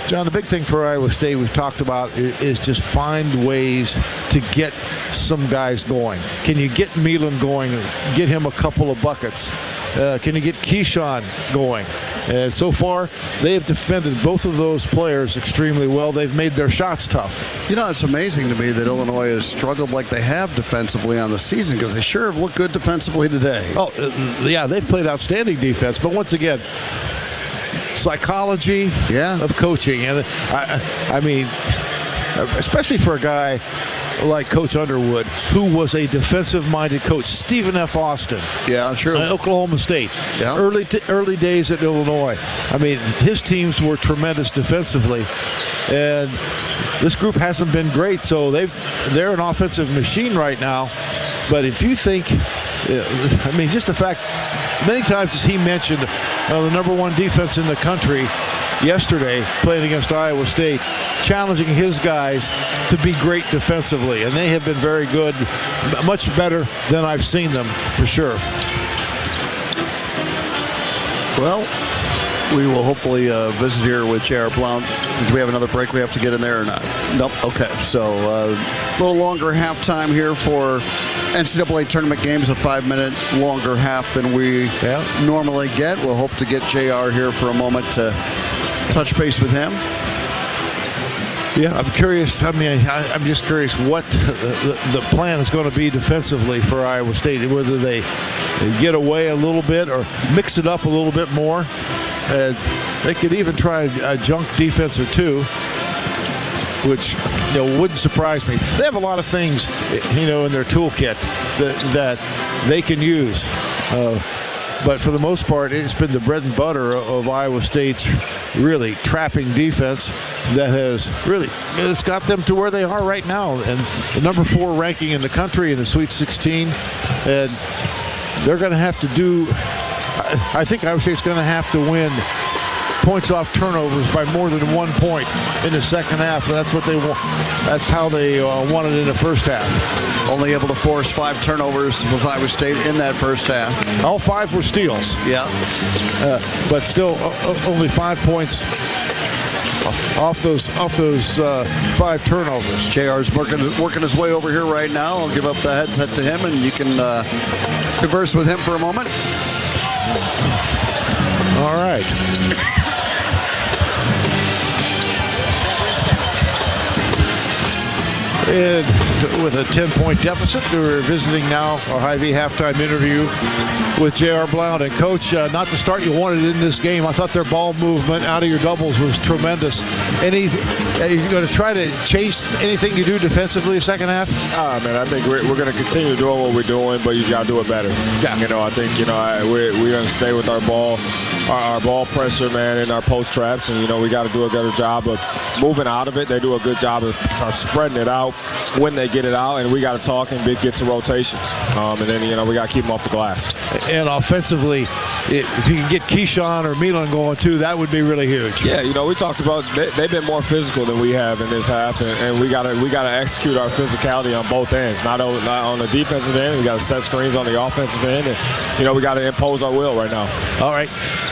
Speaker 11: John, the big thing for Iowa State we've talked about is just find ways to get some guys going. Can you get Milan going, get him a couple of buckets? Can you get Keyshawn going? And so far, they have defended both of those players extremely well. They've made their shots tough.
Speaker 1: You know, it's amazing to me that Illinois has struggled like they have defensively on the season, because they sure have looked good defensively today.
Speaker 11: Oh, yeah, they've played outstanding defense. But once again, psychology of coaching. And I mean, especially for a guy like Coach Underwood, who was a defensive-minded coach. Stephen F. Austin.
Speaker 1: Yeah, sure.
Speaker 11: Oklahoma State.
Speaker 1: Yeah.
Speaker 11: Early days at Illinois. I mean, his teams were tremendous defensively. And this group hasn't been great, so they're an offensive machine right now. But if you think, I mean, just the fact, many times as he mentioned, the number one defense in the country yesterday playing against Iowa State, challenging his guys to be great defensively, and they have been very good, much better than I've seen them, for sure.
Speaker 1: Well, we will hopefully visit here with J.R. Blount. Do we have another break we have to get in there or not? Nope. Okay, so a little longer halftime here for NCAA tournament games, a 5-minute longer half than we normally get. We'll hope to get JR here for a moment to touch base with him.
Speaker 11: Yeah, I'm curious. I mean, I'm just curious what the plan is going to be defensively for Iowa State, whether they get away a little bit or mix it up a little bit more. They could even try a junk defense or two, which wouldn't surprise me. They have a lot of things in their toolkit that they can use. But for the most part, it's been the bread and butter of Iowa State's really trapping defense that has really, it's got them to where they are right now. And the number 4 ranking in the country in the Sweet 16. And they're going to have to do, I think Iowa State's going to have to win points off turnovers by more than 1 point in the second half. That's what they want. That's how they won it in the first half.
Speaker 1: Only able to force 5 turnovers was Iowa State in that first half.
Speaker 11: All 5 were steals.
Speaker 1: Yeah.
Speaker 11: But still, only 5 points off those 5 turnovers.
Speaker 1: JR's working his way over here right now. I'll give up the headset to him, and you can converse with him for a moment.
Speaker 11: All right. And with a 10-point deficit, we're visiting now our Hy-Vee halftime interview with J.R. Blount. And Coach, not the start you wanted in this game. I thought their ball movement out of your doubles was tremendous. Are you going to try to change anything you do defensively the second half?
Speaker 2: Man, I think we're going to continue doing what we're doing, but you got to do it better.
Speaker 11: Yeah.
Speaker 2: I think we're going to stay with our ball pressure, man, in our post traps, and we got to do a better job of moving out of it. They do a good job of spreading it out when they get it out, and we got to talk and get to rotations. And then we got to keep them off the glass.
Speaker 11: And offensively, if you can get Keyshawn or Milan going too, that would be really huge.
Speaker 2: Yeah, we talked about they've been more physical than we have in this half, and we got to execute our physicality on both ends. Not on the defensive end, we got to set screens on the offensive end, and we got to impose our will right now.
Speaker 11: All right,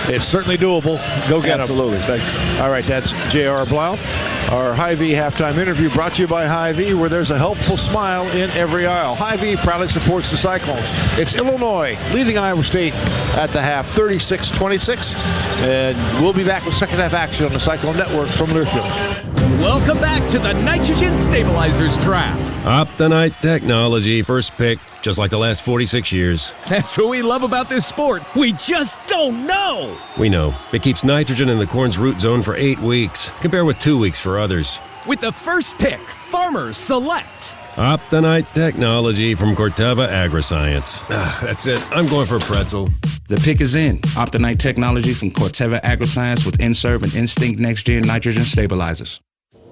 Speaker 11: it's certainly doable. Go get them.
Speaker 2: Absolutely. Thank you.
Speaker 11: All right, that's J.R. Blount. Our Hy-Vee halftime interview brought to you by Hy-Vee, where there's a helpful smile in every aisle. Hy-Vee proudly supports the Cyclones. It's Illinois leading Iowa State at the half, 36-26. And we'll be back with second half action on the Cyclone Network from Learfield.
Speaker 19: Welcome back to the Nitrogen Stabilizers Draft.
Speaker 20: Optonite technology, first pick, just like the last 46 years.
Speaker 19: That's what we love about this sport. We just don't know.
Speaker 20: We know. It keeps nitrogen in the corn's root zone for 8 weeks. Compare with 2 weeks for others.
Speaker 19: With the first pick, farmers select
Speaker 20: Optonite technology from Corteva Agriscience. That's it. I'm going for pretzel.
Speaker 21: The pick is in. Optonite technology from Corteva Agriscience with Inserve and Instinct Next Gen nitrogen stabilizers.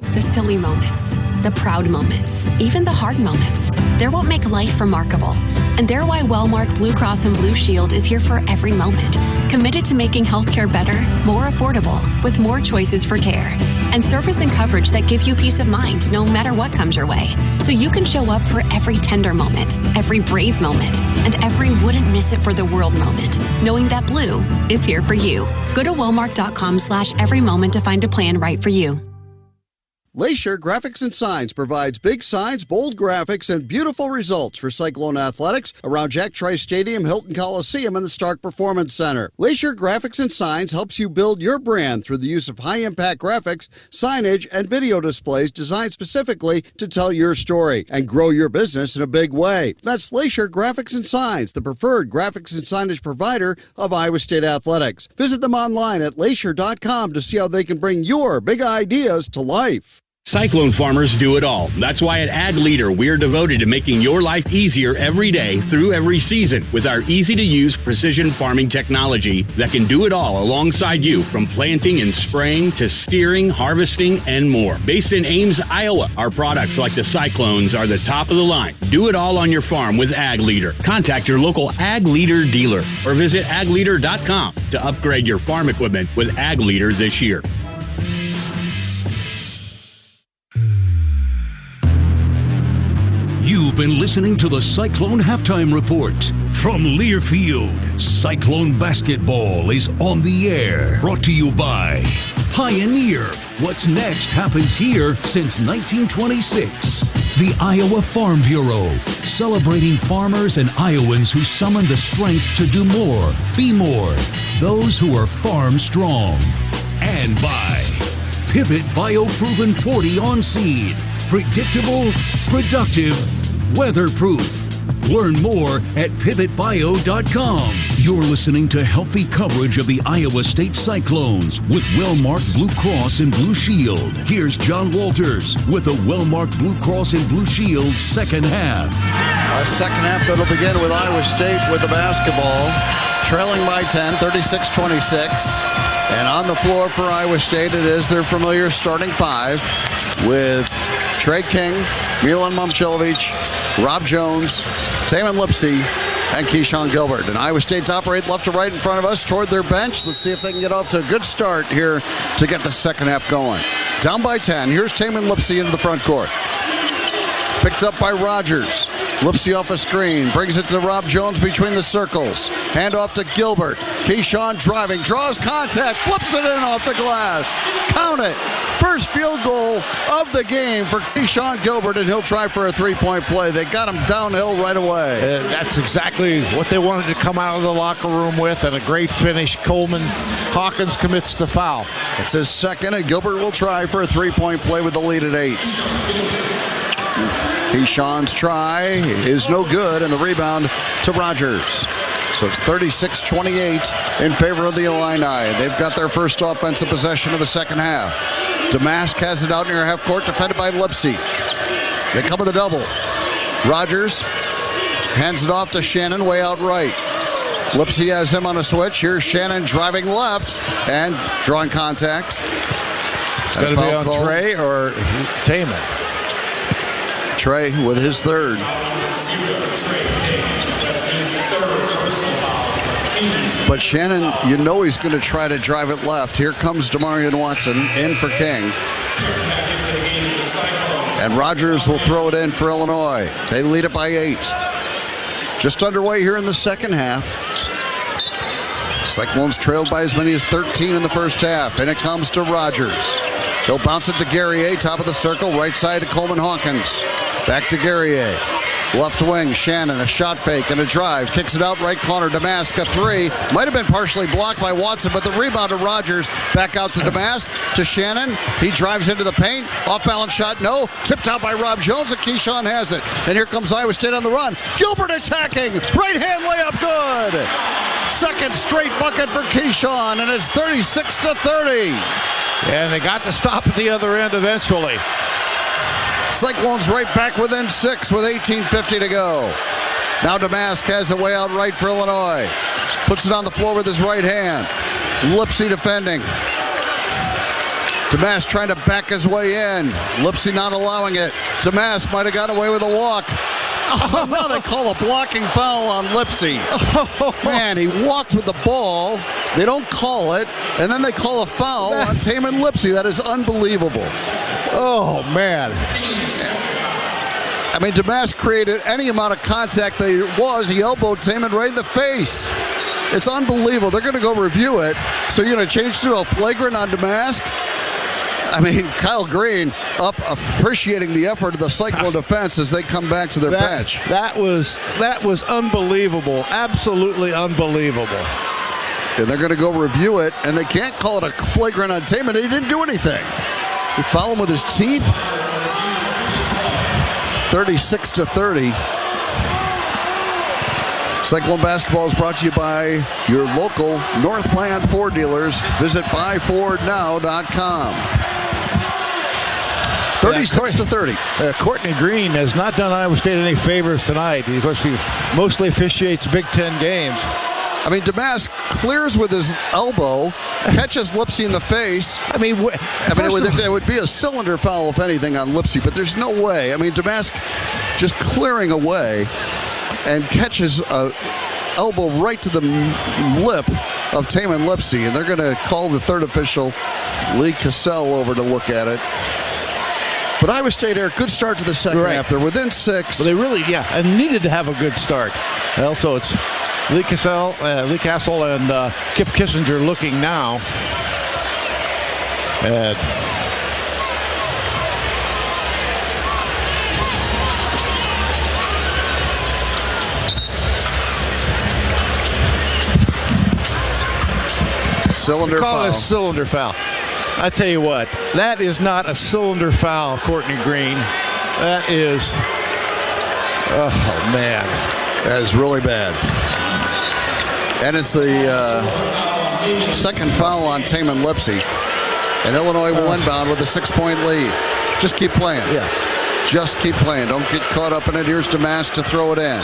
Speaker 24: The silly moments,
Speaker 3: the proud moments, even the hard moments. They're what make life remarkable. And they're why Wellmark Blue Cross and Blue Shield is here for every moment. Committed to making healthcare better, more affordable, with more choices for care. And service and coverage that give you peace of mind no matter what comes your way. So you can show up for every tender moment, every brave moment, and every wouldn't miss it for the world moment, knowing that Blue is here for you. Go to Wellmark.com/every moment to find a plan right for you.
Speaker 1: Glacier Graphics and Signs provides big signs, bold graphics, and beautiful results for Cyclone athletics around Jack Trice Stadium, Hilton Coliseum, and the Stark Performance Center. Glacier Graphics and Signs helps you build your brand through the use of high-impact graphics, signage, and video displays designed specifically to tell your story and grow your business in a big way. That's Glacier Graphics and Signs, the preferred graphics and signage provider of Iowa State athletics. Visit them online at glacier.com to see how they can bring your big ideas to life.
Speaker 10: Cyclone farmers do it all. That's why at Ag Leader, we're devoted to making your life easier every day through every season with our easy-to-use precision farming technology that can do it all alongside you, from planting and spraying to steering, harvesting, and more. Based in Ames, Iowa, our products like the Cyclones are the top of the line. Do it all on your farm with Ag Leader. Contact your local Ag Leader dealer or visit agleader.com to upgrade your farm equipment with Ag Leader this year.
Speaker 15: You've been listening to the Cyclone Halftime Report. From Learfield, Cyclone Basketball is on the air. Brought to you by Pioneer. What's next happens here since 1926. The Iowa Farm Bureau, celebrating farmers and Iowans who summon the strength to do more, be more. Those who are farm strong. And by Pivot Bioproven 40 on seed. Predictable, productive, weatherproof. Learn more at pivotbio.com. You're listening to healthy coverage of the Iowa State Cyclones with Wellmark Blue Cross and Blue Shield. Here's John Walters with the Wellmark Blue Cross and Blue Shield second half.
Speaker 1: A second half that'll begin with Iowa State with the basketball, trailing by 10, 36-26. And on the floor for Iowa State, it is their familiar starting five with Trey King, Milan Momcilovic, Rob Jones, Taman Lipsey, and Keyshawn Gilbert. And Iowa State to operate left to right in front of us toward their bench. Let's see if they can get off to a good start here to get the second half going. Down by 10. Here's Taman Lipsey into the front court. Picked up by Rogers. Lipsey off a screen, brings it to Rob Jones between the circles. Hand off to Gilbert. Keyshawn driving, draws contact, flips it in off the glass. Count it. First field goal of the game for Keyshawn Gilbert, and he'll try for a three-point play. They got him downhill right away.
Speaker 11: That's exactly what they wanted to come out of the locker room with, and a great finish. Coleman Hawkins commits the foul.
Speaker 1: It's his second, and Gilbert will try for a three-point play with the lead at 8. Keyshawn's try is no good, and the rebound to Rogers. So it's 36-28 in favor of the Illini. They've got their first offensive possession of the second half. Damask has it out near half court, defended by Lipsey. They come with a double. Rogers hands it off to Shannon way out right. Lipsey has him on a switch. Here's Shannon driving left and drawing contact.
Speaker 11: It's going to be on Trey or Taman.
Speaker 1: Trey with his third. But Shannon, you know he's going to try to drive it left. Here comes Demarion Watson in for King. And Rogers will throw it in for Illinois. They lead it by 8. Just underway here in the second half. Cyclones trailed by as many as 13 in the first half. And it comes to Rogers. He'll bounce it to Guerrier, top of the circle, right side to Coleman Hawkins. Back to Guerrier. Left wing, Shannon, a shot fake and a drive. Kicks it out right corner, Damask, a three. Might have been partially blocked by Watson, but the rebound to Rogers. Back out to Damask, to Shannon. He drives into the paint. Off-balance shot, no. Tipped out by Rob Jones, and Keyshawn has it. And here comes Iowa State on the run. Gilbert attacking. Right-hand layup, good. Second straight bucket for Keyshawn, and it's 36-30.
Speaker 11: And they got to stop at the other end eventually.
Speaker 1: Cyclones right back within 6 with 18:50 to go. Now Damask has it way out right for Illinois. Puts it on the floor with his right hand. Lipsey defending. Damask trying to back his way in. Lipsy not allowing it. Damask might have got away with a walk. Oh, now they call a blocking foul on Lipsy. Man, he walked with the ball. They don't call it. And then they call a foul on Taman Lipsy. That is unbelievable.
Speaker 11: Oh, man.
Speaker 1: I mean, Damask created any amount of contact there was. He elbowed Taman right in the face. It's unbelievable. They're going to go review it. So you're going to change to a flagrant on Damask? I mean, Kyle Green up appreciating the effort of the Cyclone defense as they come back to their bench.
Speaker 11: That was unbelievable. Absolutely unbelievable.
Speaker 1: And they're going to go review it, and they can't call it a flagrant on Taman. He didn't do anything. He fouled him with his teeth. 36-30. Cyclone basketball is brought to you by your local Northland Ford dealers. Visit buyfordnow.com. 36-30.
Speaker 11: Courtney Green has not done Iowa State any favors tonight because he mostly officiates Big Ten games.
Speaker 1: I mean, Damask clears with his elbow, catches Lipsy in the face. It would be a cylinder foul, if anything, on Lipsy, but there's no way. I mean, Damask just clearing away and catches a elbow right to the lip of Taman Lipsy, and they're going to call the third official, Lee Cassell, over to look at it. But Iowa State, Eric, good start to the second half. They're within 6.
Speaker 11: Well, they really, and needed to have a good start. Also, it's Lee Castle and Kip Kissinger looking now. And
Speaker 1: cylinder foul.
Speaker 11: Call it a cylinder foul. I tell you what, that is not a cylinder foul, Courtney Green. That is, oh man,
Speaker 1: that is really bad. And it's the second foul on Taman Lipsy. And Illinois will inbound with a 6-point lead. Just keep playing.
Speaker 11: Yeah.
Speaker 1: Just keep playing. Don't get caught up in it. Here's Damask to throw it in.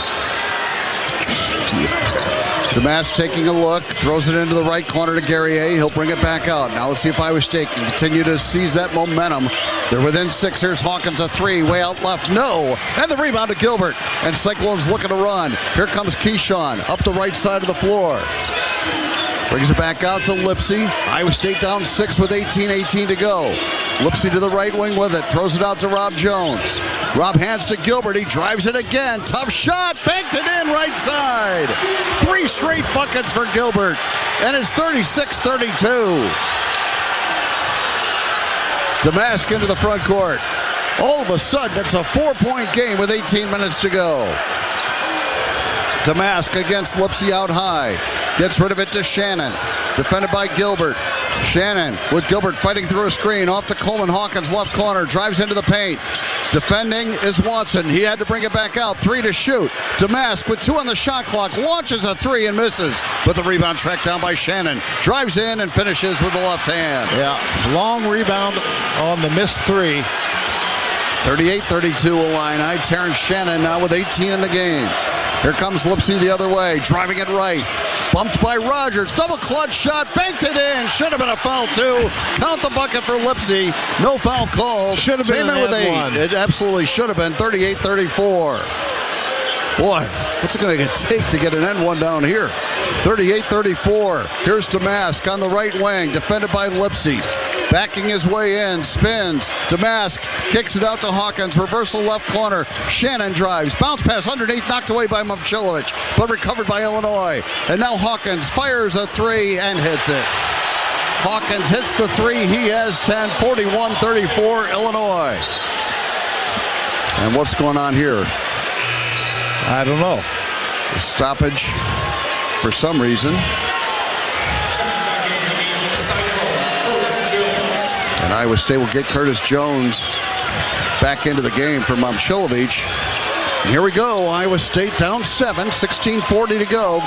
Speaker 1: Damask taking a look, throws it into the right corner to Guerrier. He'll bring it back out. Now let's see if Iowa State can continue to seize that momentum. They're within 6. Here's Hawkins, a 3, way out left. No! And the rebound to Gilbert. And Cyclones looking to run. Here comes Keyshawn up the right side of the floor. Brings it back out to Lipsy. Iowa State down 6 with 18 to go. Lipsy to the right wing with it. Throws it out to Rob Jones. Rob hands to Gilbert. He drives it again. Tough shot. Banked it in right side. 3 straight buckets for Gilbert. And it's 36-32. Damask into the front court. All of a sudden, it's a 4-point game with 18 minutes to go. Damask against Lipsy out high. Gets rid of it to Shannon. Defended by Gilbert. Shannon with Gilbert fighting through a screen. Off to Coleman Hawkins, left corner. Drives into the paint. Defending is Watson. He had to bring it back out. 3 to shoot. Damask with 2 on the shot clock. Launches a 3 and misses. But the rebound tracked down by Shannon. Drives in and finishes with the left hand.
Speaker 11: Yeah, long rebound on the missed 3.
Speaker 1: 38-32 Illini. Terrence Shannon now with 18 in the game. Here comes Lipsy the other way, driving it right. Bumped by Rogers, double clutch shot, banked it in. Should have been a foul too. Count the bucket for Lipsy. No foul called.
Speaker 11: Should have been
Speaker 1: with 8. It absolutely should have been. 38-34. Boy, what's it going to take to get an N1 down here? 38-34. Here's Damask on the right wing, defended by Lipsy. Backing his way in, spins. Damask kicks it out to Hawkins. Reversal left corner. Shannon drives. Bounce pass underneath, knocked away by Momcilovic, but recovered by Illinois. And now Hawkins fires a 3 and hits it. Hawkins hits the 3. He has 10. 41-34 Illinois. And what's going on here?
Speaker 11: I don't know.
Speaker 1: A stoppage for some reason. And Iowa State will get Curtis Jones back into the game for Momcilovic. And here we go. Iowa State down 7, 16:40 to go.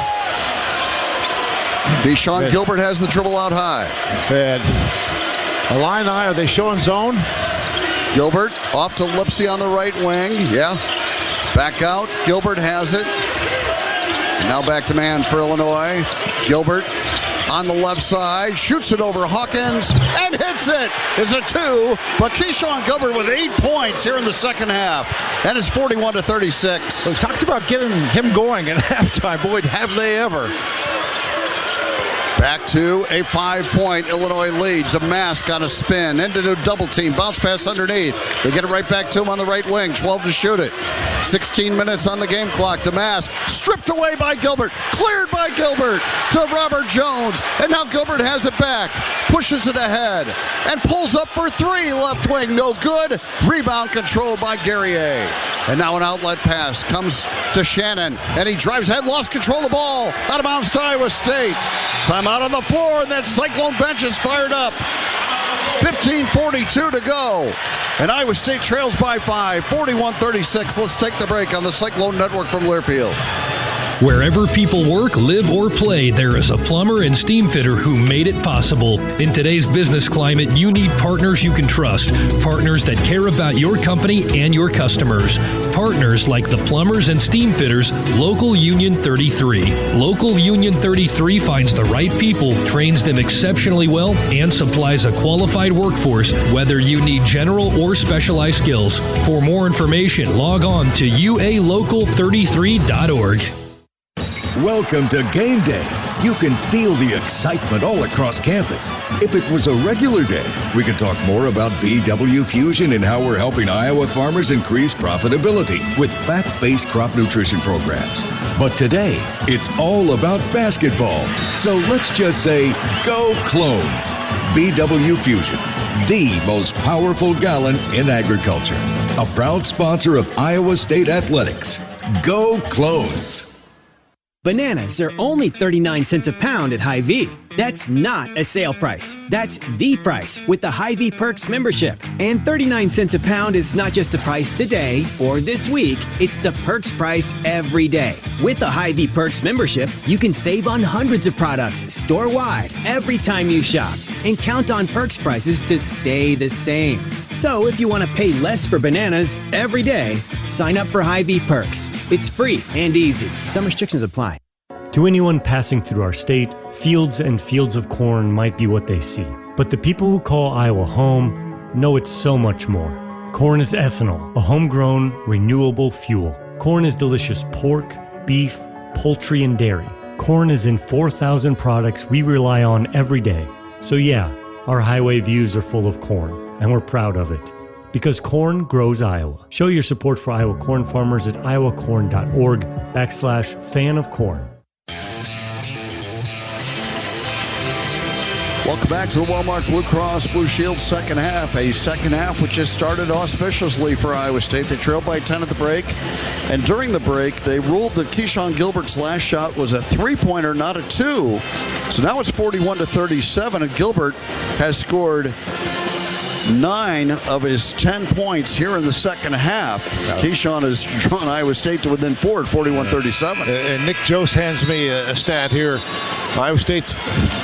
Speaker 1: Keyshawn Gilbert has the dribble out high.
Speaker 11: Bad. Illini, are they showing zone?
Speaker 1: Gilbert off to Lipsy on the right wing. Yeah. Back out. Gilbert has it. And now back to man for Illinois. Gilbert on the left side, shoots it over Hawkins, and hits it. It's a 2, but Keyshawn Gilbert with 8 points here in the second half, and it's 41-36.
Speaker 11: We talked about getting him going at halftime. Boy, have they ever.
Speaker 1: Back to a 5-point Illinois lead. Damask on a spin into the double team. Bounce pass underneath. They get it right back to him on the right wing. 12 to shoot it. 16 minutes on the game clock. Damask stripped away by Gilbert. Cleared by Gilbert to Robert Jones. And now Gilbert has it back. Pushes it ahead. And pulls up for 3. Left wing. No good. Rebound controlled by Guerrier. And now an outlet pass comes to Shannon. And he drives ahead. Lost control of the ball. Out of bounds to Iowa State. Timeout on the floor, and that Cyclone bench is fired up. 15:42 to go. And Iowa State trails by 5, 41-36. Let's take the break on the Cyclone Network from Learfield.
Speaker 4: Wherever people work, live, or play, there is a plumber and steam fitter who made it possible. In today's business climate, you need partners you can trust. Partners that care about your company and your customers. Partners like the plumbers and steam fitters, Local Union 33. Local Union 33 finds the right people, trains them exceptionally well, and supplies a qualified workforce, whether you need general or specialized skills. For more information, log on to ualocal33.org.
Speaker 6: Welcome to game day. You can feel the excitement all across campus. If it was a regular day, we could talk more about BW Fusion and how we're helping Iowa farmers increase profitability with fact-based crop nutrition programs. But today, it's all about basketball. So let's just say, go Clones. BW Fusion, the most powerful gallon in agriculture. A proud sponsor of Iowa State Athletics. Go Clones.
Speaker 7: Bananas are only 39 cents a pound at Hy-Vee. That's not a sale price. That's the price with the Hy-Vee Perks membership. And 39 cents a pound is not just the price today or this week. It's the Perks price every day. With the Hy-Vee Perks membership, you can save on hundreds of products store-wide every time you shop. And count on Perks prices to stay the same. So if you want to pay less for bananas every day, sign up for Hy-Vee Perks. It's free and easy. Some restrictions apply.
Speaker 12: To anyone passing through our state, fields and fields of corn might be what they see. But the people who call Iowa home know it's so much more. Corn is ethanol, a homegrown, renewable fuel. Corn is delicious pork, beef, poultry, and dairy. Corn is in 4,000 products we rely on every day. So yeah, our highway views are full of corn, and we're proud of it. Because corn grows Iowa. Show your support for Iowa corn farmers at iowacorn.org/fan of corn.
Speaker 1: Welcome back to the Walmart Blue Cross Blue Shield second half. A second half which has started auspiciously for Iowa State. They trailed by 10 at the break. And during the break, they ruled that Keyshawn Gilbert's last shot was a three-pointer, not a 2. So now it's 41-37, and Gilbert has scored 9 of his 10 points here in the second half. Keyshawn has drawn Iowa State to within 4 at 41-37.
Speaker 11: And Nick Jost hands me a stat here. Iowa State's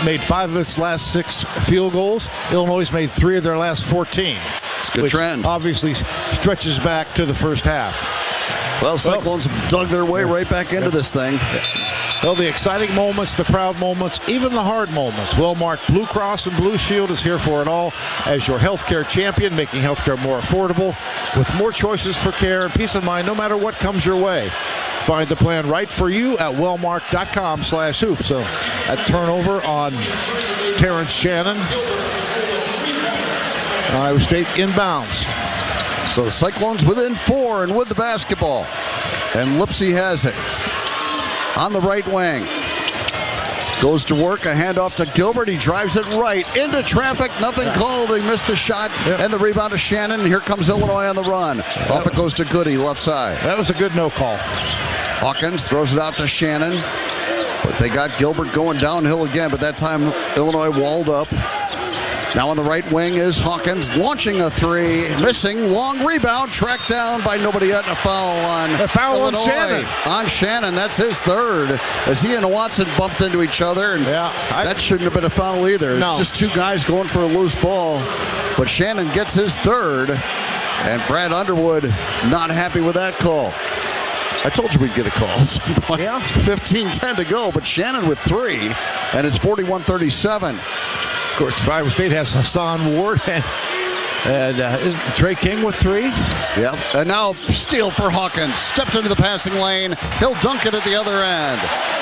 Speaker 11: made 5 of its last 6 field goals. Illinois made 3 of their last 14.
Speaker 1: It's a good trend.
Speaker 11: Obviously stretches back to the first half.
Speaker 1: Well, Cyclones dug their way right back into this thing.
Speaker 11: Well, the exciting moments, the proud moments, even the hard moments. Wellmark Blue Cross and Blue Shield is here for it all as your healthcare champion, making healthcare more affordable with more choices for care and peace of mind no matter what comes your way. Find the plan right for you at wellmark.com/hoop. So that turnover on Terrence Shannon. Iowa State inbounds.
Speaker 1: So the Cyclones within 4 and with the basketball. And Lipsy has it. On the right wing. Goes to work, a handoff to Gilbert. He drives it right into traffic. Nothing called. He missed the shot. And the rebound to Shannon. And here comes Illinois on the run. Off it goes to Goody, left side.
Speaker 11: That was a good no call.
Speaker 1: Hawkins throws it out to Shannon. But they got Gilbert going downhill again. But that time Illinois walled up. Now on the right wing is Hawkins launching a 3, missing, long rebound, tracked down by nobody yet, and a foul on Illinois.
Speaker 11: On Shannon.
Speaker 1: On Shannon, that's his third, as he and Watson bumped into each other, and that shouldn't have been a foul either.
Speaker 11: No.
Speaker 1: It's just 2 guys going for a loose ball, but Shannon gets his third, and Brad Underwood not happy with that call. I told you we'd get a call at some point.
Speaker 11: Yeah.
Speaker 1: 15-10 to go, but Shannon with 3, and it's 41-37.
Speaker 11: Of course, Iowa State has Hassan Ward and isn't Trey King with 3?
Speaker 1: Yep. And now steal for Hawkins. Stepped into the passing lane. He'll dunk it at the other end.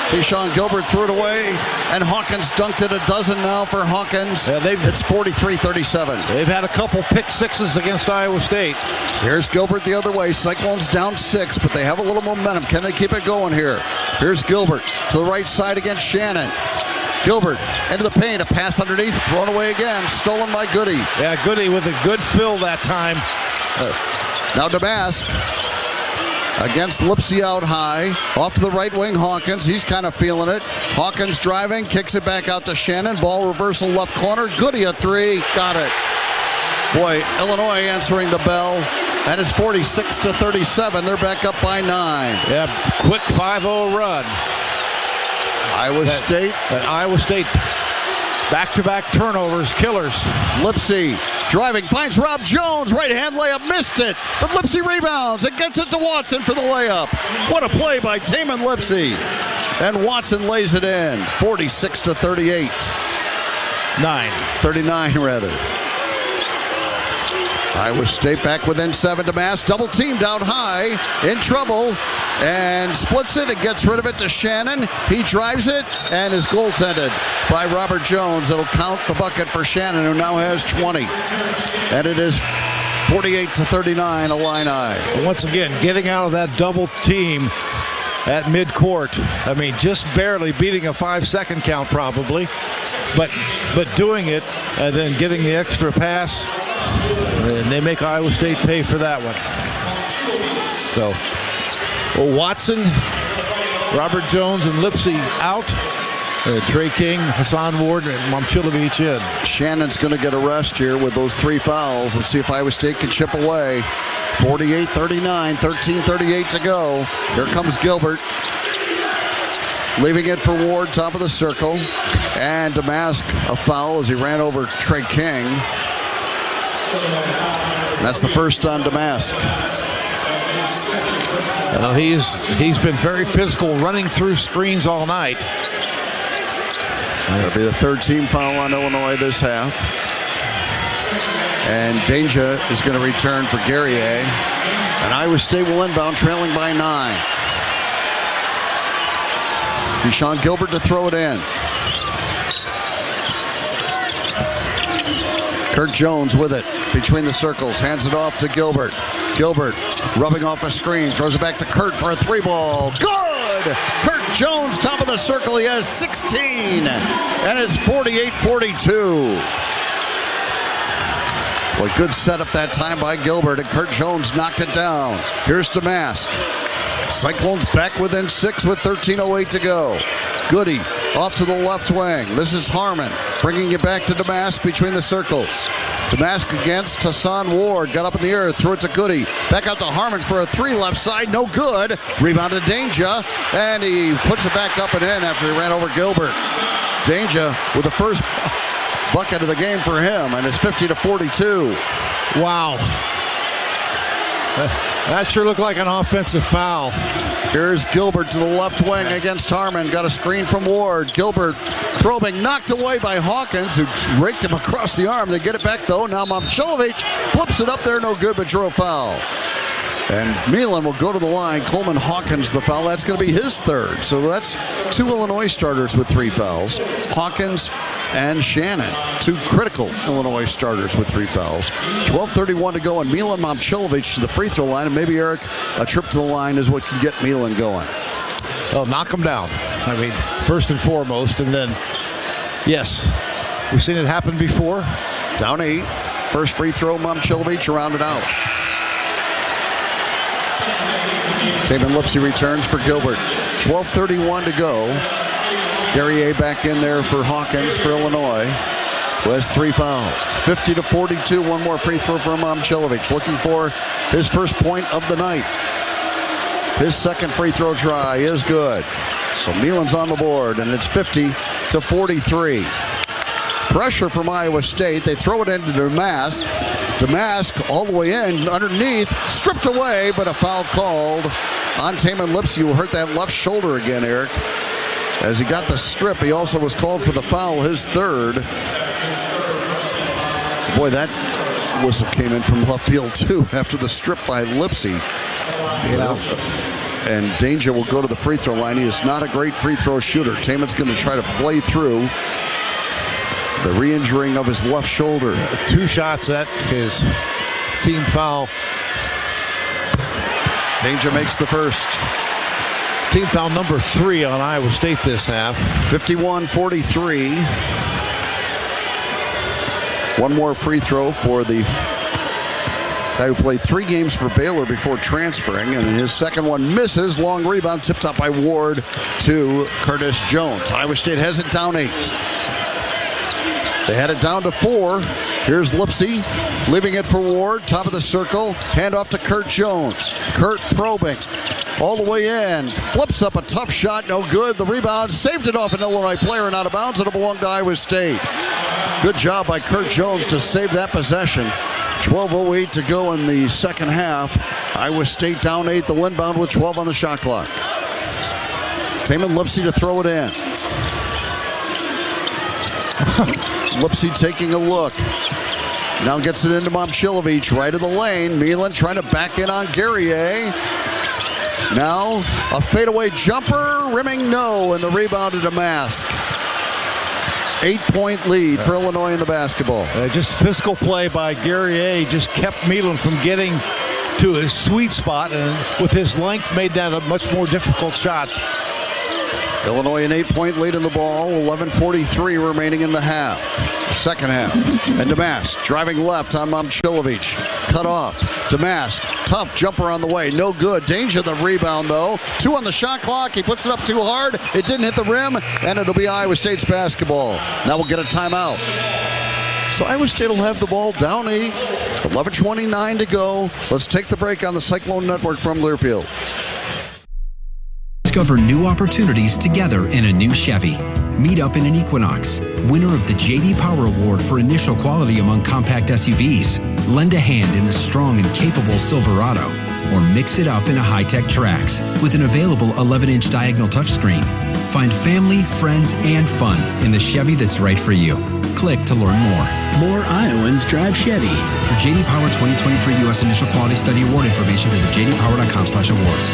Speaker 1: Keyshawn Gilbert threw it away, and Hawkins dunked it. A dozen now for Hawkins.
Speaker 11: Yeah,
Speaker 1: it's 43-37.
Speaker 11: They've had a couple pick sixes against Iowa State.
Speaker 1: Here's Gilbert the other way. Cyclones down 6, but they have a little momentum. Can they keep it going here? Here's Gilbert to the right side against Shannon. Gilbert into the paint, a pass underneath, thrown away again, stolen by Goody.
Speaker 11: Yeah, Goody with a good fill that time.
Speaker 1: Now Damask against Lipsy out high. Off to the right wing, Hawkins. He's kind of feeling it. Hawkins driving, kicks it back out to Shannon. Ball reversal left corner. Goody a 3. Got it. Boy, Illinois answering the bell. And it's 46-37. They're back up by 9.
Speaker 11: Yeah, quick 5-0 run.
Speaker 1: Iowa State back-to-back turnovers, killers. Lipsy driving, finds Rob Jones, right-hand layup, missed it. But Lipsy rebounds and gets it to Watson for the layup. What a play by Taman Lipsy. And Watson lays it in, 46-38. 39 rather. Iowa State back within 7 to Mass. Double teamed out high, in trouble, and splits it and gets rid of it to Shannon. He drives it and is goaltended by Robert Jones. It'll count the bucket for Shannon, who now has 20. And it is 48-39 Illini.
Speaker 11: Once again, getting out of that double team at midcourt. I mean, just barely beating a 5-second count probably, but doing it and then getting the extra pass, and they make Iowa State pay for that one. So, Watson, Robert Jones, and Lipsy out. Trey King, Hassan Ward, and Momcilovic in.
Speaker 1: Shannon's going to get a rest here with those 3 fouls. Let's see if Iowa State can chip away. 48-39, 13:38 to go. Here comes Gilbert. Leaving it for Ward, top of the circle. And Damask, a foul as he ran over Trey King. That's the first on Damask.
Speaker 11: He's been very physical, running through screens all night.
Speaker 1: That'll be the 3rd team foul on Illinois this half. And Danger is going to return for Guerrier. And Iowa State will inbound, trailing by 9. Keyshawn Gilbert to throw it in. Kurt Jones with it between the circles, hands it off to Gilbert. Gilbert rubbing off a screen, throws it back to Kurt for a 3-ball. Good! Kurt Jones, top of the circle, he has 16. And it's 48-42. Well, good setup that time by Gilbert, and Kurt Jones knocked it down. Here's Damask. Cyclones back within 6 with 13:08 to go. Goody off to the left wing. This is Harmon bringing it back to Damask between the circles. Damask against Hassan Ward. Got up in the air, threw it to Goody. Back out to Harmon for a 3 left side. No good. Rebounded Danger, and he puts it back up and in after he ran over Gilbert. Danger with the first bucket of the game for him, and it's 50-42.
Speaker 11: Wow. That sure looked like an offensive foul.
Speaker 1: Here's Gilbert to the left wing against Harmon. Got a screen from Ward. Gilbert probing, knocked away by Hawkins, who raked him across the arm. They get it back, though. Now Momcilovic flips it up there. No good, but drew a foul. And Milan will go to the line. Coleman Hawkins, the foul. That's going to be his 3rd. So that's 2 Illinois starters with 3 fouls. Hawkins and Shannon, 2 critical Illinois starters with 3 fouls. 12:31 to go, and Milan Momcilovic to the free throw line. And maybe, Eric, a trip to the line is what can get Milan going.
Speaker 11: Well, knock him down. I mean, first and foremost. And then, yes, we've seen it happen before.
Speaker 1: Down 8. First free throw, Momcilovic rounded out. Taman Lipsy returns for Gilbert. 12:31 to go. Guerrier back in there for Hawkins for Illinois, who has 3 fouls. 50-42, 1 more free throw for Momcilovic, looking for his first point of the night. His 2nd free throw try is good. So Milan's on the board, and it's 50-43. Pressure from Iowa State. They throw it into Damask. Damask all the way in, underneath, stripped away, but a foul called on Taman Lipsy, who hurt that left shoulder again, Eric. As he got the strip, he also was called for the foul, his third. Boy, that whistle came in from left field, too, after the strip by Lipsy. And Danger will go to the free throw line. He is not a great free throw shooter. Taman's going to try to play through the re-injuring of his left shoulder.
Speaker 11: 2 shots at his team foul.
Speaker 1: Danger makes the first.
Speaker 11: Team foul number 3 on Iowa State this half.
Speaker 1: 51-43. One more free throw for the guy who played 3 games for Baylor before transferring, and his second one misses. Long rebound, tipped up by Ward to Curtis Jones. Iowa State has it down 8. They had it down to 4. Here's Lipsy, leaving it for Ward, top of the circle. Hand off to Kurt Jones. Kurt probing all the way in. Flips up a tough shot, no good. The rebound, saved it off an Illinois player and out of bounds. It'll belong to Iowa State. Good job by Kurt Jones to save that possession. 12:08 to go in the second half. Iowa State down 8, the inbound with 12 on the shot clock. Taman Lipsy to throw it in. Lipsy taking a look. Now gets it into Momcilovic, right of the lane. Milan trying to back in on Guerrier. Now a fadeaway jumper, rimming no, and the rebound to Damask. 8-point lead for Illinois in the basketball.
Speaker 11: Just physical play by Guerrier just kept Milan from getting to his sweet spot, and with his length made that a much more difficult shot.
Speaker 1: Illinois an 8-point lead in the ball, 11:43 remaining in the half. Second half. And Damask driving left on Momcilovic. Cut off. Damask, tough jumper on the way. No good. Danger the rebound, though. 2 on the shot clock. He puts it up too hard. It didn't hit the rim, and it'll be Iowa State's basketball. Now we'll get a timeout. So Iowa State will have the ball down 8. 11:29 to go. Let's take the break on the Cyclone Network from Learfield.
Speaker 8: Discover new opportunities together in a new Chevy. Meet up in an Equinox, winner of the J.D. Power Award for initial quality among compact SUVs. Lend a hand in the strong and capable Silverado, or mix it up in a high-tech Trax with an available 11-inch diagonal touchscreen. Find family, friends, and fun in the Chevy that's right for you. Click to learn more.
Speaker 9: More Iowans drive Chevy.
Speaker 8: For J.D. Power 2023 U.S. Initial Quality Study Award information, visit jdpower.com/awards.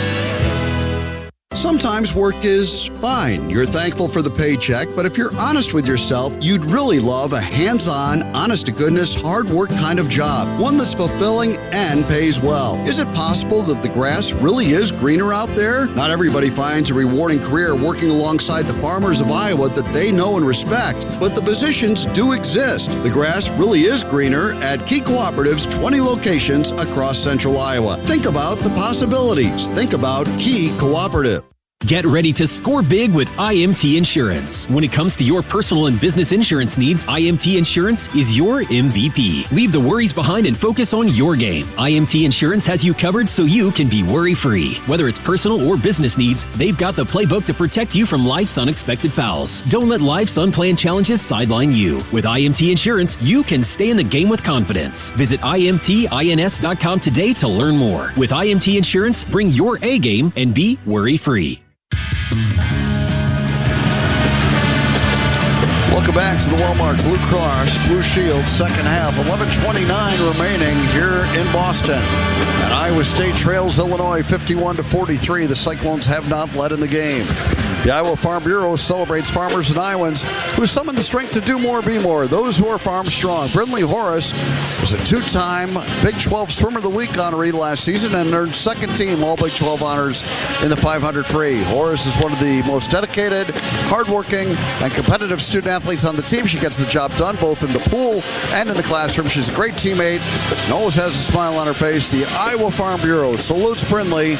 Speaker 1: Sometimes work is fine. You're thankful for the paycheck, but if you're honest with yourself, you'd really love a hands-on, honest-to-goodness, hard work kind of job. One that's fulfilling and pays well. Is it possible that the grass really is greener out there? Not everybody finds a rewarding career working alongside the farmers of Iowa that they know and respect, but the positions do exist. The grass really is greener at Key Cooperative's 20 locations across central Iowa. Think about the possibilities. Think about Key Cooperative.
Speaker 25: Get ready to score big with IMT Insurance. When it comes to your personal and business insurance needs, IMT Insurance is your MVP. Leave the worries behind and focus on your game. IMT Insurance has you covered so you can be worry-free. Whether it's personal or business needs, they've got the playbook to protect you from life's unexpected fouls. Don't let life's unplanned challenges sideline you. With IMT Insurance, you can stay in the game with confidence. Visit IMTINS.com today to learn more. With IMT Insurance, bring your A game and be worry-free.
Speaker 1: Welcome back to the Walmart Blue Cross Blue Shield second half. 11:29 remaining here in Boston. And Iowa State trails Illinois 51-43. The Cyclones have not led in the game. The Iowa Farm Bureau celebrates farmers and Iowans who summon the strength to do more, be more. Those who are farm strong. Brindley Horace was a 2-time Big 12 Swimmer of the Week honoree last season and earned second team All Big 12 honors in the 500 free. Horace is one of the most dedicated, hardworking, and competitive student athletes on the team. She gets the job done both in the pool and in the classroom. She's a great teammate and always has a smile on her face. The Iowa Farm Bureau salutes Brindley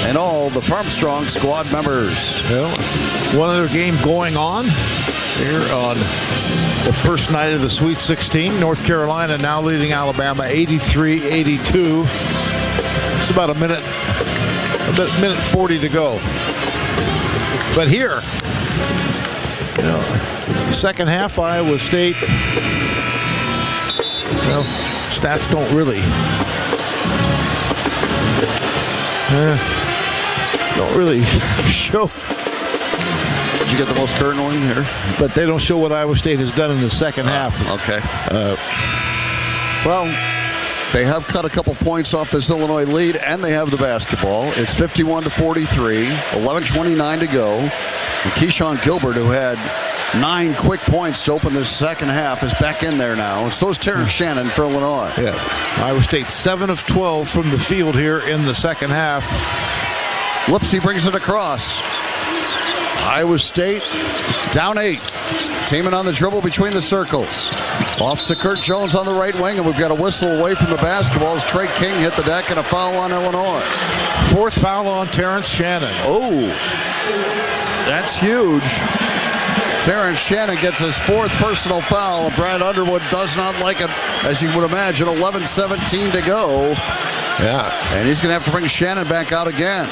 Speaker 1: and all the Farm Strong squad members.
Speaker 11: Well, one other game going on here on the first night of the Sweet 16. North Carolina now leading Alabama 83-82. It's about a minute 40 to go. But here, second half, Iowa State, stats don't really don't really show.
Speaker 1: Did you get the most current one here?
Speaker 11: But they don't show what Iowa State has done in the second half.
Speaker 1: Okay. Well, they have cut a couple points off this Illinois lead, and they have the basketball. It's 51-43, 11:29 to go. And Keyshawn Gilbert, who had 9 quick points to open this second half, is back in there now. And so is Terrence Shannon for Illinois.
Speaker 11: Yes. Iowa State 7 of 12 from the field here in the second half.
Speaker 1: Lipsy brings it across. Iowa State down 8. Taman on the dribble between the circles. Off to Kurt Jones on the right wing, and we've got a whistle away from the basketball as Trey King hit the deck and a foul on Illinois.
Speaker 11: 4th foul on Terrence Shannon.
Speaker 1: Oh, that's huge. Terrence Shannon gets his 4th personal foul. Brad Underwood does not like it, as you would imagine. 11:17 to go.
Speaker 11: Yeah.
Speaker 1: And he's going to have to bring Shannon back out again.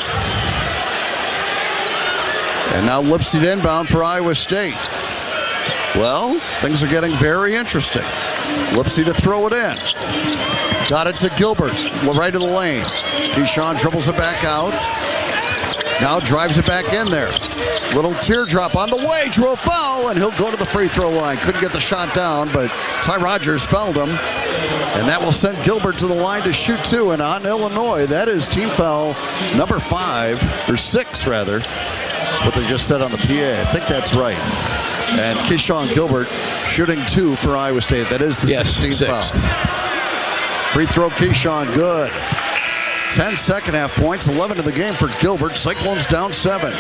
Speaker 1: And now Lipsy inbound for Iowa State. Well, things are getting very interesting. Lipsy to throw it in. Got it to Gilbert, right of the lane. Keyshawn dribbles it back out. Now drives it back in there. Little teardrop on the way, drew a foul, and he'll go to the free throw line. Couldn't get the shot down, but Ty Rogers fouled him. And that will send Gilbert to the line to shoot 2. And on Illinois, that is team foul number 5, or 6 rather. That's what they just said on the PA. I think that's right. And Keyshawn Gilbert shooting 2 for Iowa State. That is the 16th foul. Free throw, Keyshawn, good. 10 second half points, 11 to the game for Gilbert. Cyclones down 7.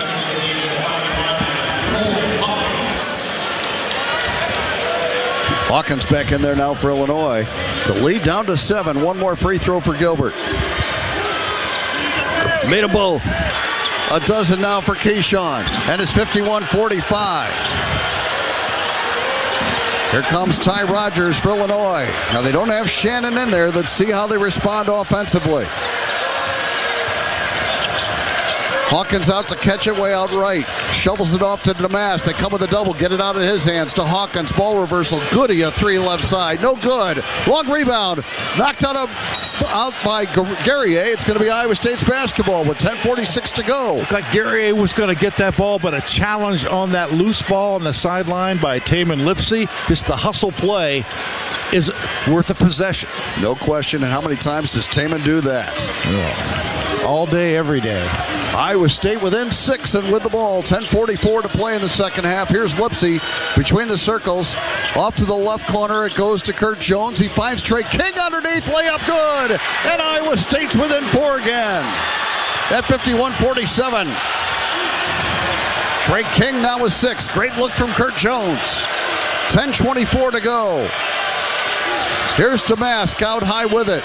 Speaker 1: Hawkins back in there now for Illinois. The lead down to 7. One more free throw for Gilbert. Made them both. A dozen now for Keyshawn, and it's 51-45. Here comes Ty Rogers for Illinois. Now they don't have Shannon in there. Let's see how they respond offensively. Hawkins out to catch it way out right. Shovels it off to Damas. They come with a double. Get it out of his hands to Hawkins. Ball reversal. Goody, a 3 left side. No good. Long rebound. Knocked out by Guerrier. It's going to be Iowa State's basketball with 10:46 to go.
Speaker 11: Looked like Guerrier was going to get that ball, but a challenge on that loose ball on the sideline by Taman Lipsy. Just the hustle play is worth a possession.
Speaker 1: No question. And how many times does Taman do that?
Speaker 11: All day, every day.
Speaker 1: Iowa State within 6 and with the ball. 10:44 to play in the second half. Here's Lipsy between the circles. Off to the left corner. It goes to Kurt Jones. He finds Trey King underneath. Layup good. And Iowa State's within 4 again. At 51-47. Trey King now with 6. Great look from Kurt Jones. 10:24 to go. Here's Damask out high with it.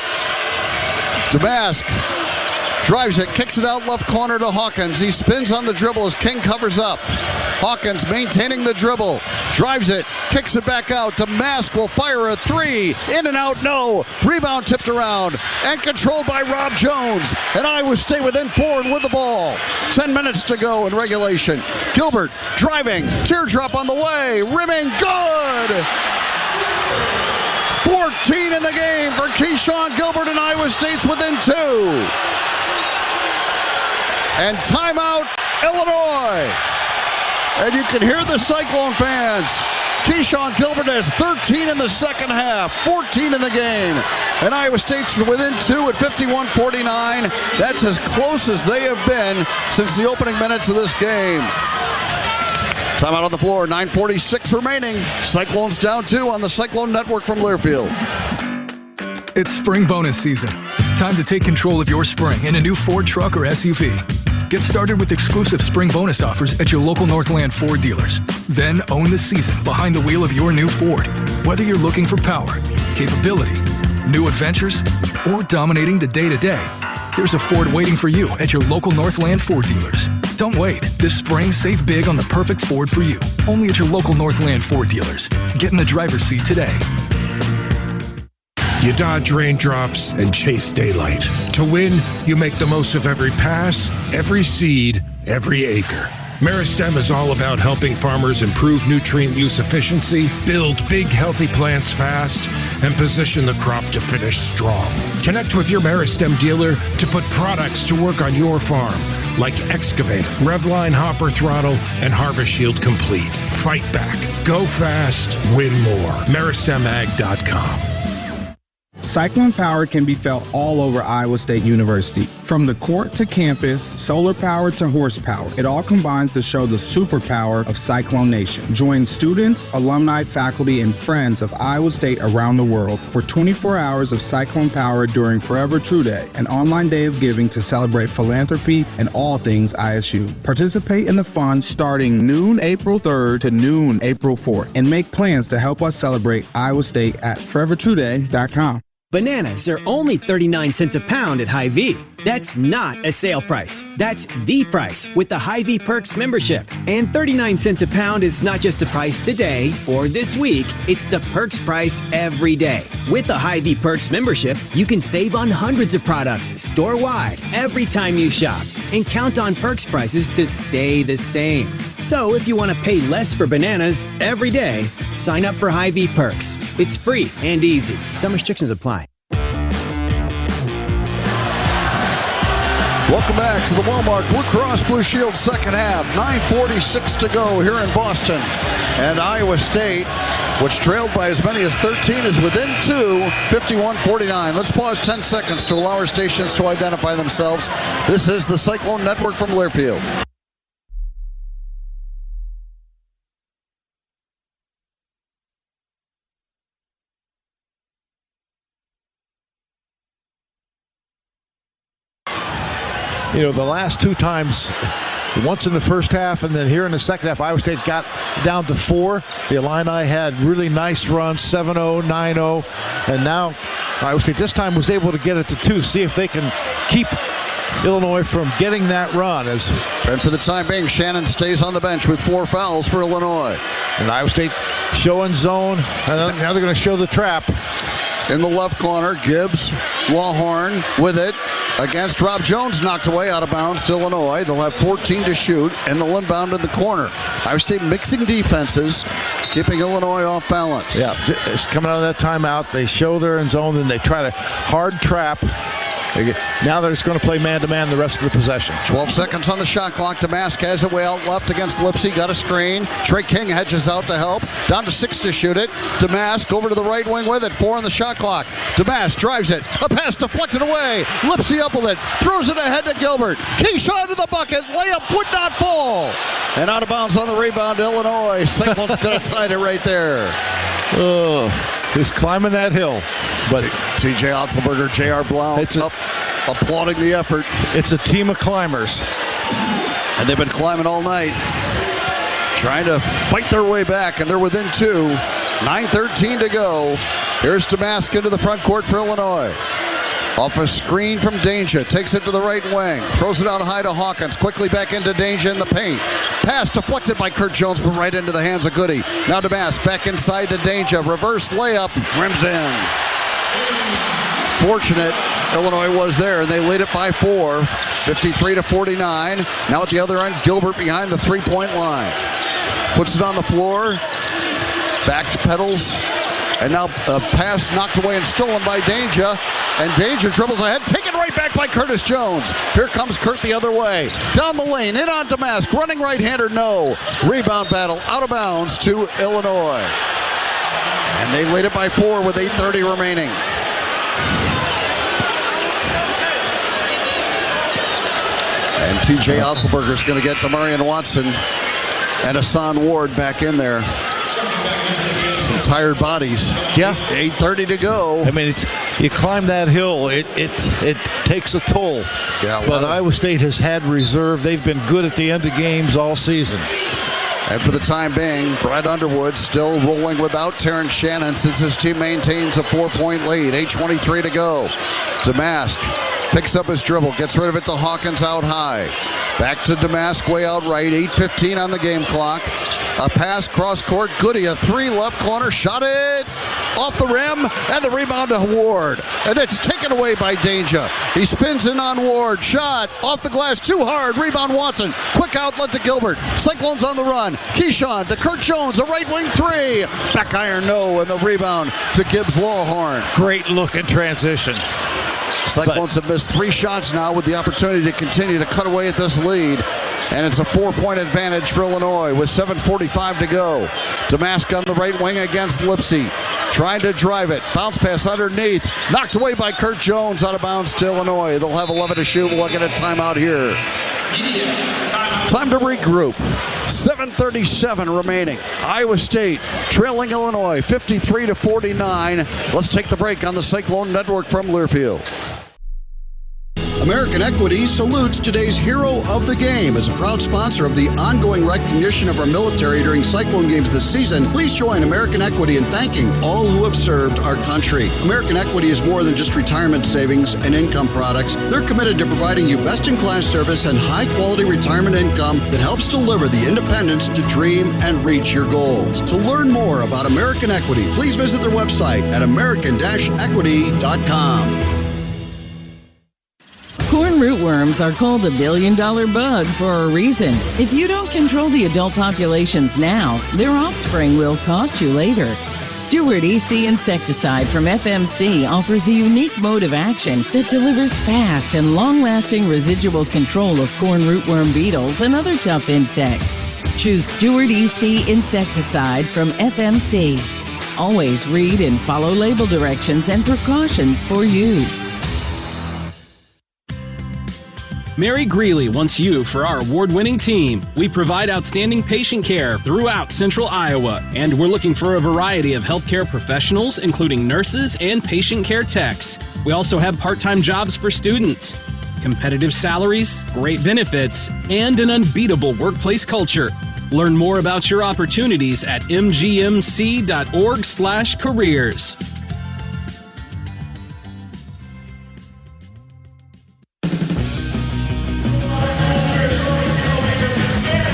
Speaker 1: Damask drives it, kicks it out left corner to Hawkins. He spins on the dribble as King covers up. Hawkins maintaining the dribble, drives it, kicks it back out. Damask will fire a 3. In and out, no. Rebound tipped around and controlled by Rob Jones. And Iowa State within 4 and with the ball. 10 minutes to go in regulation. Gilbert driving, teardrop on the way, rimming, good. 14 in the game for Keyshawn Gilbert, and Iowa State's within 2. And timeout, Illinois. And you can hear the Cyclone fans. Keyshawn Gilbert has 13 in the second half, 14 in the game. And Iowa State's within 2 at 51-49. That's as close as they have been since the opening minutes of this game. Timeout on the floor, 9:46 remaining. Cyclones down 2 on the Cyclone Network from Learfield.
Speaker 13: It's spring bonus season. Time to take control of your spring in a new Ford truck or SUV. Get started with exclusive spring bonus offers at your local Northland Ford dealers. Then own the season behind the wheel of your new Ford. Whether you're looking for power, capability, new adventures, or dominating the day-to-day, there's a Ford waiting for you at your local Northland Ford dealers. Don't wait. This spring, save big on the perfect Ford for you. Only at your local Northland Ford dealers. Get in the driver's seat today.
Speaker 14: You dodge raindrops and chase daylight. To win, you make the most of every pass, every seed, every acre. Meristem is all about helping farmers improve nutrient use efficiency, build big, healthy plants fast, and position the crop to finish strong. Connect with your Meristem dealer to put products to work on your farm, like Excavator, Revline Hopper Throttle, and Harvest Shield Complete. Fight back. Go fast. Win more. MeristemAg.com.
Speaker 5: Cyclone power can be felt all over Iowa State University. From the court to campus, solar power to horsepower, it all combines to show the superpower of Cyclone Nation. Join students, alumni, faculty, and friends of Iowa State around the world for 24 hours of Cyclone power during Forever True Day, an online day of giving to celebrate philanthropy and all things ISU. Participate in the fun starting noon April 3rd to noon April 4th, and make plans to help us celebrate Iowa State at forevertrueday.com.
Speaker 7: Bananas are only 39 cents a pound at Hy-Vee. That's not a sale price. That's the price with the Hy-Vee Perks membership. And 39 cents a pound is not just the price today or this week. It's the Perks price every day. With the Hy-Vee Perks membership, you can save on hundreds of products store-wide every time you shop. And count on Perks prices to stay the same. So if you want to pay less for bananas every day, sign up for Hy-Vee Perks. It's free and easy. Some restrictions apply.
Speaker 1: Welcome back to the Walmart Blue Cross Blue Shield second half. 9:46 to go here in Boston. And Iowa State, which trailed by as many as 13, is within 2, 51-49. Let's pause 10 seconds to allow our stations to identify themselves. This is the Cyclone Network from Learfield.
Speaker 11: You know, the last two times, once in the first half and then here in the second half, Iowa State got down to 4. The Illini had really nice runs, 7-0, 9-0. And now Iowa State this time was able to get it to 2. See if they can keep Illinois from getting that run.
Speaker 1: And for the time being, Shannon stays on the bench with 4 fouls for Illinois.
Speaker 11: And Iowa State showing zone. And now they're going to show the trap.
Speaker 1: In the left corner, Gibbs, Lawhorn with it against Rob Jones, knocked away out of bounds to Illinois. They'll have 14 to shoot, and they'll inbound in the corner. Iowa State mixing defenses, keeping Illinois off balance.
Speaker 11: Yeah, it's coming out of that timeout. They show they're in zone, then they try to hard trap. Now they're just going to play man-to-man the rest of the possession.
Speaker 1: 12 seconds on the shot clock. Damask has it way out left against Lipsy. Got a screen. Trey King hedges out to help. Down to 6 to shoot it. Damask over to the right wing with it. 4 on the shot clock. Damask drives it. A pass deflected away. Lipsy up with it. Throws it ahead to Gilbert. Keyshawn to the bucket. Layup would not fall. And out of bounds on the rebound, Illinois. Cyclones could have tied it right there.
Speaker 11: He's climbing that hill.
Speaker 1: But TJ Otzelberger, J.R. Blount applauding the effort.
Speaker 11: It's a team of climbers.
Speaker 1: And they've been climbing all night, trying to fight their way back, and they're within 2. 9:13 to go. Here's Damask into the front court for Illinois. Off a screen from Danger, takes it to the right wing, throws it out high to Hawkins, quickly back into Danger in the paint. Pass deflected by Kurt Jones, but right into the hands of Goody. Now Damask back inside to Danger, reverse layup, rims in. Fortunate Illinois was there, and they lead it by 4, 53-49. Now at the other end, Gilbert behind the three-point line. Puts it on the floor, back pedals, and now a pass knocked away and stolen by Danger. And Danger dribbles ahead, taken right back by Curtis Jones. Here comes Kurt the other way. Down the lane, in on Damask, running right-hander, no. Rebound battle, out of bounds to Illinois. And they lead it by 4 with 8:30 remaining. And TJ Otzelberger is going to get Demarion Watson and Hassan Ward back in there. Some tired bodies.
Speaker 11: Yeah.
Speaker 1: 8:30 to go.
Speaker 11: I mean, you climb that hill, it takes a toll.
Speaker 1: Yeah,
Speaker 11: but Iowa State has had reserve. They've been good at the end of games all season.
Speaker 1: And for the time being, Brad Underwood still rolling without Terrence Shannon since his team maintains a 4-point lead. 8:23 to go. Damask picks up his dribble, gets rid of it to Hawkins out high. Back to Damask way out right. 8:15 on the game clock. A pass cross court. Goody, a 3 left corner. Shot it. off the rim, and the rebound to Ward. And it's taken away by Danger. He spins in on Ward. Shot off the glass, too hard. Rebound Watson. Quick outlet to Gilbert. Cyclones on the run. Keyshawn to Kurt Jones, a right wing three. Back iron, no, and the rebound to Gibbs Lawhorn.
Speaker 11: Great look in transition.
Speaker 1: Cyclones have missed 3 shots now with the opportunity to continue to cut away at this lead. And it's a 4-point advantage for Illinois with 7:45 to go. Damask on the right wing against Lipsy. Trying to drive it. Bounce pass underneath. Knocked away by Kurt Jones, out of bounds to Illinois. They'll have 11 to shoot. We'll get a timeout here. Time to regroup. 7:37 remaining. Iowa State trailing Illinois 53-49. Let's take the break on the Cyclone Network from Learfield. American Equity salutes today's hero of the game. As a proud sponsor of the ongoing recognition of our military during Cyclone games this season, please join American Equity in thanking all who have served our country. American Equity is more than just retirement savings and income products. They're committed to providing you best-in-class service and high-quality retirement income that helps deliver the independence to dream and reach your goals. To learn more about American Equity, please visit their website at american-equity.com.
Speaker 16: Corn rootworms are called the billion-dollar bug for a reason. If you don't control the adult populations now, their offspring will cost you later. Stewart EC Insecticide from FMC offers a unique mode of action that delivers fast and long-lasting residual control of corn rootworm beetles and other tough insects. Choose Stewart EC Insecticide from FMC. Always read and follow label directions and precautions for use.
Speaker 17: Mary Greeley wants you for our award-winning team. We provide outstanding patient care throughout Central Iowa, and we're looking for a variety of healthcare professionals, including nurses and patient care techs. We also have part-time jobs for students, competitive salaries, great benefits, and an unbeatable workplace culture. Learn more about your opportunities at mgmc.org/careers.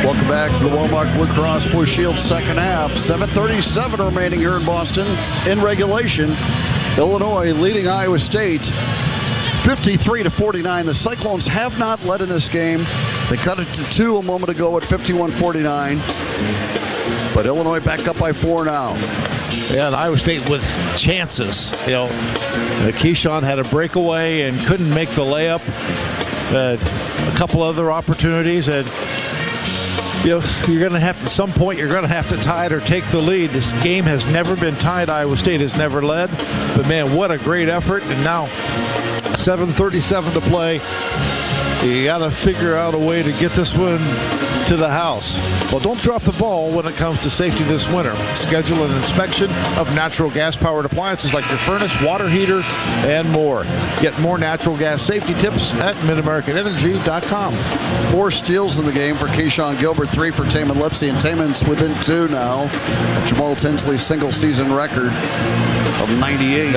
Speaker 1: Welcome back to the Wellmark Blue Cross Blue Shield second half. 7:37 remaining here in Boston in regulation. Illinois leading Iowa State 53-49. The Cyclones have not led in this game. They cut it to 2 a moment ago at 51-49. But Illinois back up by 4 now.
Speaker 11: Yeah, and Iowa State with chances. Keyshawn had a breakaway and couldn't make the layup. A couple other opportunities, and you're going to have to, at some point, you're going to have to tie it or take the lead. This game has never been tied. Iowa State has never led. But, man, what a great effort. And now 7:37 to play. You got to figure out a way to get this one to the house. Well, don't drop the ball when it comes to safety this winter. Schedule an inspection of natural gas-powered appliances like your furnace, water heater, and more. Get more natural gas safety tips at MidAmericanEnergy.com.
Speaker 1: 4 steals in the game for Keyshawn Gilbert, 3 for Taman Lipsy, and Taman's within 2 now of Jamal Tinsley's single-season record of 98.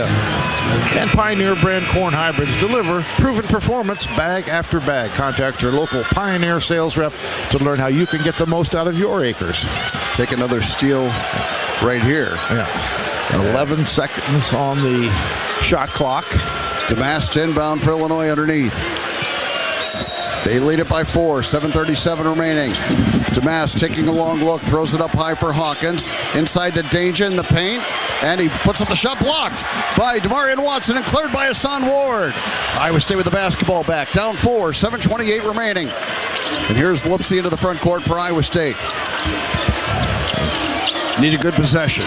Speaker 11: And Pioneer brand corn hybrids deliver proven performance bag after bag. Contact your local Pioneer sales rep to learn how you can get the most out of your acres.
Speaker 1: Take another steal right here.
Speaker 11: Yeah. 11 seconds on the shot clock.
Speaker 1: Damask inbound for Illinois underneath. They lead it by 4, 7:37 remaining. Damask taking a long look, throws it up high for Hawkins. Inside to Danger in the paint, and he puts up the shot, blocked by Demarion Watson and cleared by Hassan Ward. Iowa State with the basketball back, down 4, 7:28 remaining. And here's Lipsy into the front court for Iowa State. Need a good possession.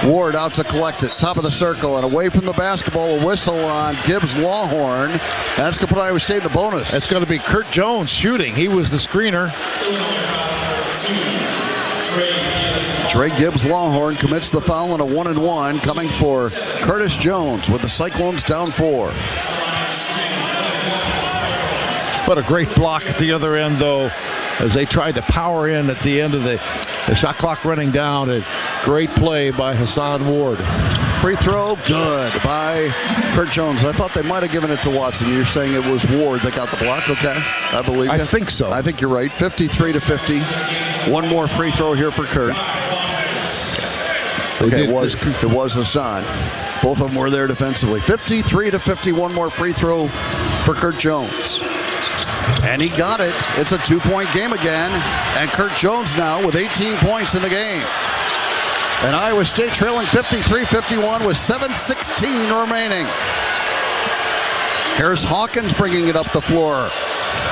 Speaker 1: Ward out to collect it, top of the circle, and away from the basketball, a whistle on Gibbs Lawhorn. That's going to put Iowa State in the bonus.
Speaker 11: It's going to be Kurt Jones shooting. He was the screener.
Speaker 1: Trey Gibbs Lawhorn commits the foul and a 1-and-1 coming for Curtis Jones with the Cyclones down 4.
Speaker 11: What a great block at the other end, though, as they tried to power in at the end of the shot clock running down. A great play by Hassan Ward.
Speaker 1: Free throw, good by Kurt Jones. I thought they might have given it to Watson. You're saying it was Ward that got the block, okay? I believe you.
Speaker 11: I think so.
Speaker 1: I think you're right. 53-50. One more free throw here for Kurt. Okay, it was Hassan. Both of them were there defensively. 53-50, one more free throw for Kurt Jones. And he got it. It's a 2-point game again. And Kurt Jones now with 18 points in the game. And Iowa State trailing 53-51 with 7:16 remaining. Here's Hawkins bringing it up the floor.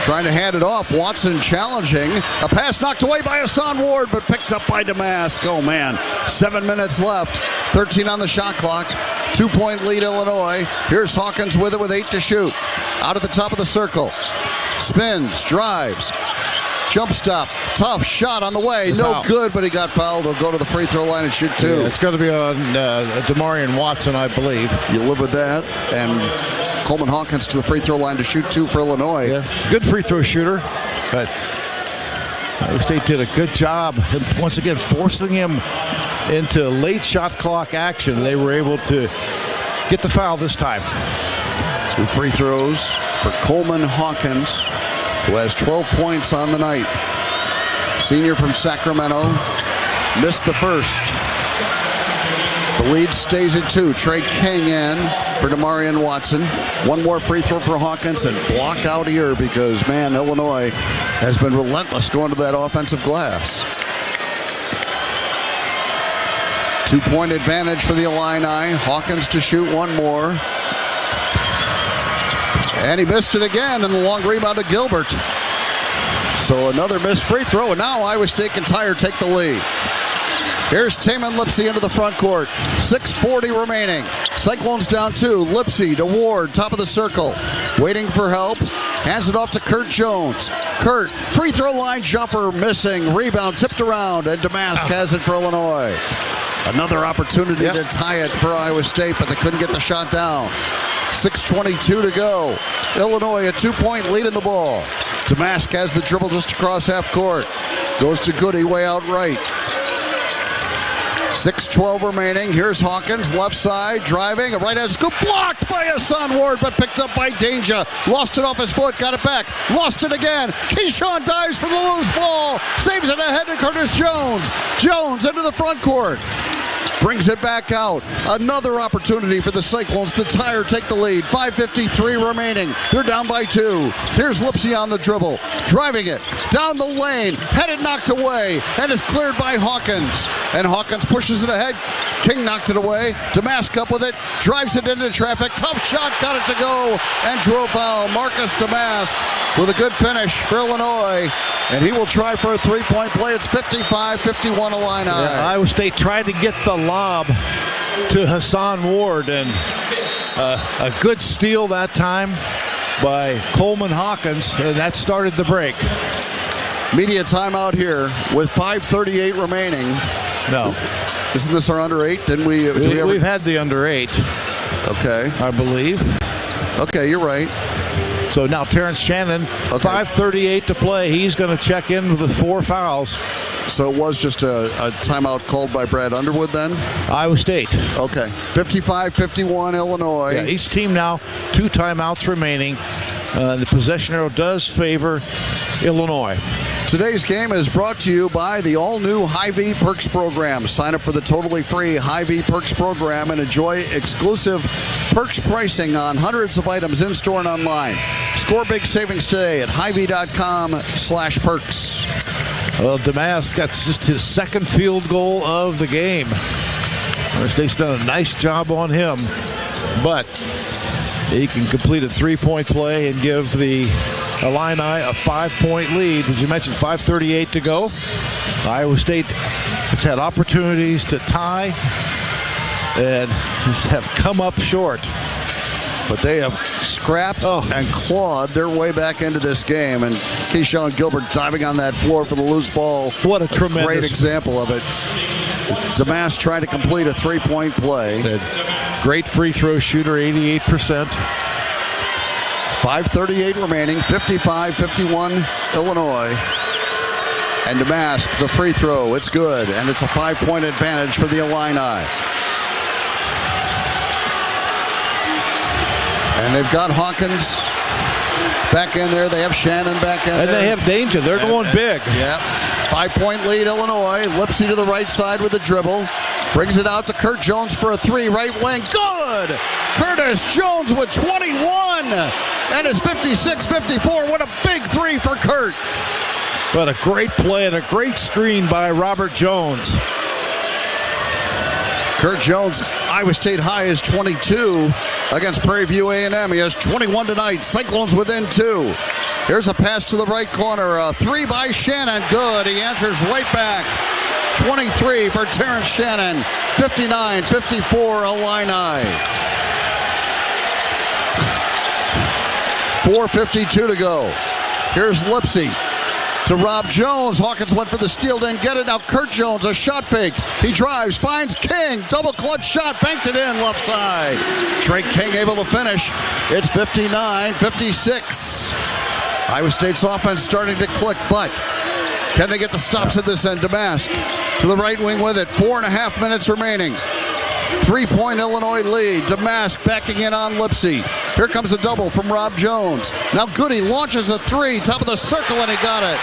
Speaker 1: Trying to hand it off. Watson challenging. A pass knocked away by Hassan Ward, but picked up by Damask. Oh, man. 7 minutes left. 13 on the shot clock. 2-point lead, Illinois. Here's Hawkins with it with 8 to shoot. Out at the top of the circle. Spins, drives. Jump stop. Tough shot on the way. No good, but he got fouled. He'll go to the free throw line and shoot 2.
Speaker 11: Yeah, it's going to be on Demarion Watson, I believe.
Speaker 1: You live with that. And Coleman Hawkins to the free throw line to shoot 2 for Illinois.
Speaker 11: Yeah. Good free throw shooter, but Iowa State did a good job once again forcing him into late shot clock action. They were able to get the foul this time.
Speaker 1: 2 free throws for Coleman Hawkins, who has 12 points on the night. Senior from Sacramento, missed the first. The lead stays at 2. Trey King in for Demarion Watson. One more free throw for Hawkins and block out here because, man, Illinois has been relentless going to that offensive glass. 2-point advantage for the Illini. Hawkins to shoot one more. And he missed it again, and the long rebound to Gilbert. So another missed free throw, and now Iowa State can tie or take the lead. Here's Taman Lipsey into the front court. 6:40 remaining. Cyclones down 2. Lipsey to Ward, top of the circle. Waiting for help. Hands it off to Kurt Jones. Kurt, free throw line jumper missing. Rebound tipped around, and Damask has it for Illinois. Another opportunity to tie it for Iowa State, but they couldn't get the shot down. 6:22 to go. Illinois a 2-point lead in the ball. Damask has the dribble just across half court. Goes to Goody way out right. 6:12 remaining. Here's Hawkins, left side, driving. A right-hand scoop blocked by Hassan Ward, but picked up by Danger. Lost it off his foot, got it back. Lost it again. Keyshawn dives for the loose ball. Saves it ahead to Curtis Jones. Jones into the front court. Brings it back out. Another opportunity for the Cyclones to tie or take the lead. 5:53 remaining. They're down by 2. Here's Lipsey on the dribble. Driving it down the lane. Had it knocked away. And is cleared by Hawkins. And Hawkins pushes it ahead. King knocked it away. Damask up with it. Drives it into traffic. Tough shot. Got it to go. And drew a foul. Marcus Damask with a good finish for Illinois. And he will try for a 3-point play. It's 55-51 Illini.
Speaker 11: Iowa State tried to get the lob to Hassan Ward, and a good steal that time by Coleman Hawkins, and that started the break.
Speaker 1: Media timeout here with 5:38 remaining.
Speaker 11: No.
Speaker 1: Isn't this our under 8? Didn't we?
Speaker 11: We've had the under 8.
Speaker 1: Okay.
Speaker 11: I believe.
Speaker 1: Okay, you're right.
Speaker 11: So now Terrence Shannon, 5:38 to play. He's going to check in with 4 fouls.
Speaker 1: So it was just a timeout called by Brad Underwood then?
Speaker 11: Iowa State.
Speaker 1: Okay. 55-51 Illinois.
Speaker 11: Yeah, each team now 2 timeouts remaining. The possession arrow does favor Illinois.
Speaker 1: Today's game is brought to you by the all-new Hy-Vee Perks program. Sign up for the totally free Hy-Vee Perks program and enjoy exclusive perks pricing on hundreds of items in-store and online. Score big savings today at Hy-Vee.com/perks.
Speaker 11: Well, Damask got just his 2nd field goal of the game. Iowa State's done a nice job on him, but he can complete a 3-point play and give the Illini a 5-point lead. As you mentioned, 5:38 to go. Iowa State has had opportunities to tie and have come up short.
Speaker 1: But they have scrapped and clawed their way back into this game. And Keyshawn Gilbert diving on that floor for the loose ball.
Speaker 11: What a tremendous
Speaker 1: great example of it. Damask trying to complete a 3-point play.
Speaker 11: Great free throw shooter, 88%.
Speaker 1: 5:38 remaining, 55-51 Illinois. And Damask, the free throw, it's good. And it's a 5-point advantage for the Illini. And they've got Hawkins back in there. They have Shannon back in there.
Speaker 11: And they have Danger. They're going big.
Speaker 1: Yep. 5-point lead, Illinois. Lipsey to the right side with the dribble. Brings it out to Kurt Jones for a three, right wing. Good! Curtis Jones with 21 and his 56-54. What a big three for Kurt.
Speaker 11: But a great play and a great screen by Robert Jones.
Speaker 1: Kurt Jones, Iowa State high is 22 against Prairie View A&M. He has 21 tonight. Cyclones within 2. Here's a pass to the right corner. A three by Shannon. Good. He answers right back. 23 for Terrence Shannon. 59-54 Illini. 4:52 to go. Here's Lipsy to Rob Jones. Hawkins went for the steal, didn't get it. Now Kurt Jones, a shot fake. He drives, finds King. Double clutch shot, banked it in left side. Trey King able to finish. It's 59-56. Iowa State's offense starting to click, but can they get the stops at this end? Damask to the right wing with it. 4.5 minutes remaining. 3-point Illinois lead. Damask backing in on Lipsy. Here comes a double from Rob Jones. Now Goody launches a three, top of the circle, and he got it.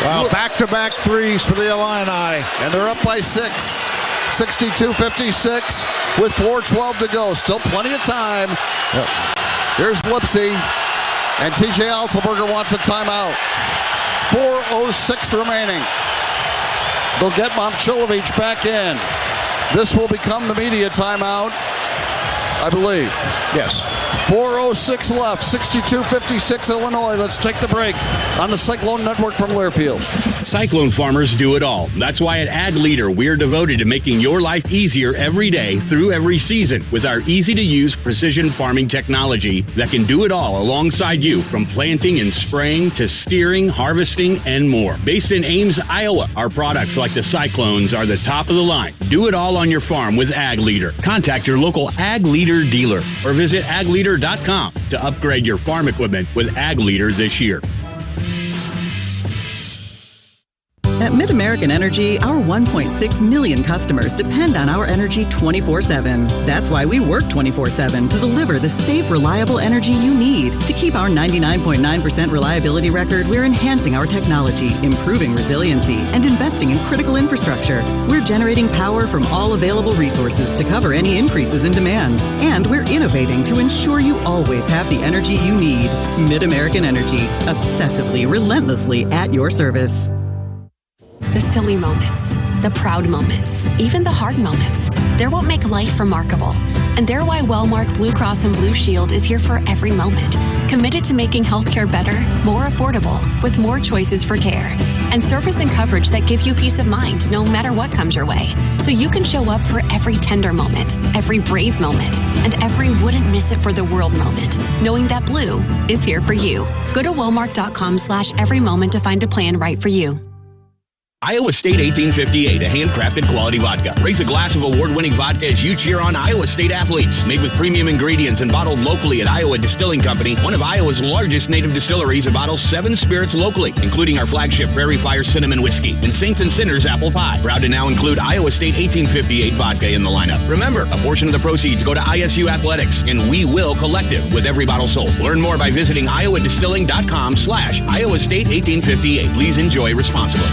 Speaker 11: Wow, back-to-back threes for the Illini.
Speaker 1: And they're up by 6. 62-56 with 4:12 to go. Still plenty of time.
Speaker 11: Yep.
Speaker 1: Here's Lipsy. And TJ Altenberger wants a timeout. 4:06 remaining. They'll get Momcilovic back in. This will become the media timeout, I believe.
Speaker 11: Yes.
Speaker 1: 4:06 left, 62-56 Illinois. Let's take the break on the Cyclone Network from Learfield.
Speaker 10: Cyclone farmers do it all. That's why at Ag Leader, we're devoted to making your life easier every day through every season with our easy-to-use precision farming technology that can do it all alongside you, from planting and spraying to steering, harvesting, and more. Based in Ames, Iowa, our products like the Cyclones are the top of the line. Do it all on your farm with Ag Leader. Contact your local Ag Leader dealer or visit agleader.com to upgrade your farm equipment with Ag Leader this year.
Speaker 2: At Mid-American Energy, our 1.6 million customers depend on our energy 24/7. That's why we work 24/7 to deliver the safe, reliable energy you need. To keep our 99.9% reliability record, we're enhancing our technology, improving resiliency, and investing in critical infrastructure. We're generating power from all available resources to cover any increases in demand. And we're innovating to ensure you always have the energy you need. Mid-American Energy, obsessively, relentlessly at your service.
Speaker 3: The silly moments, the proud moments, even the hard moments. They're what make life remarkable. And they're why Wellmark Blue Cross and Blue Shield is here for every moment. Committed to making healthcare better, more affordable, with more choices for care. And service and coverage that give you peace of mind no matter what comes your way. So you can show up for every tender moment, every brave moment, and every wouldn't miss it for the world moment, knowing that Blue is here for you. Go to Wellmark.com/every moment to find a plan right for you.
Speaker 10: Iowa State 1858, a handcrafted quality vodka. Raise a glass of award-winning vodka as you cheer on Iowa State athletes. Made with premium ingredients and bottled locally at Iowa Distilling Company, one of Iowa's largest native distilleries, that bottles 7 spirits locally, including our flagship Prairie Fire Cinnamon Whiskey and Saints and Sinners Apple Pie. Proud to now include Iowa State 1858 vodka in the lineup. Remember, a portion of the proceeds go to ISU Athletics, and we will collective with every bottle sold. Learn more by visiting iowadistilling.com/Iowa State 1858. Please enjoy responsibly.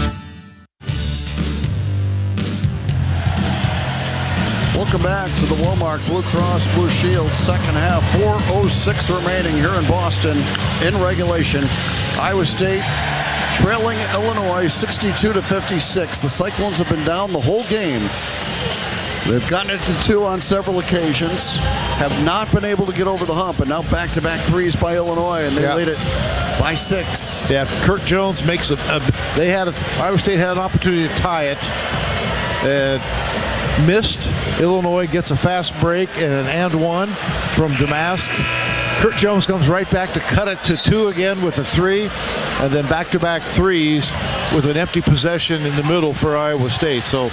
Speaker 1: Welcome back to the Wellmark Blue Cross Blue Shield second half. 4:06 remaining here in Boston in regulation. Iowa State trailing Illinois 62-56. The Cyclones have been down the whole game. They've gotten it to 2 on several occasions, have not been able to get over the hump, and now back-to-back threes by Illinois, and they lead it by 6.
Speaker 11: Yeah, Kurt Jones makes Iowa State had an opportunity to tie it. Missed. Illinois gets a fast break and an and one from Damask. Kurt Jones comes right back to cut it to 2 again with a 3, and then back-to-back threes with an empty possession in the middle for Iowa State. So,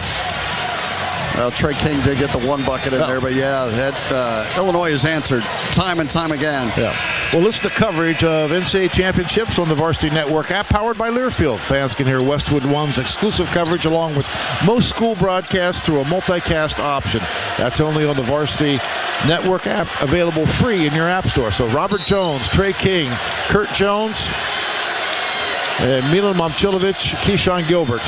Speaker 1: well, Trey King did get the 1 bucket in there, but Illinois has answered time and time again.
Speaker 11: Yeah. Well, listen to coverage of NCAA championships on the Varsity Network app powered by Learfield. Fans can hear Westwood One's exclusive coverage along with most school broadcasts through a multicast option. That's only on the Varsity Network app, available free in your app store. So Robert Jones, Trey King, Kurt Jones, and Milan Momcilovic, Keyshawn Gilbert.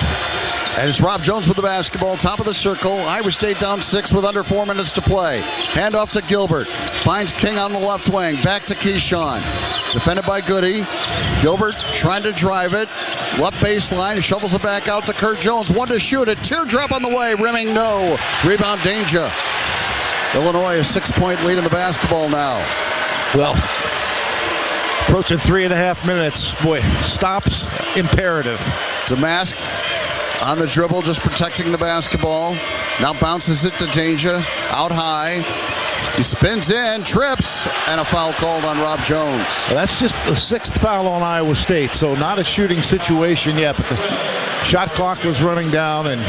Speaker 1: And it's Rob Jones with the basketball, top of the circle. Iowa State down 6 with under 4 minutes to play. Hand off to Gilbert. Finds King on the left wing. Back to Keyshawn. Defended by Goody. Gilbert trying to drive it. Left baseline. Shovels it back out to Kurt Jones. 1 to shoot it. Teardrop on the way. Rimming no. Rebound danger. Illinois a 6-point lead in the basketball now.
Speaker 11: Well, approaching 3.5 minutes. Boy, stops imperative.
Speaker 1: Damask on the dribble, just protecting the basketball. Now bounces it to Danger. Out high. He spins in, trips, and a foul called on Rob Jones.
Speaker 11: Well, that's just the 6th foul on Iowa State, so not a shooting situation yet, but the shot clock was running down, and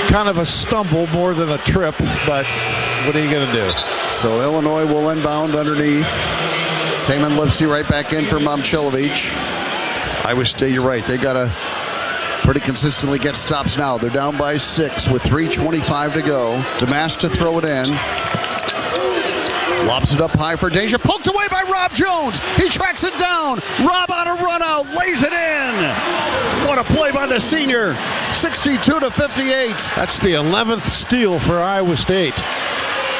Speaker 11: kind of a stumble more than a trip, but what are you going to do?
Speaker 1: So Illinois will inbound underneath. Taman Lipsy right back in for Momcilovic. Iowa State, you're right, they got to pretty consistently get stops now. They're down by 6 with 3:25 to go. Damask to throw it in. Lobs it up high for Danger. Poked away by Rob Jones. He tracks it down. Rob on a run out. Lays it in. What a play by the senior. 62-58.
Speaker 11: That's the 11th steal for Iowa State.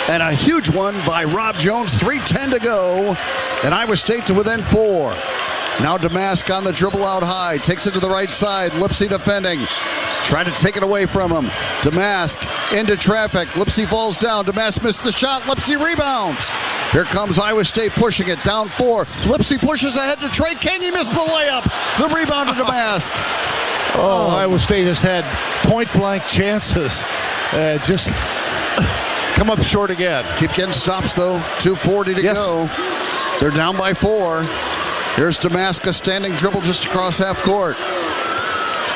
Speaker 1: And a huge one by Rob Jones. 3:10 to go. And Iowa State to within 4. Now Damask on the dribble out high. Takes it to the right side. Lipsy defending. Trying to take it away from him. Damask into traffic. Lipsy falls down. Damask missed the shot. Lipsy rebounds. Here comes Iowa State pushing it. Down 4. Lipsy pushes ahead to Trey King. He missed the layup. The rebound to Damask.
Speaker 11: Iowa State has had point-blank chances. Just come up short again.
Speaker 1: Keep getting stops, though. 2:40 to go. They're down by 4. Here's Damask, a standing dribble just across half court.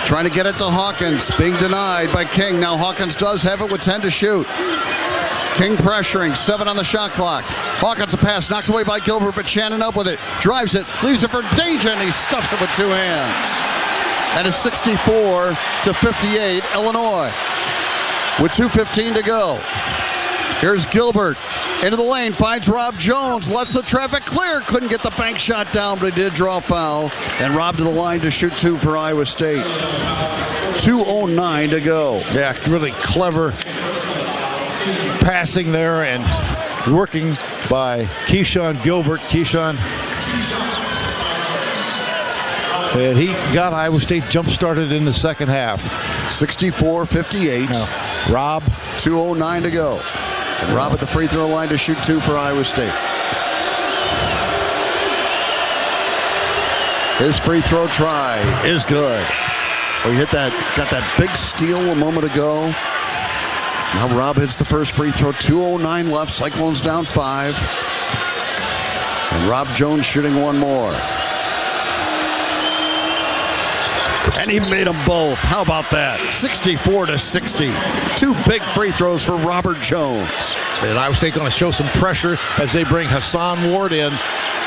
Speaker 1: Trying to get it to Hawkins. Being denied by King. Now Hawkins does have it with 10 to shoot. King pressuring. 7 on the shot clock. Hawkins a pass. Knocked away by Gilbert, but Shannon up with it. Drives it. Leaves it for Danger, and he stuffs it with 2 hands. And it's 64-58. Illinois with 2:15 to go. Here's Gilbert. Into the lane, finds Rob Jones, lets the traffic clear. Couldn't get the bank shot down, but he did draw a foul. And Rob to the line to shoot 2 for Iowa State. 2:09 to go.
Speaker 11: Yeah, really clever passing there and working by Keyshawn Gilbert. Keyshawn, and he got Iowa State jump-started in the second half.
Speaker 1: 64-58.
Speaker 11: Rob.
Speaker 1: 2:09 to go. And Rob at the free throw line to shoot 2 for Iowa State. His free throw try is good. Oh, he got that big steal a moment ago. Now Rob hits the first free throw. 2:09 left. Cyclones down 5. And Rob Jones shooting 1 more. And he made them both. How about that? 64-60. 2 big free throws for Robert Jones.
Speaker 11: And Iowa State going to show some pressure as they bring Hassan Ward in.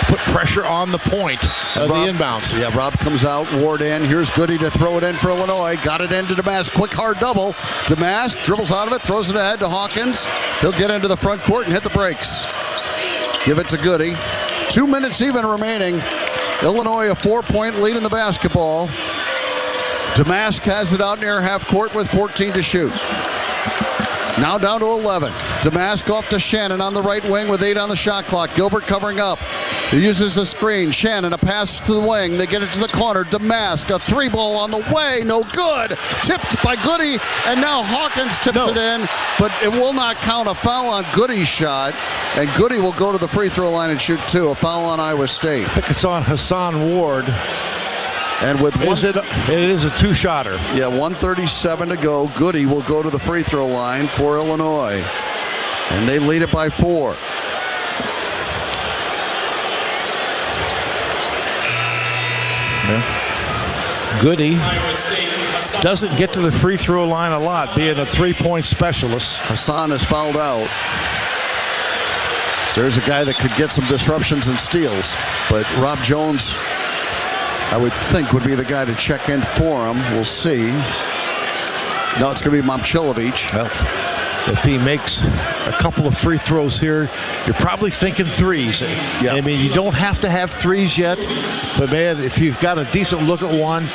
Speaker 11: Put pressure on the point of the inbounds.
Speaker 1: Yeah, Rob comes out, Ward in. Here's Goody to throw it in for Illinois. Got it into Damask. Quick, hard double. Damask dribbles out of it, throws it ahead to Hawkins. He'll get into the front court and hit the brakes. Give it to Goody. 2 minutes even remaining. Illinois a 4-point lead in the basketball. Damask has it out near half court with 14 to shoot. Now down to 11. Damask off to Shannon on the right wing with 8 on the shot clock. Gilbert covering up. He uses a screen. Shannon, a pass to the wing. They get it to the corner. Damask, a 3-ball on the way. No good. Tipped by Goody. And now Hawkins tips it in. But it will not count. A foul on Goody's shot. And Goody will go to the free throw line and shoot 2. A foul on Iowa State.
Speaker 11: I think it's on Hassan Ward.
Speaker 1: And with
Speaker 11: it is a 2-shotter.
Speaker 1: Yeah, 1:37 to go. Goody will go to the free throw line for Illinois. And they lead it by 4.
Speaker 11: Yeah. Goody doesn't get to the free throw line a lot, being a 3-point specialist.
Speaker 1: Hassan is fouled out. So there's a guy that could get some disruptions and steals. But Rob Jones, I would think, would be the guy to check in for him. We'll see. No, it's going to be Momcilovic.
Speaker 11: Well, if he makes a couple of free throws here, you're probably thinking 3s. Yeah. I mean, you don't have to have 3s yet, but man, if you've got a decent look at one,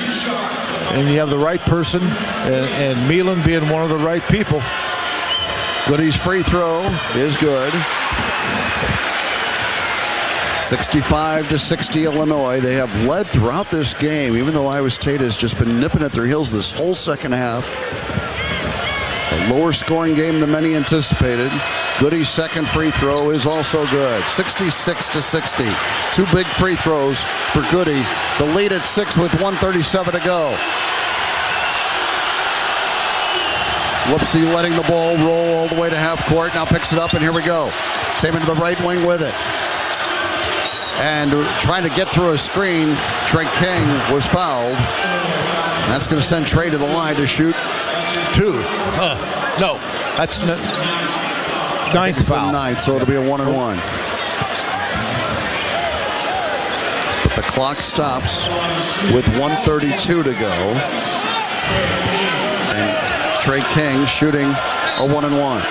Speaker 11: and you have the right person, and Milan being one of the right people.
Speaker 1: Goody's free throw is good. 65-60 Illinois. They have led throughout this game, even though Iowa State has just been nipping at their heels this whole second half. A lower scoring game than many anticipated. Goody's second free throw is also good. 66-60. Two big free throws for Goody. The lead at 6 with 1:37 to go. Lipsy letting the ball roll all the way to half court. Now picks it up, and here we go. Taman to the right wing with it. And trying to get through a screen, Trey King was fouled. That's going to send Trey to the line to shoot 2.
Speaker 11: No, that's ninth foul.
Speaker 1: Ninth, so it'll be a 1-and-1. But the clock stops with 1:32 to go. And Trey King shooting a 1-and-1.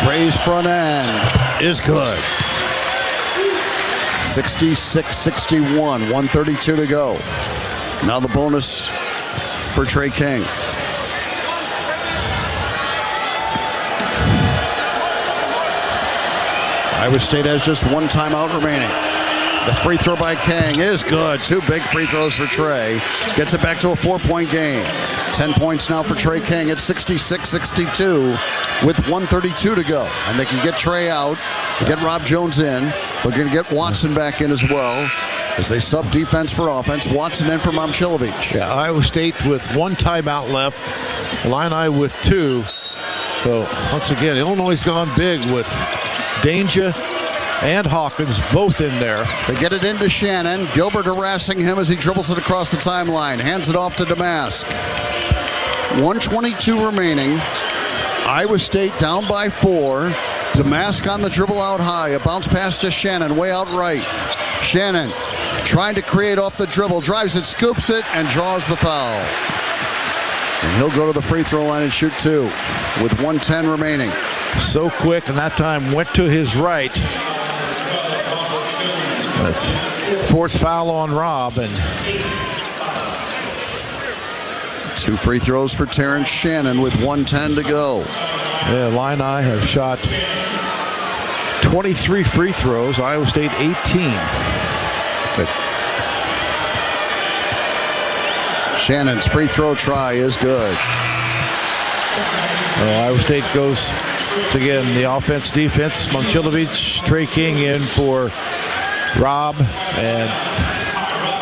Speaker 1: Trey's front end is good. 66-61, 1:32 to go. Now the bonus for Trey King. Iowa State has just one timeout remaining. The free throw by King is good. 2 big free throws for Trey. Gets it back to a 4-point game. 10 points now for Trey King at 66-62 with 1:32 to go. And they can get Trey out, get Rob Jones in. They're going to get Watson back in as well as they sub defense for offense. Watson in for Momcilovic.
Speaker 11: Yeah, Iowa State with 1 timeout left. Illini with 2. So once again, Illinois' gone big with Danger and Hawkins both in there.
Speaker 1: They get it into Shannon. Gilbert harassing him as he dribbles it across the timeline. Hands it off to Damask. 1:22 remaining. Iowa State down by 4. Damask on the dribble out high. A bounce pass to Shannon way out right. Shannon trying to create off the dribble. Drives it, scoops it, and draws the foul. And he'll go to the free throw line and shoot 2 with 1:10 remaining.
Speaker 11: So quick, and that time went to his right. 4th foul on Rob, and
Speaker 1: 2 free throws for Terrence Shannon with 1:10 to go.
Speaker 11: Yeah, Illini have shot 23 free throws. Iowa State 18.
Speaker 1: Good. Shannon's free throw try is good.
Speaker 11: Iowa State goes to, again, the offense, defense. Momcilovic, Trey King in for Rob and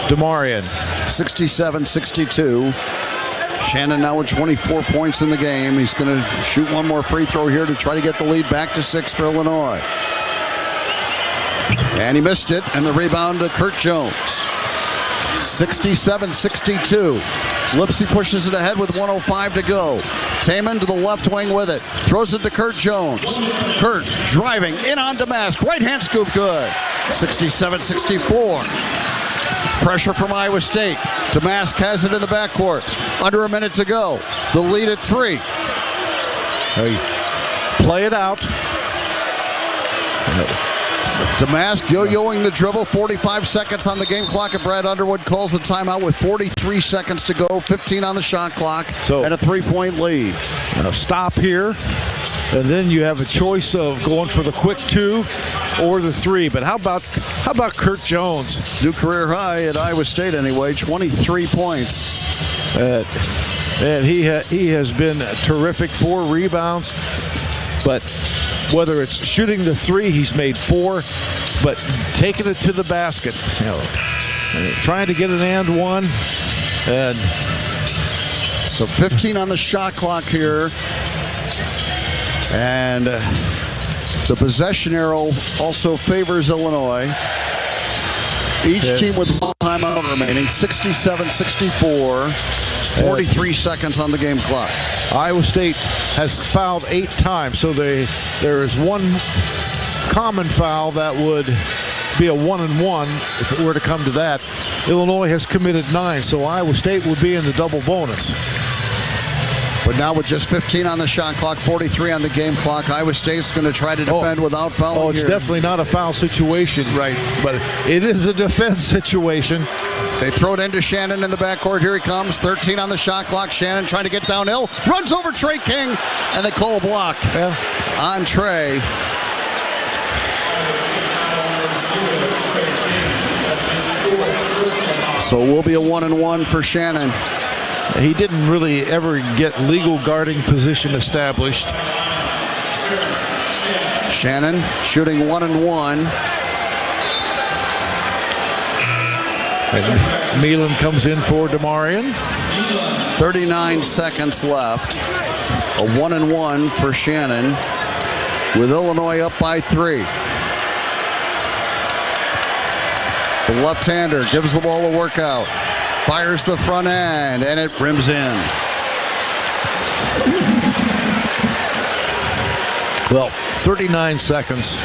Speaker 11: DeMarion.
Speaker 1: 67-62. Shannon now with 24 points in the game. He's going to shoot one more free throw here to try to get the lead back to 6 for Illinois. And he missed it, and the rebound to Kurt Jones. 67-62. Lipsy pushes it ahead with 1:05 to go. Taman to the left wing with it. Throws it to Kurt Jones. Kurt driving in on Damask. Right hand scoop good. 67-64. Pressure from Iowa State. Damask has it in the backcourt. Under a minute to go. The lead at 3.
Speaker 11: Play it out.
Speaker 1: Damask yo-yoing the dribble. 45 seconds on the game clock, and Brad Underwood calls the timeout with 43 seconds to go. 15 on the shot clock, and a 3-point lead.
Speaker 11: Now stop here, and then you have a choice of going for the quick 2 or the 3. But how about Kurt Jones?
Speaker 1: New career high at Iowa State anyway, 23 points.
Speaker 11: And he has been terrific. 4 rebounds, but whether it's shooting the 3, he's made 4, but taking it to the basket, trying to get an and 1, and
Speaker 1: so 15 on the shot clock here, and the possession arrow also favors Illinois. Each team with 1 timeout remaining. 67-64. 43 seconds on the game clock.
Speaker 11: Iowa State has fouled 8 times, so there is 1 common foul that would be a 1-and-1 if it were to come to that. Illinois has committed 9, so Iowa State would be in the double bonus.
Speaker 1: But now with just 15 on the shot clock, 43 on the game clock, Iowa State's going to try to defend without fouling.
Speaker 11: Oh, it's definitely not a foul situation.
Speaker 1: Right.
Speaker 11: But it is a defense situation.
Speaker 1: They throw it into Shannon in the backcourt. Here he comes. 13 on the shot clock. Shannon trying to get downhill. Runs over Trey King. And they call a block on Trey. So it will be a 1-and-1 for Shannon.
Speaker 11: He didn't really ever get legal guarding position established.
Speaker 1: Shannon shooting 1-and-1.
Speaker 11: And Milan comes in for DeMarion.
Speaker 1: 39 seconds left. A 1-and-1 for Shannon with Illinois up by 3. The left-hander gives the ball a workout. Fires the front end, and it rims in.
Speaker 11: Well, 39 seconds.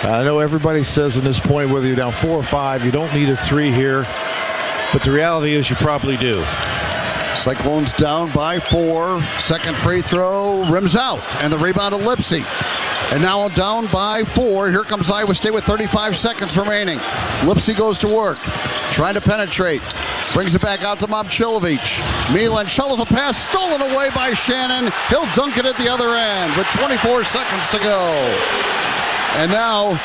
Speaker 11: I know everybody says at this point, whether you're down 4 or 5, you don't need a 3 here. But the reality is you probably do.
Speaker 1: Cyclones down by 4. Second free throw rims out, and the rebound to Lipsy. And now down by 4. Here comes Iowa State with 35 seconds remaining. Lipsy goes to work, trying to penetrate. Brings it back out to Momcilovic. Milan shovels a pass, stolen away by Shannon. He'll dunk it at the other end with 24 seconds to go. And now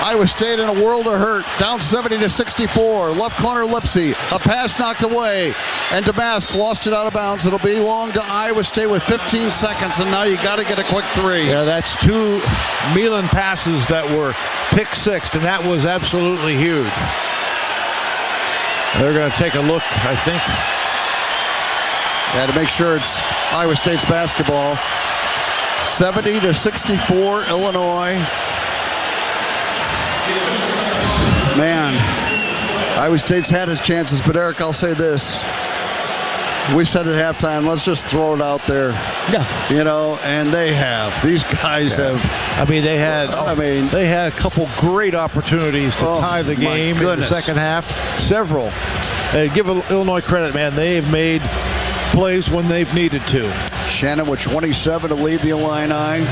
Speaker 1: Iowa State in a world of hurt, down 70-64. Left corner Lipsy, a pass knocked away, and Damask lost it out of bounds. It'll belong to Iowa State with 15 seconds, and now you got to get a quick 3.
Speaker 11: Yeah, that's 2 Milan passes that were pick sixed, and that was absolutely huge. They're going to take a look, I think.
Speaker 1: Yeah, to make sure it's Iowa State's basketball. 70-64 Illinois. Man, Iowa State's had his chances, but Eric, I'll say this. We said at halftime, let's just throw it out there.
Speaker 11: Yeah.
Speaker 1: You know, and they have. These guys have.
Speaker 11: I mean, they had a couple great opportunities to tie the game in the second half. Several. Give Illinois credit, man. They've made plays when they've needed to.
Speaker 1: Shannon with 27 to lead the Illini.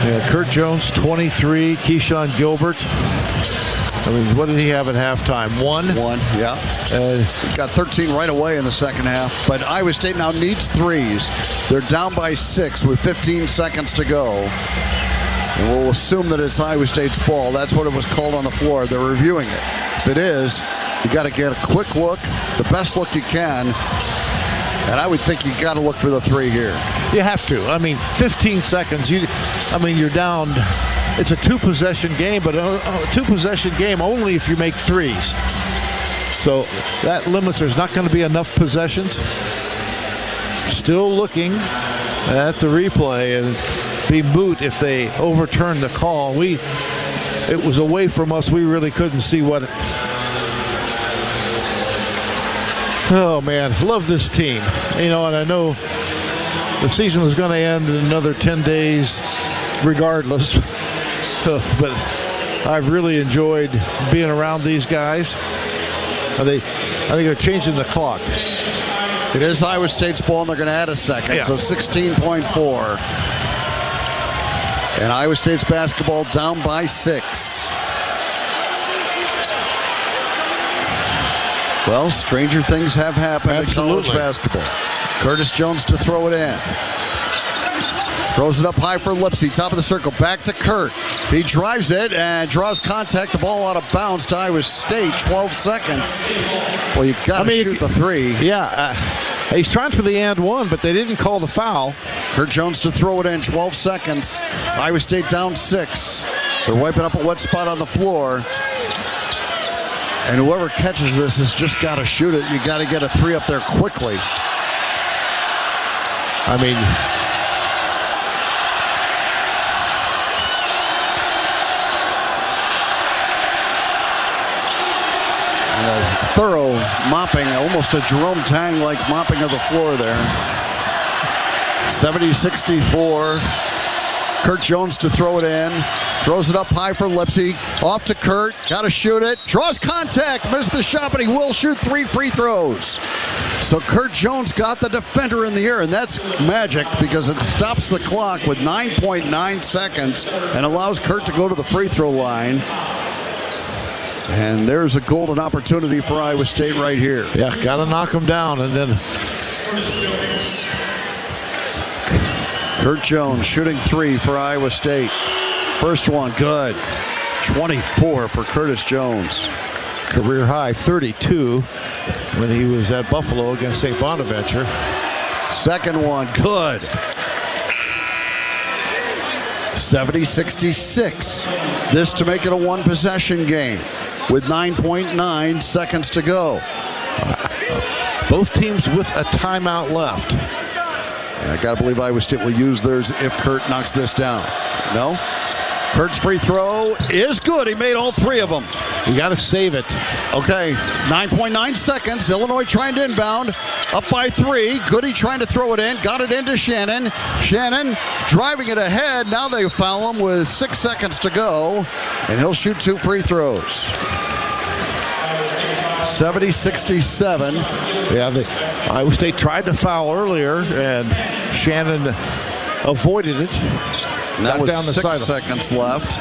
Speaker 11: Yeah, Kurt Jones, 23. Keyshawn Gilbert. I mean, what did he have at halftime? 1?
Speaker 1: 1, yeah. Got 13 right away in the second half. But Iowa State now needs 3s. They're down by 6 with 15 seconds to go. And we'll assume that it's Iowa State's ball. That's what it was called on the floor. They're reviewing it. If it is, you got to get a quick look, the best look you can. And I would think you got to look for the 3 here.
Speaker 11: You have to. I mean, 15 seconds. You're down. It's a 2-possession game, but a 2-possession game only if you make 3s. So that limits. There's not going to be enough possessions. Still looking at the replay, and be moot if they overturn the call. It was away from us. We really couldn't see what. Oh man, love this team. You know, and I know the season was going to end in another 10 days, regardless. But I've really enjoyed being around these guys. I think they're changing the clock.
Speaker 1: It is Iowa State's ball, and they're going to add a second, so 16.4. And Iowa State's basketball down by 6. Well, stranger things have happened in college basketball. Curtis Jones to throw it in. Throws it up high for Lipsy, top of the circle, back to Kurt. He drives it and draws contact. The ball out of bounds to Iowa State. 12 seconds. Well, you got to shoot the 3.
Speaker 11: Yeah, he's trying for the and 1, but they didn't call the foul.
Speaker 1: Kurt Jones to throw it in. 12 seconds. Iowa State down 6. They're wiping up a wet spot on the floor. And whoever catches this has just got to shoot it. You got to get a 3 up there quickly.
Speaker 11: I mean,
Speaker 1: thorough mopping, almost a Jerome Tang-like mopping of the floor there. 70-64. Kurt Jones to throw it in. Throws it up high for Lipsy. Off to Kurt. Got to shoot it. Draws contact. Missed the shot, but he will shoot 3 free throws. So Kurt Jones got the defender in the air, and that's magic because it stops the clock with 9.9 seconds and allows Kurt to go to the free throw line. And there's a golden opportunity for Iowa State right here.
Speaker 11: Yeah, got to knock him down. And then
Speaker 1: Kurt Jones shooting 3 for Iowa State. First one, good. 24 for Curtis Jones.
Speaker 11: Career high 32 when he was at Buffalo against St. Bonaventure.
Speaker 1: Second one, good. 70-66. This to make it a one-possession game with 9.9 seconds to go.
Speaker 11: Both teams with a timeout left.
Speaker 1: And I got to believe Iowa State will use theirs if Kurt knocks this down. No? Kurt's free throw is good. He made all 3 of them.
Speaker 11: You got to save it.
Speaker 1: Okay, 9.9 seconds. Illinois trying to inbound. Up by 3. Goody trying to throw it in. Got it into Shannon. Shannon driving it ahead. Now they foul him with 6 seconds to go. And he'll shoot 2 free throws. 70-67.
Speaker 11: Yeah, Iowa State tried to foul earlier, and Shannon avoided it.
Speaker 1: And that was down the 6 seconds left.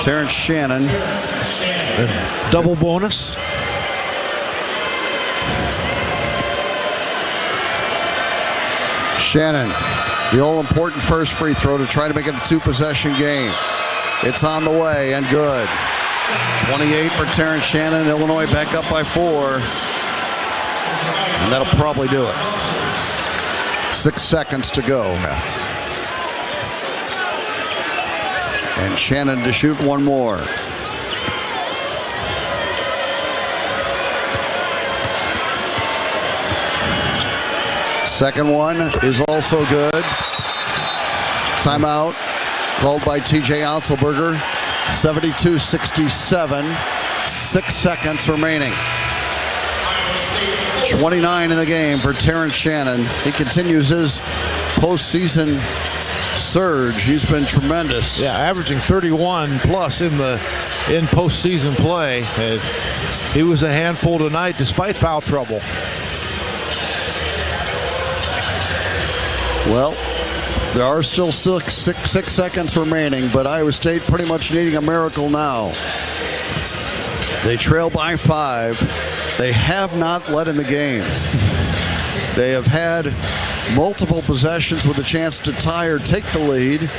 Speaker 1: Terrence Shannon.
Speaker 11: And double bonus.
Speaker 1: Shannon, the all-important first free throw to try to make it a 2-possession game. It's on the way and good. 28 for Terrence Shannon. Illinois back up by 4. And that'll probably do it. 6 seconds to go. And Shannon to shoot one more. Second one is also good. Timeout called by TJ Otzelberger. 72-67. 6 seconds remaining. 29 in the game for Terrence Shannon. He continues his postseason surge. He's been tremendous.
Speaker 11: Yeah, averaging 31 plus in postseason play. He was a handful tonight despite foul trouble.
Speaker 1: Well, there are still six seconds remaining, but Iowa State pretty much needing a miracle now. They trail by 5. They have not led in the game. They have had multiple possessions with a chance to tie or take the lead,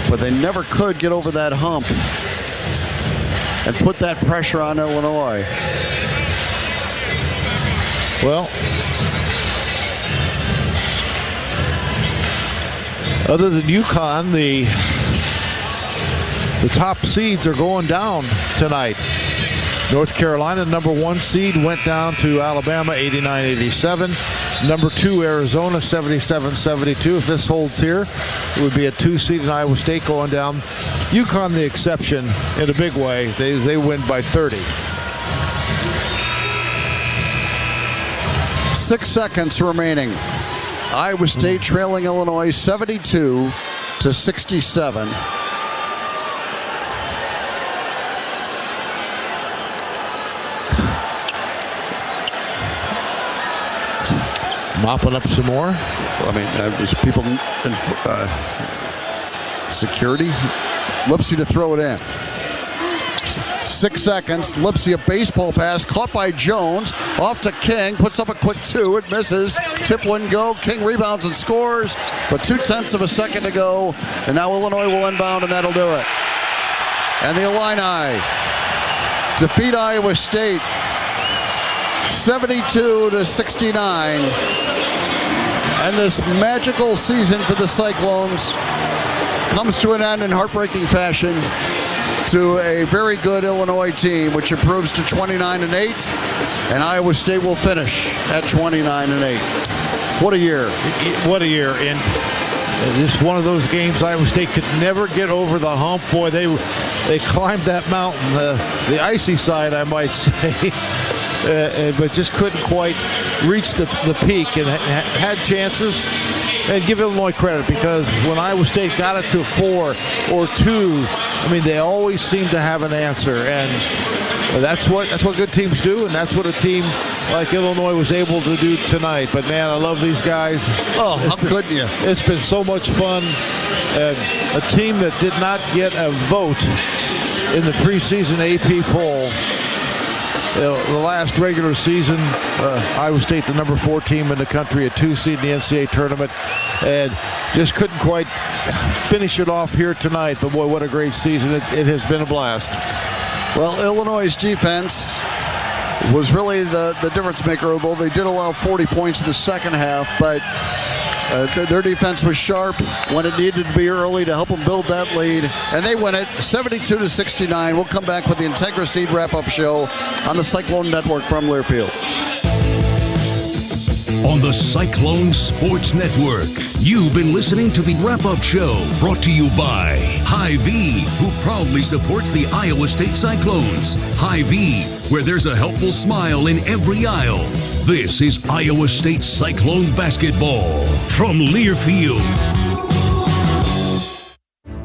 Speaker 1: but they never could get over that hump and put that pressure on Illinois.
Speaker 11: Well, other than UConn, the top seeds are going down tonight. North Carolina, number 1 seed, went down to Alabama, 89-87. Number 2, Arizona, 77-72. If this holds here, it would be a 2 seed in Iowa State going down. UConn, the exception in a big way. They win by 30.
Speaker 1: 6 seconds remaining. Iowa State trailing Illinois 72-67.
Speaker 11: Mopping up some more.
Speaker 1: I mean, there's people in security. Lipsy to throw it in. 6 seconds. Lipsy, a baseball pass caught by Jones. Off to King. Puts up a quick 2. It misses. Tip wouldn't go. King rebounds and scores. But 0.2 of a second to go. And now Illinois will inbound, and that'll do it. And the Illini defeat Iowa State 72-69. And this magical season for the Cyclones comes to an end in heartbreaking fashion to a very good Illinois team, which improves to 29-8, and Iowa State will finish at 29-8. What a year.
Speaker 11: What a year. And just one of those games Iowa State could never get over the hump. Boy, they climbed that mountain, the icy side, I might say, but just couldn't quite reach the peak, and had chances. and give Illinois credit, because when Iowa State got it to 4 or 2, I mean, they always seem to have an answer, and that's what good teams do, and that's what a team like Illinois was able to do tonight. But man, I love these guys.
Speaker 1: Oh, how couldn't you?
Speaker 11: It's been so much fun. And a team that did not get a vote in the preseason AP poll. The last regular season, Iowa State, the number 4 team in the country, a 2 seed in the NCAA tournament, and just couldn't quite finish it off here tonight. But boy, what a great season. It has been a blast.
Speaker 1: Well, Illinois' defense was really the difference maker, although they did allow 40 points in the second half, but their defense was sharp when it needed to be early to help them build that lead, and they win it 72-69. We'll come back with the Integra Seed wrap-up show on the Cyclone Network from Learfield.
Speaker 15: On the Cyclone Sports Network, you've been listening to the wrap-up show brought to you by Hy-Vee, who proudly supports the Iowa State Cyclones. Hy-Vee, where there's a helpful smile in every aisle. This is Iowa State Cyclone basketball from Learfield.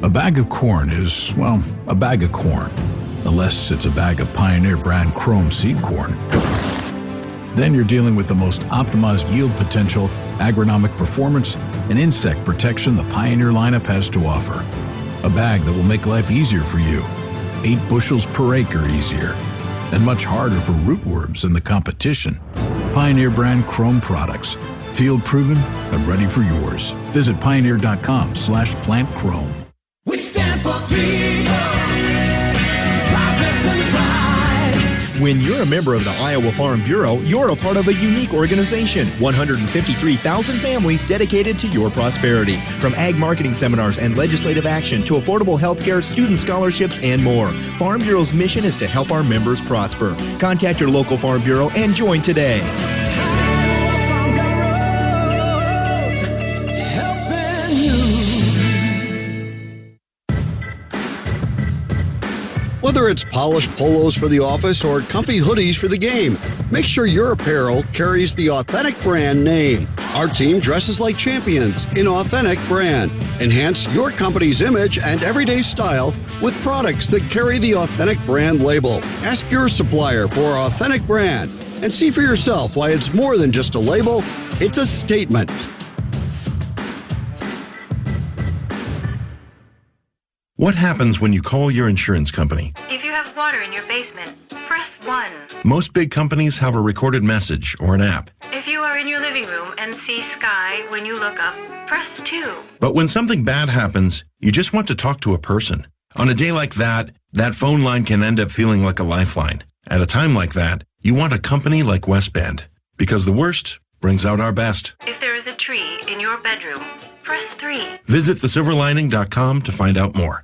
Speaker 18: A bag of corn is, well, a bag of corn, unless it's a bag of Pioneer brand Chrome seed corn. Then you're dealing with the most optimized yield potential, agronomic performance, and insect protection the Pioneer lineup has to offer. A bag that will make life easier for you, 8 bushels per acre easier, and much harder for rootworms than the competition. Pioneer brand Chrome products, field proven and ready for yours. Visit pioneer.com/plantchrome.
Speaker 19: We stand for freedom, progress and pride.
Speaker 22: When you're a member of the Iowa Farm Bureau, you're a part of a unique organization. 153,000 families dedicated to your prosperity. From ag marketing seminars and legislative action to affordable health care, student scholarships, and more. Farm Bureau's mission is to help our members prosper. Contact your local Farm Bureau and join today.
Speaker 1: Whether it's polished polos for the office or comfy hoodies for the game, make sure your apparel carries the Authentic brand name. Our team dresses like champions in Authentic brand. Enhance your company's image and everyday style with products that carry the Authentic brand label. Ask your supplier for Authentic brand and see for yourself why it's more than just a label, it's a statement.
Speaker 23: What happens when you call your insurance company?
Speaker 24: If you have water in your basement, press 1.
Speaker 23: Most big companies have a recorded message or an app.
Speaker 24: If you are in your living room and see sky when you look up, press 2.
Speaker 23: But when something bad happens, you just want to talk to a person. On a day like that phone line can end up feeling like a lifeline. At a time like that, you want a company like West Bend, because the worst brings out our best.
Speaker 24: If there is a tree in your bedroom, press 3.
Speaker 23: Visit thesilverlining.com to find out more.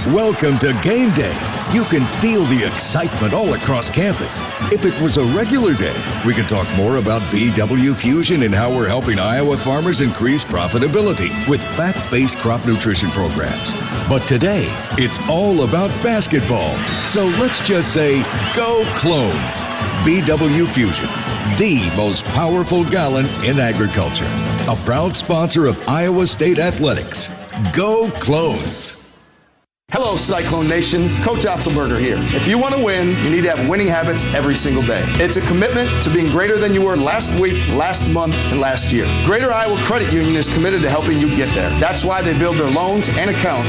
Speaker 6: Welcome to Game Day. You can feel the excitement all across campus. If it was a regular day, we could talk more about BW Fusion and how we're helping Iowa farmers increase profitability with fact-based crop nutrition programs. But today, it's all about basketball. So let's just say, go Clones. BW Fusion, the most powerful gallon in agriculture. A proud sponsor of Iowa State Athletics. Go Clones.
Speaker 26: Hello, Cyclone Nation. Coach Otzelberger here. If you want to win, you need to have winning habits every single day. It's a commitment to being greater than you were last week, last month, and last year. Greater Iowa Credit Union is committed to helping you get there. That's why they build their loans and accounts